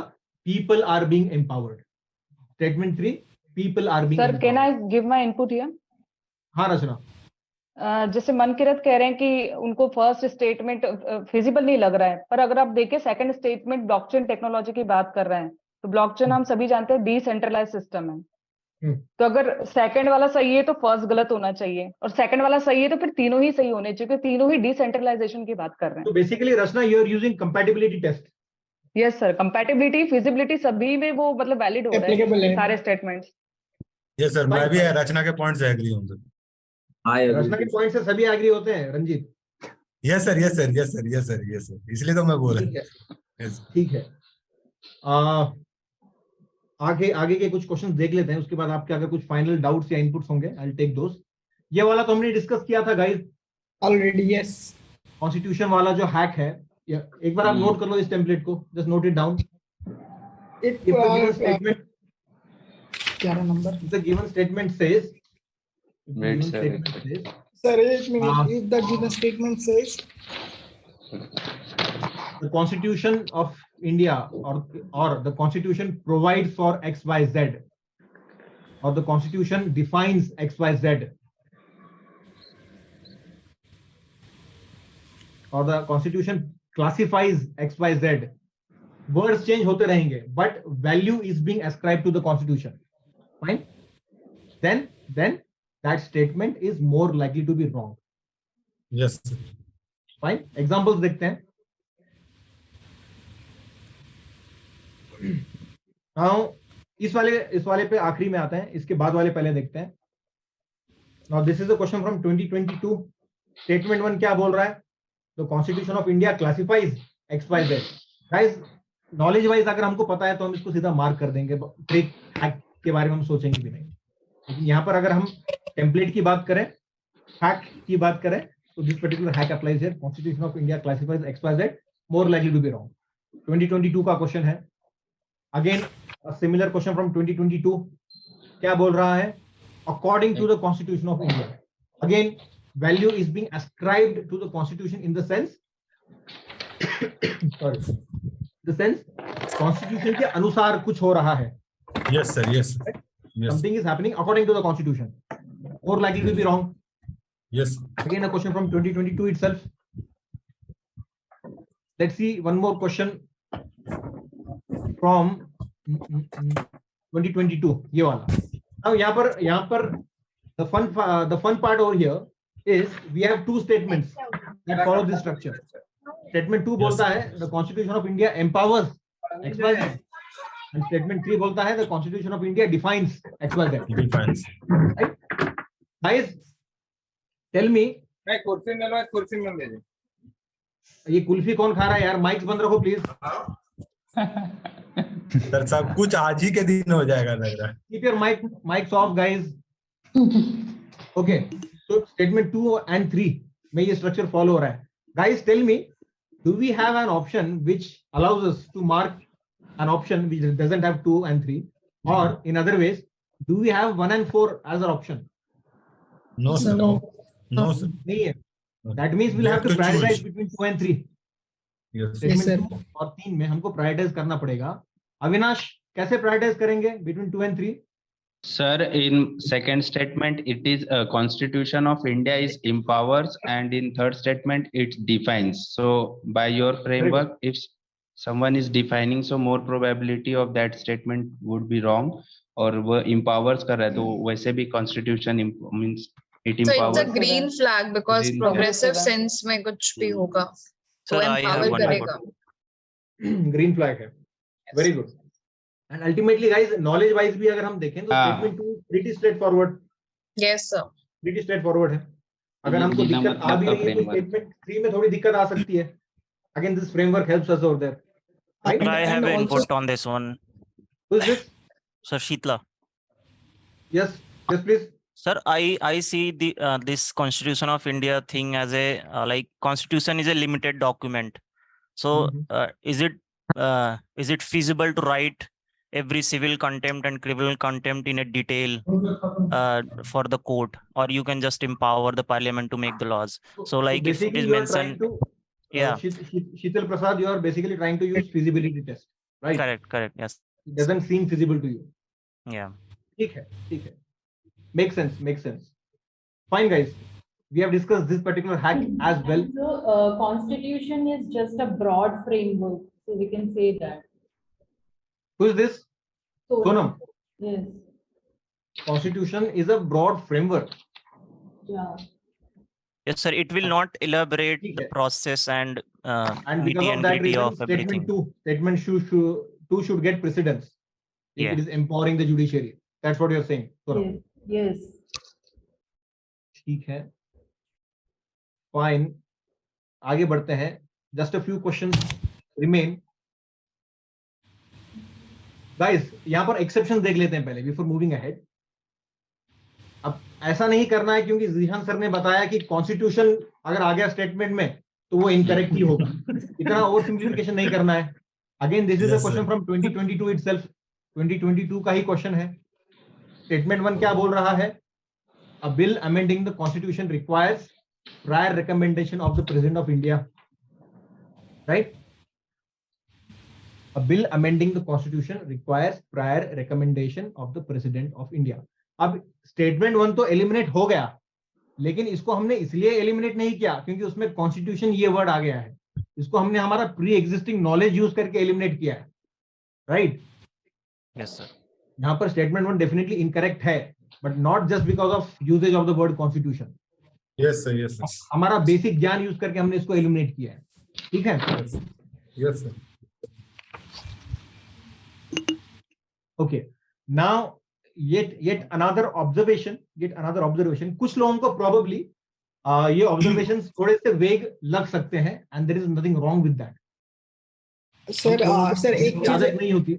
people are being empowered. Statement 3 people are being. Sir can I give my input here? हाँ रचना। जैसे मनकीरत कह रहे हैं कि उनको फर्स्ट स्टेटमेंट फिजिबल नहीं लग रहा है, पर अगर आप देखें सेकंड स्टेटमेंट ब्लॉकचेन टेक्नोलॉजी की बात कर रहे हैं, तो ब्लॉकचेन हम सभी जानते हैं डिसेंट्रलाइज सिस्टम है। तो अगर सेकंड वाला सही है तो फर्स्ट गलत होना चाहिए, और सेकंड वाला सही है तो फिर तीनों ही सही होने चाहिए, क्योंकि तीनों ही डिसेंट्रलाइजेशन की बात कर रहे हैं। तो basically Rachna you are using compatibility test. Yes sir, compatibility feasibility सभी में वो मतलब वैलिड हो रहा है सारे स्टेटमेंट्स। यस सर, मैं भी रचना के पॉइंट से एग्री हूं सर। रचना के पॉइंट से सभी एग्री होते हैं Ranjit. Yes sir, yes sir, yes sir, yes sir, yes sir, इसलिए तो मैं बोला। ठीक है। आगे के कुछ क्वेश्चंस देख लेते हैं, उसके बाद आपके अगर कुछ फाइनल डाउट्स या इनपुट्स होंगे आई विल टेक दोस। ये वाला तो हमने डिस्कस किया था गाइस ऑलरेडी। यस, कॉन्स्टिट्यूशन वाला जो हैक है, एक बार आप नोट कर लो इस टेम्पलेट को, just note it down. Statement 11 number. The given statement says, Wait, sir. Sir, 1 minute. If the given statement says the Constitution of India or the Constitution provides for X, Y, Z, or the Constitution defines X, Y, Z, or the Constitution classifies X, Y, Z, words change होते रहेंगे, but value is being ascribed to the Constitution. Fine? Then that statement is more likely to be wrong. Yes sir. Fine. Examples देखते हैं। Now इस वाले पे आखिरी में आते हैं, इसके बाद वाले पहले देखते हैं। Now this is a question from 2022. Statement 1 क्या बोल रहा है? The Constitution of India classifies X, Y, Z. Guys, knowledge wise अगर हमको पता है तो हम इसको सीधा मार्क कर देंगे, ट्रिक हैक के बारे में हम सोचेंगे भी नहीं। लेकिन यहाँ पर अगर हम टेम्पलेट की बात करें, हैक की बात करें, तो this particular hack applies here. Constitution of India classifies X Y Z, more likely to be wrong. 2022 का क्वेश्चन है। Again a similar question from 2022 क्या बोल रहा है? According to the constitution of India, again value is being ascribed to the Constitution in the sense Constitution के अनुसार कुछ हो रहा है। Yes sir, yes. Something is happening according to the Constitution. More likely to be wrong. Yes. Again, a question from 2022 itself. Let's see one more question from 2022. ये वाला Now यहाँ पर the fun part over here is we have two statements that follow this structure. Statement 2 बोलता है the Constitution of India empowers XYZ, and statement 3 बोलता है the Constitution of India defines XYZ. Defines. Right? Guys, tell me. कुर्सी में लो, कुर्सी में ले जाओ. ये कुल्फी कौन खा रहा है यार? माइक्स बंद रखो प्लीज. सर सब कुछ आज ही के दिन हो जाएगा लग रहा है. Keep your mics off, guys. Okay. So statement 2 and 3 में ये structure follow हो रहा है. Guys, tell me, do we have an option which allows us to mark an option which doesn't have 2 and 3, or in other ways, do we have 1 and 4 as an option? No, sir. No, sir. नहीं है. That means we'll have to prioritize between 2 and 3. Yes, Statement 2 और 3 में हमको prioritize करना पड़ेगा. अविनाश, कैसे prioritize करेंगे between 2 and 3? Sir, in second statement, it is Constitution of India is empowers, and in third statement, it defines. So, by your framework, if someone is defining, so more probability of that statement would be wrong, और वो empowers कर रहा है, तो वैसे भी Constitution means it So empowers. it's a green flag because Green progressive sense में कुछ भी होगा तो Sir, I have empower one करेगा. Green flag है. Very good. And ultimately, guys, knowledge wise भी अगर हम देखें तो statement 2 pretty straightforward. Yes, sir. Pretty straightforward है. अगर हमको दिक्कत आ भी रही है तो statement 3 में थोड़ी दिक्कत आ सकती है. Again, this framework helps us over there. Right? I have an input on this one. Who is this? Sir Sheetla. Yes, please. Sir, I see the this Constitution of India thing as a like Constitution is a limited document. So is it feasible to write every civil contempt and criminal contempt in a detail for the court, or you can just empower the parliament to make the laws? So like if it is mentioned, yeah. Sheetal Prasad, you are basically trying to use feasibility test, right? Correct, yes. It doesn't seem feasible to you. Yeah. ठीक है. Makes sense. Fine, guys. We have discussed this particular hack as well. So, Constitution is just a broad framework, so we can say that. Who is this? Sonam. Yes. Constitution is a broad framework. Yeah. Yes, sir. It will not elaborate the process and because of that reason, statement 2 should get precedence. If it is empowering the judiciary. That's what you're saying. Sonam. Yes. ठीक है. Fine. आगे बढ़ते हैं. Just a few questions remain. Guys, यहाँ पर exceptions देख लेते हैं पहले before moving ahead. अब ऐसा नहीं करना है क्योंकि जिहान सर ने बताया कि कॉन्स्टिट्यूशन अगर आ गया स्टेटमेंट में तो वो इनकरेक्ट ही होगा. इतना ओवर सिंप्लीफिकेशन नहीं करना है. Again this is a question from 2022 itself. 2022 का ही क्वेश्चन है. स्टेटमेंट 1 क्या बोल रहा है? A bill amending the constitution requires prior recommendation of the President of India. Right? A bill amending the constitution requires prior recommendation of the President of India. अब statement 1 तो eliminate हो गया, लेकिन इसको हमने इसलिए एलिमिनेट नहीं किया क्योंकि उसमें कॉन्स्टिट्यूशन ये वर्ड आ गया है. इसको हमने हमारा प्री एग्जिस्टिंग नॉलेज यूज करके एलिमिनेट किया है. राइट? Yes sir. यहाँ पर स्टेटमेंट 1 डेफिनेटली इनकरेक्ट है, but not just because of usage of the word constitution. Yes, sir. Yes, sir. हमारा बेसिक ज्ञान यूज करके हमने इसको एलिमिनेट किया है. ठीक है? Yes, sir. Okay. Now, yet another observation. कुछ लोगों को probably ये observations थोड़े से vague लग सकते हैं, and there is nothing wrong with that. Sir एक चीज नहीं होती.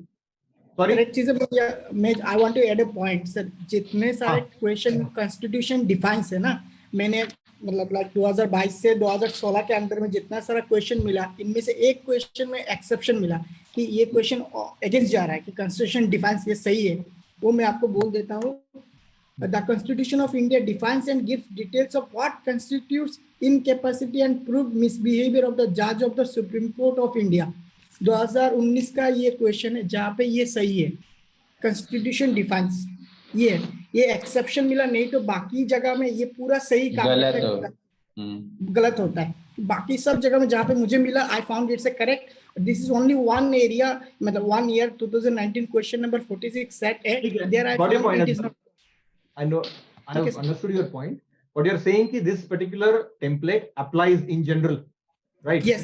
एक चीज मैं I want to add a point sir. जितने सारे क्वेश्चन कॉन्स्टिट्यूशन डिफाइंस है ना, मैंने मतलब लाइक 2022 से 2016 के अंदर में जितना सारा क्वेश्चन मिला, इनमें से एक क्वेश्चन में एक्सेप्शन मिला कि ये क्वेश्चन अगेंस्ट जा रहा है कि कॉन्स्टिट्यूशन डिफाइंस ये सही है. वो मैं आपको बोल देता हूँ. The constitution of India defines and gives details of what constitutes incapacity and prove misbehaviour of the जज of the supreme court of India. 2019 का ये क्वेश्चन है जहाँ पे ये सही है. कॉन्स्टिट्यूशन डिफाइंस ये एक्सेप्शन मिला, नहीं तो बाकी जगह में ये पूरा सही गलत होता है. बाकी सब जगह में जहाँ पे मुझे मिला, I found it's a correct. This is only one area, मतलब 1 year 2019 क्वेश्चन नंबर 46 सेट है. There I found it is not. I know, I have understood your point. But you're saying that this particular template applies in general, right? Yes,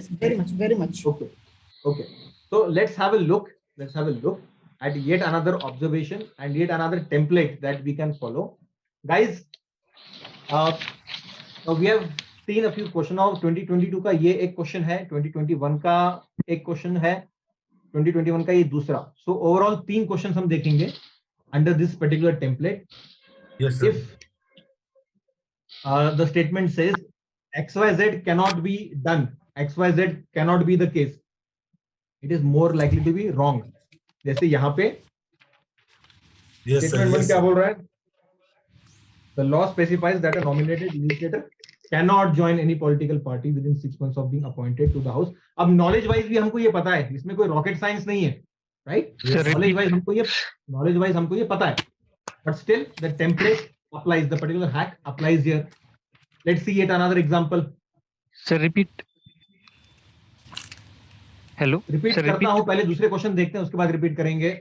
very much. Okay. So let's have a look at yet another observation and yet another template that we can follow. Guys, we have seen a few question of 2022 का ये एक question है, 2021 का एक question है, 2021 का ये दूसरा. So overall 3 क्वेश्चन हम देखेंगे under this particular template. Yes, sir. If the statement says XYZ cannot be done, XYZ cannot be the case, it is more likely to be wrong. जैसे यहाँ पे statement 1 क्या बोल रहा है? The law specifies that a nominated legislator cannot join any political party within 6 months of being appointed to the house. अब knowledge wise भी हमको ये पता है, इसमें कोई rocket science नहीं है, right? Knowledge wise हमको ये पता है, but still the template applies, the particular hack applies here. Let's see yet another example. Sir, repeat. Hello. Repeat करता हूँ, पहले दूसरे क्वेश्चन देखते हैं, उसके बाद रिपीट करेंगे.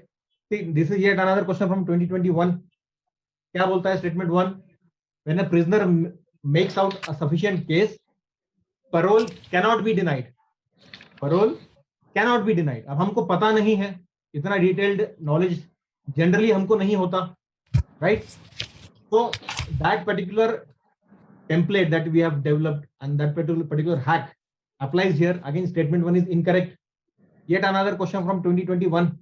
This is yet another question from 2021. क्या बोलता है statement 1? When a prisoner makes out a sufficient case, parole cannot be denied. Parole cannot be denied. अब हमको पता नहीं है, इतना detailed knowledge generally हमको नहीं होता, right? So that particular template that we have developed and that particular hack applies here. Again, statement 1 is incorrect. Yet another question from 2021.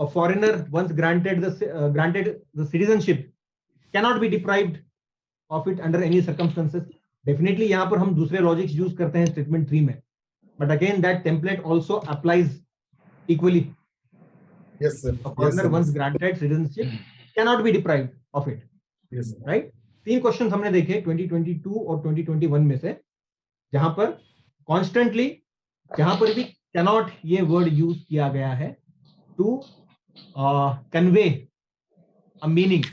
A foreigner once granted the citizenship cannot be deprived of it under any circumstances. Definitely यहाँ पर हम दूसरे logics use करते हैं statement 3 में. But again, that template also applies equally. Yes, sir. A foreigner once granted citizenship cannot be deprived of it. Yes, sir. Right? 3 questions हमने देखे 2022 और 2021 में से, जहां पर constantly जहां पर भी cannot ये word use किया गया है to convey a meaning,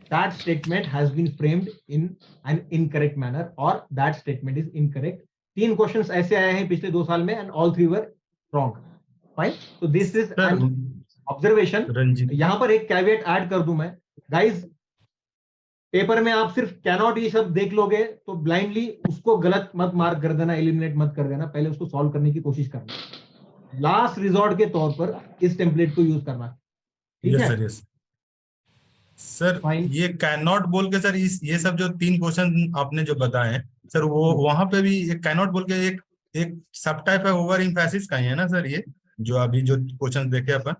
that statement has been framed in an incorrect manner or that statement is incorrect. 3 questions ऐसे आए हैं पिछले 2 साल में and all 3 were wrong. Fine. So this is an observation. यहाँ पर एक caveat add कर दूं मैं. Guys, पेपर में आप सिर्फ cannot ये सब देख लोगे तो blindly उसको गलत मत मार्क कर देना, eliminate मत कर देना, पहले उसको solve करने की कोशिश करना. लास्ट रिजॉर्ट के तौर पर इस टेम्पलेट को यूज करना. ठीक है सर? Yes sir. ये कैन नॉट बोल के सर ये सब जो 3 क्वेश्चन आपने जो बताए हैं सर, वो वहां पे भी ये कैन नॉट बोल के एक सब टाइप है ओवर एम्फेसिस का ही है ना सर? ये जो अभी जो क्वेश्चन देखे अपन,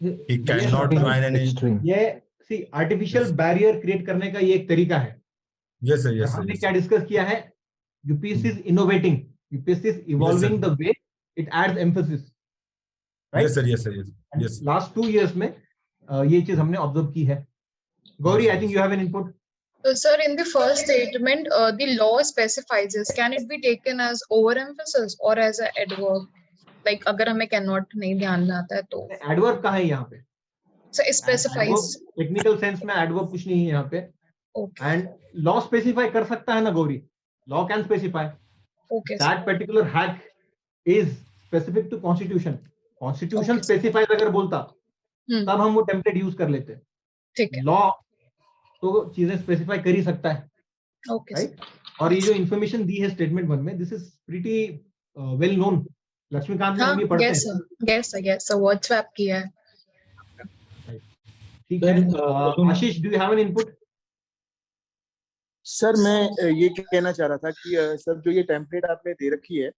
कैन नॉट ज्वाइन एनी, ये सी आर्टिफिशियल बैरियर क्रिएट करने का ये एक तरीका है. Yes sir. यस हमने क्या डिस्कस किया है? UPSC is innovating, UPSC is evolving the way it adds emphasis, right? Yes sir. Yes sir. Yes. Last 2 years में ये चीज हमने ऑब्जर्व की है. Gauri, I think you have an input. Sir, in the first statement, the law specifies, can it be taken as overemphasis or as a adverb? Like अगर हमें cannot नहीं ध्यान में आता है तो adverb कहाँ है यहाँ पे? So it specifies. Technical sense में adverb कुछ नहीं है यहाँ पे. Okay. And law specify कर सकता है ना Gauri? Law can specify. Okay. That particular hack is specific to constitution. Constitution specifies अगर बोलता तब हम वो टेम्पलेट यूज कर लेते. ठीक है. लॉ तो चीजें स्पेसिफाई कर ही सकता है. राइट? और ये जो इन्फॉर्मेशन दी है स्टेटमेंट 1 में, this is pretty well known. Laxmikanth ने भी पढ़ते हैं. Yes, वर्ड स्वैप किया है. ठीक है. Ashish, do you have an input? Sir, मैं ये कहना चाह रहा था कि सर जो ये टेम्पलेट आपने दे रखी है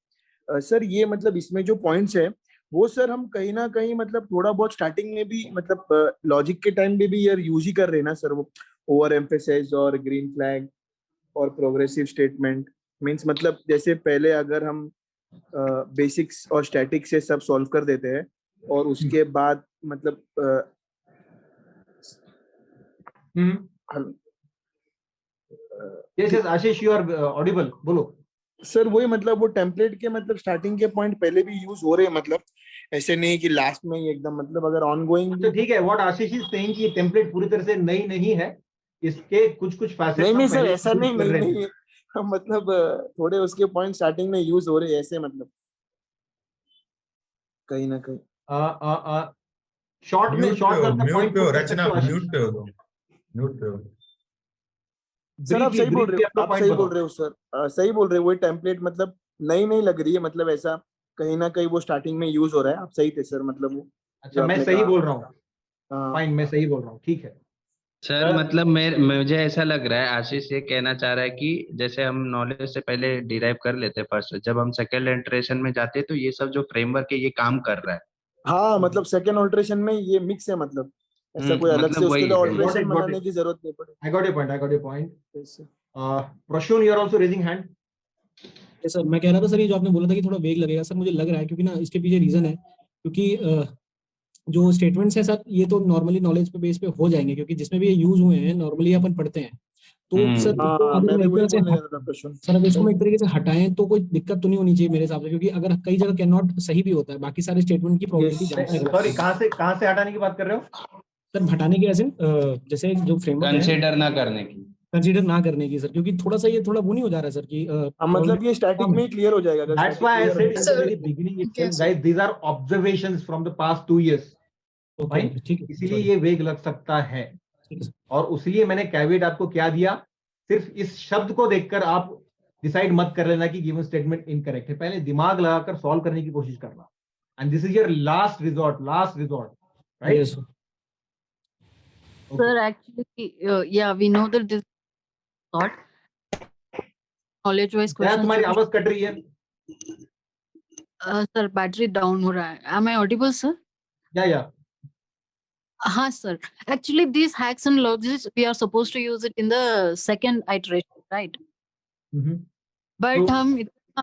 सर, ये मतलब इसमें जो पॉइंट्स है वो सर हम कहीं ना कहीं मतलब थोड़ा बहुत स्टार्टिंग में भी मतलब लॉजिक के टाइम में भी यार यूज ही कर रहे हैं ना सर, वो ओवर एम्फेसिस और ग्रीन फ्लैग और प्रोग्रेसिव स्टेटमेंट. मींस मतलब जैसे पहले अगर हम बेसिक्स और स्टैटिक्स से सब सॉल्व कर देते हैं और उसके बाद मतलब yes Ashish, you are audible, बोलो सर. वही मतलब वो टेम्पलेट के मतलब स्टार्टिंग के पॉइंट पहले भी यूज हो रहे हैं, मतलब ऐसे नहीं कि लास्ट में ही एकदम, मतलब अगर ऑनगोइंग. तो ठीक है, व्हाट आशीष इज सेइंग कि ये टेम्पलेट पूरी तरह से नई नहीं है, इसके कुछ फैसेट्स नहीं सर, ऐसा नहीं मतलब थोड़े उसके पॉइंट स्टार्टिंग में यूज हो रहे हैं ऐसे, मतलब कहीं ना कहीं. शॉर्ट में म्यूट शॉर्ट पे हो, में म्यूट पॉइंट पे हो, कर रचना सकते हो म्यूट पे हो तुम, म्यूट पे हो। सर आप सही बोल रहे हो, आप सही बोल पॉइंट रहे हो सर, सही बोल रहे हो। वो टेम्पलेट मतलब नई नहीं लग रही है, मतलब ऐसा कहीं ना कहीं वो स्टार्टिंग में यूज हो रहा है। आप सही थे सर, मतलब वो अच्छा जो मैं आपने सही कहा। बोल रहा हूँ, हाँ फाइन मैं सही बोल रहा हूँ, ठीक है। सर मतलब मुझे ऐसा लग रहा है आशीष ये कहना चाह रहा है कि जैसे हम नॉलेज से पहले डिराइव कर लेते हैं फर्स्ट, जब हम सेकंड इटरेशन में जाते हैं तो ये सब जो फ्रेमवर्क है ये काम कर रहा है। हाँ, मतलब सेकेंड ऑल्ट्रेशन में ये मिक्स है, मतलब ऐसा कोई अलग से मतलब उसके लिए वही ऑल्ट्रेशन बनाने की जरूरत नहीं पड़े। I got your point. Prashun, you are also raising hand. Sir मैं कह रहा था सर, ये जो आपने बोला था कि थोड़ा वेग लगेगा सर, मुझे लग रहा है क्योंकि ना इसके पीछे रीजन है, क्योंकि जो स्टेटमेंट्स हैं सर ये तो नॉर्मली नॉलेज पे बेस पे हो जाएंगे, क्योंकि जिसमें भी ये यूज हुए हैं नॉर्मली अपन पढ़ते हैं। तो सर इसको हाँ, अगर मैं भी एक वही तरह से बोलने लगा प्रश्न। सर अब इसको हम एक तरीके से हटाएं तो कोई दिक्कत तो नहीं होनी चाहिए मेरे हिसाब से, क्योंकि अगर कई जगह कैन नॉट सही भी होता है, बाकी सारे स्टेटमेंट की प्रोबेबिलिटी ज्यादा है। सॉरी, कहाँ से हटाने की बात कर रहे हो? सर हटाने की ऐसे जैसे जो फ्रेमवर्क है कंसीडर ना करने की, कंसीडर ना करने की सर, क्योंकि थोड़ा सा ये थोड़ा वो नहीं हो जा रहा है सर कि मतलब ये स्टैटिक में ही क्लियर हो जाएगा अगर That's static why I clear हो said जाएगा। in the very beginning itself, guys, these are observations from the past 2 years. Okay ठीक है, इसीलिए ये वेग लग सकता है, और उसलिए मैंने कैवेट आपको क्या दिया, सिर्फ इस शब्द को देखकर आप डिसाइड मत कर लेना कि गिवन स्टेटमेंट इनकरेक्ट है, पहले दिमाग लगाकर सॉल्व करने की कोशिश करना, and this is your last resort, right? Yes Sir, actually, yeah, we know that this thought knowledge-wise क्या question. तुम्हारी आवाज कट रही है? Sir, battery down हो रहा है. Am I audible, sir? Yeah. हाँ sir. Actually, these hacks and logics we are supposed to use it in the second iteration, right? But हम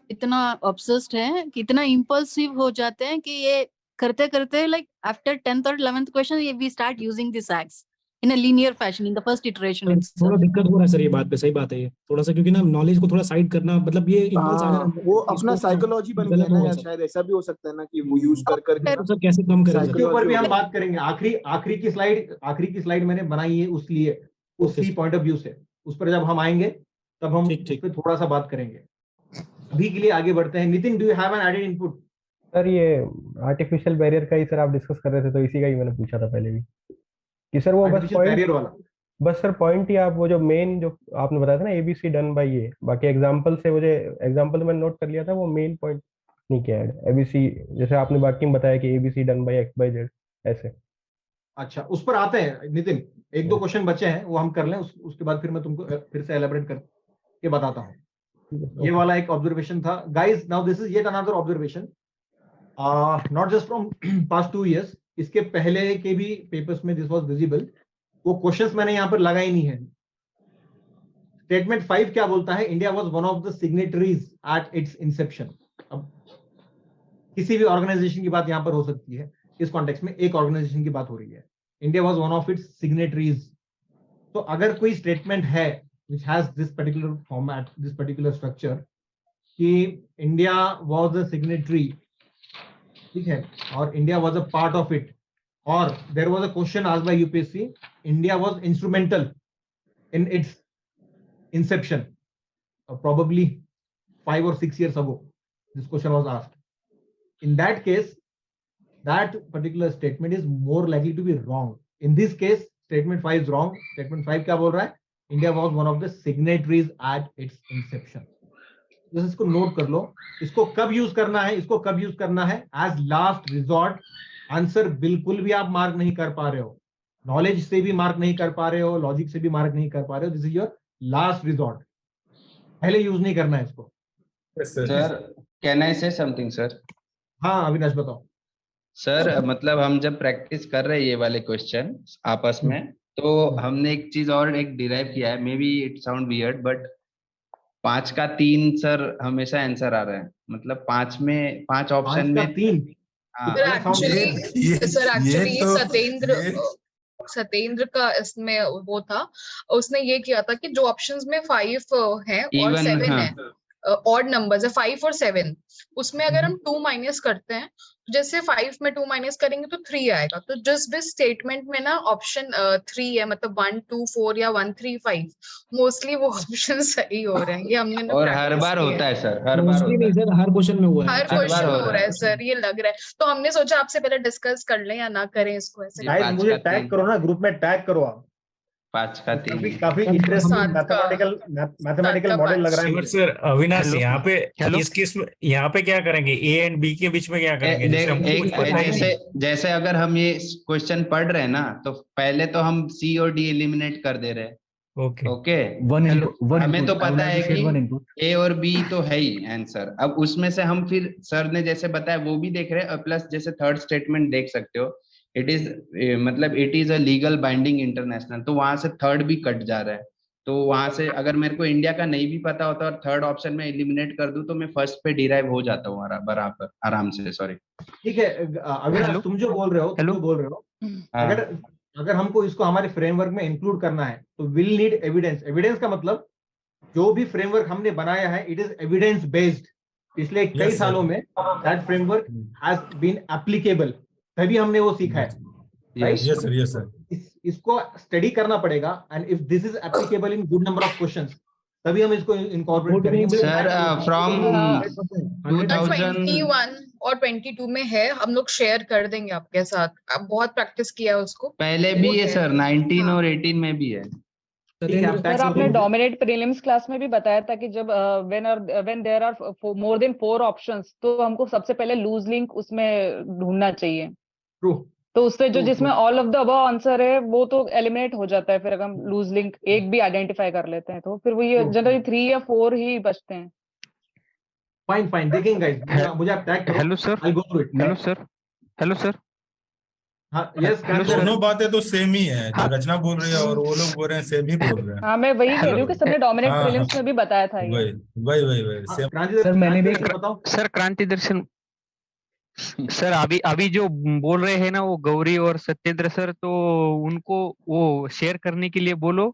इतना obsessed हैं कि इतना impulsive हो जाते हैं कि ये करते करते like after 10th or 11th question we start using these hacks in a linear fashion in the first iteration itself. थोड़ा दिक्कत हो रहा है सर ये बात पे, सही बात है ये थोड़ा सा, क्योंकि ना नॉलेज को थोड़ा साइड करना, मतलब ये इम्पल्स आ जाना, वो अपना साइकोलॉजी बन गया ना यार, शायद ऐसा भी हो सकता है ना कि वो यूज कर करके सर कैसे कम करें इसके ऊपर भी हम बात करेंगे। आखिरी की स्लाइड मैंने बनाई है उसी पॉइंट ऑफ व्यू से, उस पर जब हम आएंगे तब हम उस पर थोड़ा सा बात करेंगे। अभी के लिए आगे बढ़ते हैं। Nitin, do you have an added input? Sir ये आर्टिफिशियल बैरियर का ही सर आप डिस्कस कर रहे थे, तो इसी का ही मैंने पूछा था पहले भी कि सर वो बस बैरियर वाला, बस सर पॉइंट ही आप वो जो मेन जो आपने बताया था ना एबीसी डन बाय ये, बाकी एग्जांपल से मुझे एग्जांपल मैंने नोट कर लिया था, वो मेन पॉइंट नहीं किया है एबीसी, जैसे आपने बाकी में बताया कि ABC done by X by Z ऐसे। अच्छा, उस पर आते हैं नितिन, 1-2 क्वेश्चन बचे हैं वो हम कर लें, उसके बाद फिर मैं तुमको फिर से एलैबोरेट करके बताता हूँ। ये वाला एक ऑब्जर्वेशन था guys. Now this is yet another observation, not just from past 2 years, इसके पहले के भी पेपर्स में दिस वाज विजिबल। वो क्वेश्चंस मैंने यहाँ पर लगाए नहीं है। स्टेटमेंट 5 क्या बोलता है? India was one of the signatories at its inception. अब किसी भी ऑर्गेनाइजेशन की बात यहाँ पर हो सकती है, इस कॉन्टेक्स्ट में एक ऑर्गेनाइजेशन की बात हो रही है। India was one of its signatories. तो अगर कोई स्टेटमेंट है which has this particular format, this particular structure, कि इंडिया was a signatory, ठीक है, और India was a part of it, और there was a question asked by UPSC, India was instrumental in its inception, probably 5 or 6 years ago this question was asked. In that case, that particular statement is more likely to be wrong. In this case, statement 5 is wrong. Statement 5 क्या बोल रहा है? India was one of the signatories at its inception. बस इसको note कर लो। इसको कब use करना है? इसको कब यूज करना है? As last resort. आंसर बिल्कुल भी आप मार्क नहीं कर पा रहे हो, नॉलेज से भी मार्क नहीं कर पा रहे हो, लॉजिक से भी मार्क नहीं कर पा रहे हो, this is your last resort. पहले यूज नहीं करना है इसको। सर कैन आई से समथिंग सर? हाँ अविनाश बताओ। सर मतलब हम जब प्रैक्टिस कर रहे हैं ये वाले क्वेश्चन आपस में, तो हमने एक चीज और एक डिराइव किया है, may be it sound weird but 5 का 3 सर हमेशा आंसर आ रहा है, मतलब 5 ऑप्शन में 3। सतेंद्र का इसमें वो था, उसने ये किया था कि जो ऑप्शंस में 5 है और 7 है, ऑड नंबर्स है 5 और 7, उसमें अगर हम 2 माइनस करते हैं तो जैसे 5 में 2 माइनस करेंगे तो 3 आएगा। तो जिस भी स्टेटमेंट में ना ऑप्शन 3 है, मतलब 1 2 4 या 1 3 5, मोस्टली वो ऑप्शन सही हो रहे हैं। ये हमने ना और हर practice बार की होता है सर, हर बार मोस्टली होता नहीं है, सर, हर क्वेश्चन में हुआ है। हर हर क्वेश्चन बार में हो हो रहा रहा है है। सर, ये लग रहा है। तो हमने सोचा आपसे पहले डिस्कस कर लें या ना करें इसको ऐसे। ये गाइस 5 मुझे का टैग 3, करो ना, ग्रुप में टैग करो आप। 5 का 3 काफी है। काफी हम इंटरेस्टिंग 7 का मैथमेटिकल मॉडल लग रहा है बट मुझे। सर अविनाश हेलो यहाँ पे हेलो इस केस में यहाँ पे क्या करेंगे, ए एंड बी के बीच में क्या करेंगे, जैसे हमको एक कुछ पता ही जैसे नहीं। जैसे अगर हम ये क्वेश्चन पढ़ रहे हैं ना, तो पहले तो हम सी और डी एलिमिनेट कर दे रहे हैं। Okay okay, one hello, input, one हमें तो इनपुट, आई विल पता हैव है टू शेयर वन कि इनपुट। ए और बी तो है ही आंसर। अब उसमें से हम फिर सर ने जैसे बताया वो भी देख रहे हैं, और प्लस जैसे थर्ड स्टेटमेंट देख सकते हो, इट इज मतलब it is a legal binding international, तो वहां से थर्ड भी कट जा रहा है। तो वहां से अगर मेरे को इंडिया का नहीं भी पता होता और थर्ड ऑप्शन में एलिमिनेट कर दूं तो मैं फर्स्ट पे डिराइव हो जाता हूँ बराबर आराम से। सॉरी। ठीक है अविनाश, हेलो तुम जो बोल रहे हो हेलो अगर हाँ अगर हमको इसको हमारे फ्रेमवर्क में इंक्लूड करना है तो विल नीड एविडेंस। एविडेंस का मतलब जो भी फ्रेमवर्क हमने बनाया है इट इज एविडेंस बेस्ड। पिछले कई यस सर, सालों में that framework has been applicable, तभी हमने वो सीखा है, right? Yes sir, yes sir. इसको स्टडी करना पड़ेगा, and if this is applicable in good number of questions तभी हम इसको इनकॉर्पोरेट करेंगे। सर फ्रॉम 2000 21 और 22 में है, हम लोग शेयर कर देंगे आपके साथ। आप बहुत प्रैक्टिस किया है उसको। पहले भी है सर, 19 हाँ। और 18 में भी है। सर आपने डोमिनेट प्रीलिम्स क्लास में भी बताया था कि जब when there are more than 4 options तो हमको सबसे पहले लूज लिंक उसमें ढूंढना चाहिए। ट्रू। तो उससे जो जिसमें all of the above answer है वो तो एलिमिनेट हो जाता है, फिर अगर हम लूज लिंक एक भी आइडेंटिफाई कर लेते हैं तो फिर वो ये जनरली 3 या 4 ही बचते हैं। फाइन फाइन, देखेंगे गाइस, मुझे आप टैग करो। Hello sir I go through it. Hello sir hello sir हाँ यस, हेलो सर दोनों बातें तो सेम ही है, जो रचना बोल रही है और वो लोग बोल रहे हैं, सेम ही बोल रहे हैं। हाँ मैं वही कह रही हूँ कि सबने डोमिनेट हाँ प्रीलिम्स में भी बताया था ये। वही वही वही वही सेम। सर मैंने भी बताओ सर क्रांति दर्शन सर अभी अभी जो बोल रहे हैं ना वो गौरी और सत्येंद्र सर, तो उनको वो शेयर करने के लिए बोलो।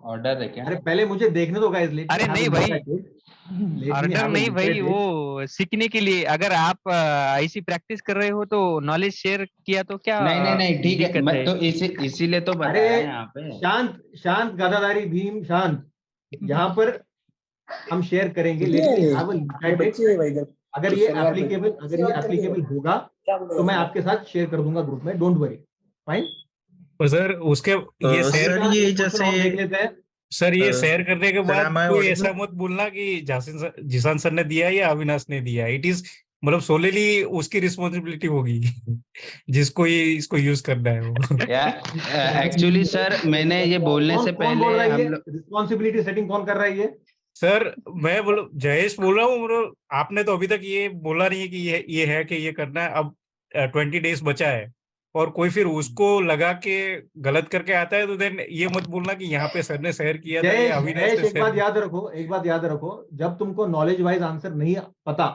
ऑर्डर है क्या? अरे पहले मुझे देखने दो गाइस, लेट मी अरे हैव नहीं अ भाई, लुक एट इट। ऑर्डर नहीं भाई, वो सीखने के लिए। अगर आप ऐसी प्रैक्टिस कर रहे हो तो नॉलेज शेयर किया तो क्या नहीं ठीक है, दिक्कत मैं है? तो इसीलिए तो अरे बताया यहाँ पे। शांत शांत गदाधारी भीम शांत, यहाँ पर हम शेयर करेंगे। Let me have a look at it. अगर ये एप्लीकेबल होगा तो मैं आपके साथ शेयर कर दूंगा ग्रुप में, डोंट वरी। फाइन। तो सर उसके ये शेयर सर ये जैसे देख लेते हैं। सर ये शेयर करने के बाद am I कोई audible? ऐसा मत बोलना कि जिशान सर ने दिया या अविनाश ने दिया। इट इज मतलब सोलेली उसकी रिस्पॉन्सिबिलिटी होगी जिसको ये इसको यूज करना है वो। एक्चुअली सर मैंने ये बोलने से कौन बोल पहले रहा है? हम ये लोग रिस्पॉन्सिबिलिटी सेटिंग कौन कर रहा है ये? सर मैं बोलो जयेश बोल रहा हूँ, मतलब आपने तो अभी तक ये बोला नहीं है कि ये है कि ये करना है। अब 20 डेज बचा है और कोई फिर उसको लगा के गलत करके आता है तो देन ये मत बोलना कि यहाँ पे सर ने शेयर किया था या अविनाश जयेश ने एक बात शेयर। याद रखो, एक बात याद रखो, जब तुमको नॉलेज वाइज आंसर नहीं पता,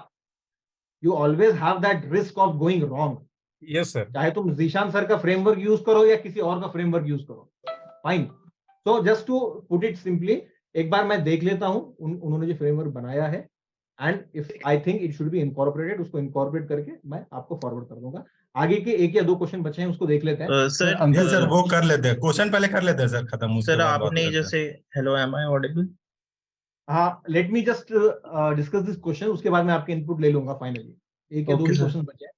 you always have that risk of going wrong. Yes sir. चाहे तुम जीशान सर का फ्रेमवर्क यूज करो या किसी और का फ्रेमवर्क यूज करो, fine. So just to put it simply, एक बार मैं देख लेता हूं उन्होंने जो फ्रेमवर्क बनाया है, and if I think it should be incorporated, उसको इनकॉर्पोरेट करके मैं आपको फॉरवर्ड कर दूंगा। आगे के 1 या 2 क्वेश्चन बचे हैं, उसको देख लेते हैं। सर वो कर लेते हैं, क्वेश्चन पहले कर लेते हैं सर, खत्म। उसके सर बाद बात आपने करते हैं। जैसे हेलो एम आई ऑडिबल? हाँ, let me just discuss this question, उसके बाद मैं आपके इनपुट ले लूंगा फाइनली। 1 या 2 Okay, ही sir. क्वेश्चन बचे हैं।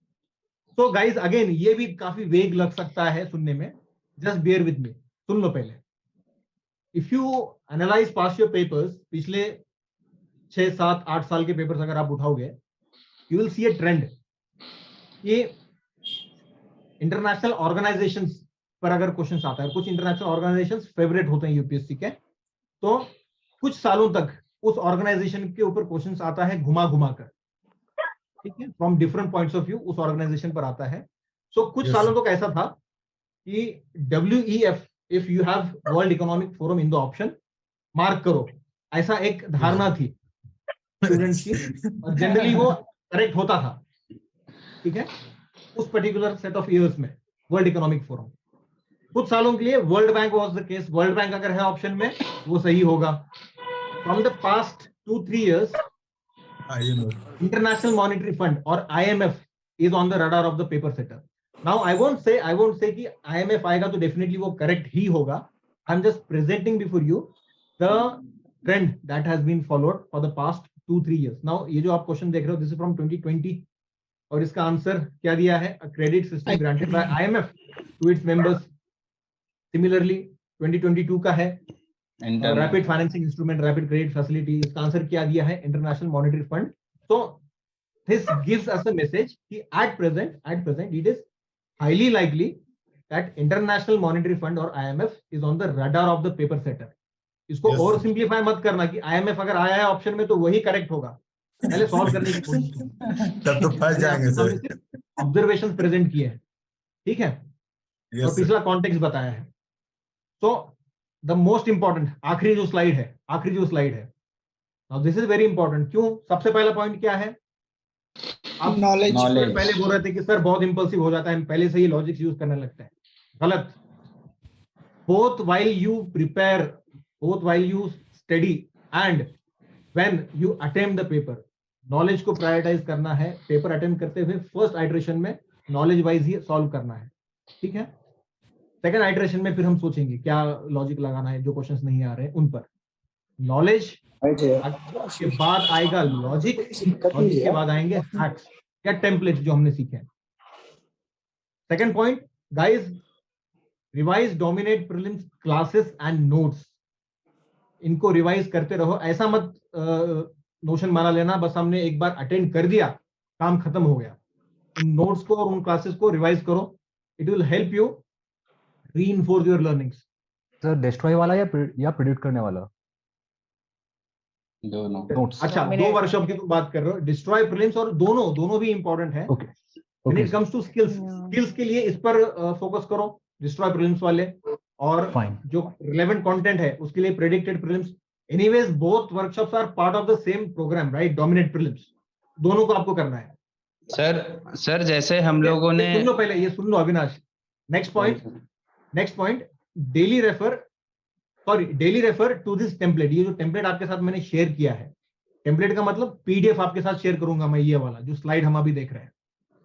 सो गाइस अगेन ये भी काफी वेग लग सकता है सुनने में, जस्ट बियर विद मी, सुन लो पहले। If you analyze past your papers, पिछले 6, 7, 8 साल के पेपर्स अगर आप उठाओगे, you will see a trend. ये इंटरनेशनल ऑर्गेनाइजेशंस पर अगर क्वेश्चन आता है, कुछ इंटरनेशनल ऑर्गेनाइजेशंस फेवरेट होते हैं यूपीएससी के, तो कुछ सालों तक उस ऑर्गेनाइजेशन के ऊपर क्वेश्चंस आता है घुमा घुमा कर, ठीक है, from different points of view उस ऑर्गेनाइजेशन पर आता है। सो कुछ सालों तक ऐसा था कि WEF, if you have world economic forum in the option, mark करो, ऐसा एक धारणा थी स्टूडेंट्स की, और जनरली वो करेक्ट होता था, ठीक है, उस पर्टिकुलर सेट ऑफ इयर्स में वर्ल्ड इकोनॉमिक फोरम। कुछ सालों के लिए world bank was the case, world bank अगर है ऑप्शन में वो सही होगा। From the past 2-3 years, International Monetary Fund or IMF is on the radar of the paper setter. Now I won't say कि IMF आएगा तो definitely वो correct ही होगा. I'm just presenting before you the trend that has been followed for the past 2-3 years. Now ये जो आप question देख रहे हो, this is from 2020 और इसका आंसर क्या दिया है? A credit system granted by IMF to its members. Similarly 2022 का है rapid financing instrument, rapid credit facility, इसका आंसर क्या दिया है? International monetary fund. So this gives us a message कि at present it is highly likely that international monetary fund और IMF is on the radar of the paper setter. इसको और simplify मत करना कि आईएमएफ अगर आया है ऑप्शन में तो वही करेक्ट होगा. पहले सॉल्व करने की कोशिश तब तो फंस जाएंगे सर. ऑब्जर्वेशन प्रेजेंट किए हैं, ठीक है, और पिछला कॉन्टेक्स्ट बताया है. सो द मोस्ट इंपॉर्टेंट आखिरी जो स्लाइड है, now this is very important. क्यों? सबसे पहला पॉइंट क्या है? आप नॉलेज पहले बोल रहे थे कि सर बहुत इंपल्सिव हो जाता है, पहले से ही लॉजिक्स यूज करने लगते हैं. गलत. Both while you prepare, both while you study and when you attempt the paper, knowledge को प्रायोरिटाइज करना है. पेपर अटेम्प्ट करते हुए फर्स्ट आइटरेशन में नॉलेज वाइज ही सॉल्व करना है, ठीक है. सेकंड आइटरेशन में फिर हम सोचेंगे क्या लॉजिक लगाना है, जो क्वेश्चंस नहीं आ रहे हैं उन पर. नॉलेज के बाद आएगा लॉजिक के बाद आएंगे हैक्स या टेम्पलेट जो हमने सीखे हैं. Second point guys, revise dominate prelims classes and notes. इनको रिवाइज करते रहो. ऐसा मत नोशन माना लेना बस हमने एक बार अटेंड कर दिया काम खत्म हो गया. उन नोट्स को और उन क्लासेस को रिवाइज करो. It will help you reinforce your learnings. Sir destroy वाला या प्रेडिक्ट करने वाला? दोनों. नोट्स. अच्छा, दो वर्कशॉप की तुम बात कर रहे हो, डिस्ट्रॉय प्रीलिम्स और दोनों भी इंपॉर्टेंट है. Okay. When it comes to skills के लिए इस पर फोकस करो, डिस्ट्रॉय प्रीलिम्स वाले, और जो रिलेवेंट कंटेंट है उसके लिए predicted prelims. Anyways both workshops are part of the same programme, right? Dominate prelims दोनों को आपको करना है. सर जैसे हम लोगों ने, सुन लो पहले, ये सुन लो Avinash. Next point daily refer to this template. ये जो टेम्पलेट आपके साथ मैंने शेयर किया है, टेम्पलेट का मतलब पीडीएफ आपके साथ शेयर करूंगा मैं, ये वाला जो स्लाइड हम अभी देख रहे हैं.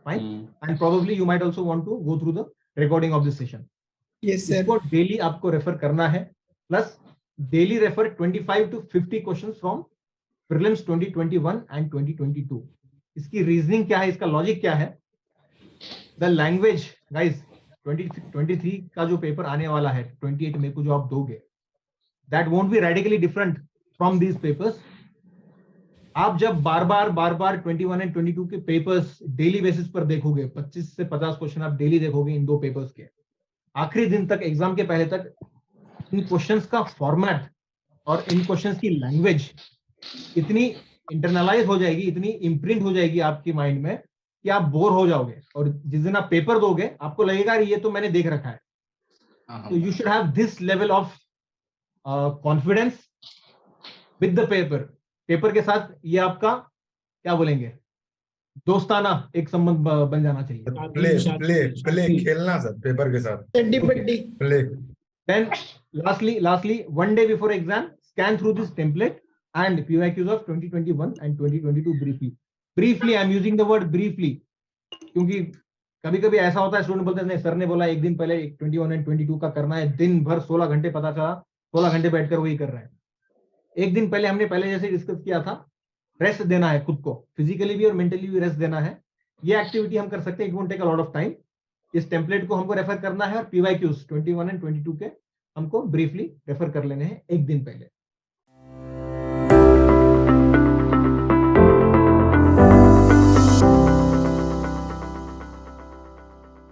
Fine. And probably you might also want to go through the recording of this session. Yes sir. इसको डेली आपको रेफर करना है. Plus daily refer 25 to 50 questions from prelims 2021 and 2022. इसकी रीजनिंग क्या है, इसका लॉजिक क्या है? द लैंग्वेज गाइस, 2023 का जो पेपर आने वाला है 28 मई को जो आप दोगे, that won't be radically different from these papers. आप जब बार बार 21 एंड 22 के पेपर्स डेली बेसिस पर देखोगे, 25 से 50 क्वेश्चन आप डेली देखोगे इन दो पेपर्स के, आखिरी दिन तक, एग्जाम के पहले तक, इन क्वेश्चंस का फॉर्मेट और इन क्वेश्चंस की लैंग्वेज इतनी इंटरनलाइज हो जाएगी, इतनी इम्प्रिंट हो जाएगी आपकी माइंड में कि आप बोर हो जाओगे. और जिस दिन आप पेपर दोगे आपको लगेगा ये तो मैंने देख रखा है. तो you should have this level of confidence with the paper के साथ. ये आपका क्या बोलेंगे, दोस्ताना एक संबंध बन जाना चाहिए. प्ले खेलना सर पेपर के साथ. Play. Then lastly, one day before exam, scan through this template and PYQs of 2021 and 2022 briefly. I'm using the word briefly क्योंकि कभी कभी ऐसा होता है, स्टूडेंट बोलते हैं नहीं सर ने बोला एक दिन पहले 21 एंड 22 का करना है, दिन भर 16 घंटे, पता चला 16 घंटे बैठकर वही कर रहे हैं. एक दिन पहले हमने जैसे डिस्कस किया था, रेस्ट देना है खुद को, फिजिकली भी और मेंटली भी रेस्ट देना है. ये एक्टिविटी हम कर सकते हैं. It won't take a lot of time. इस टेम्पलेट को हमको रेफर करना है और PYQs 21 एंड 22 के हमको ब्रीफली रेफर कर लेने हैं एक दिन पहले.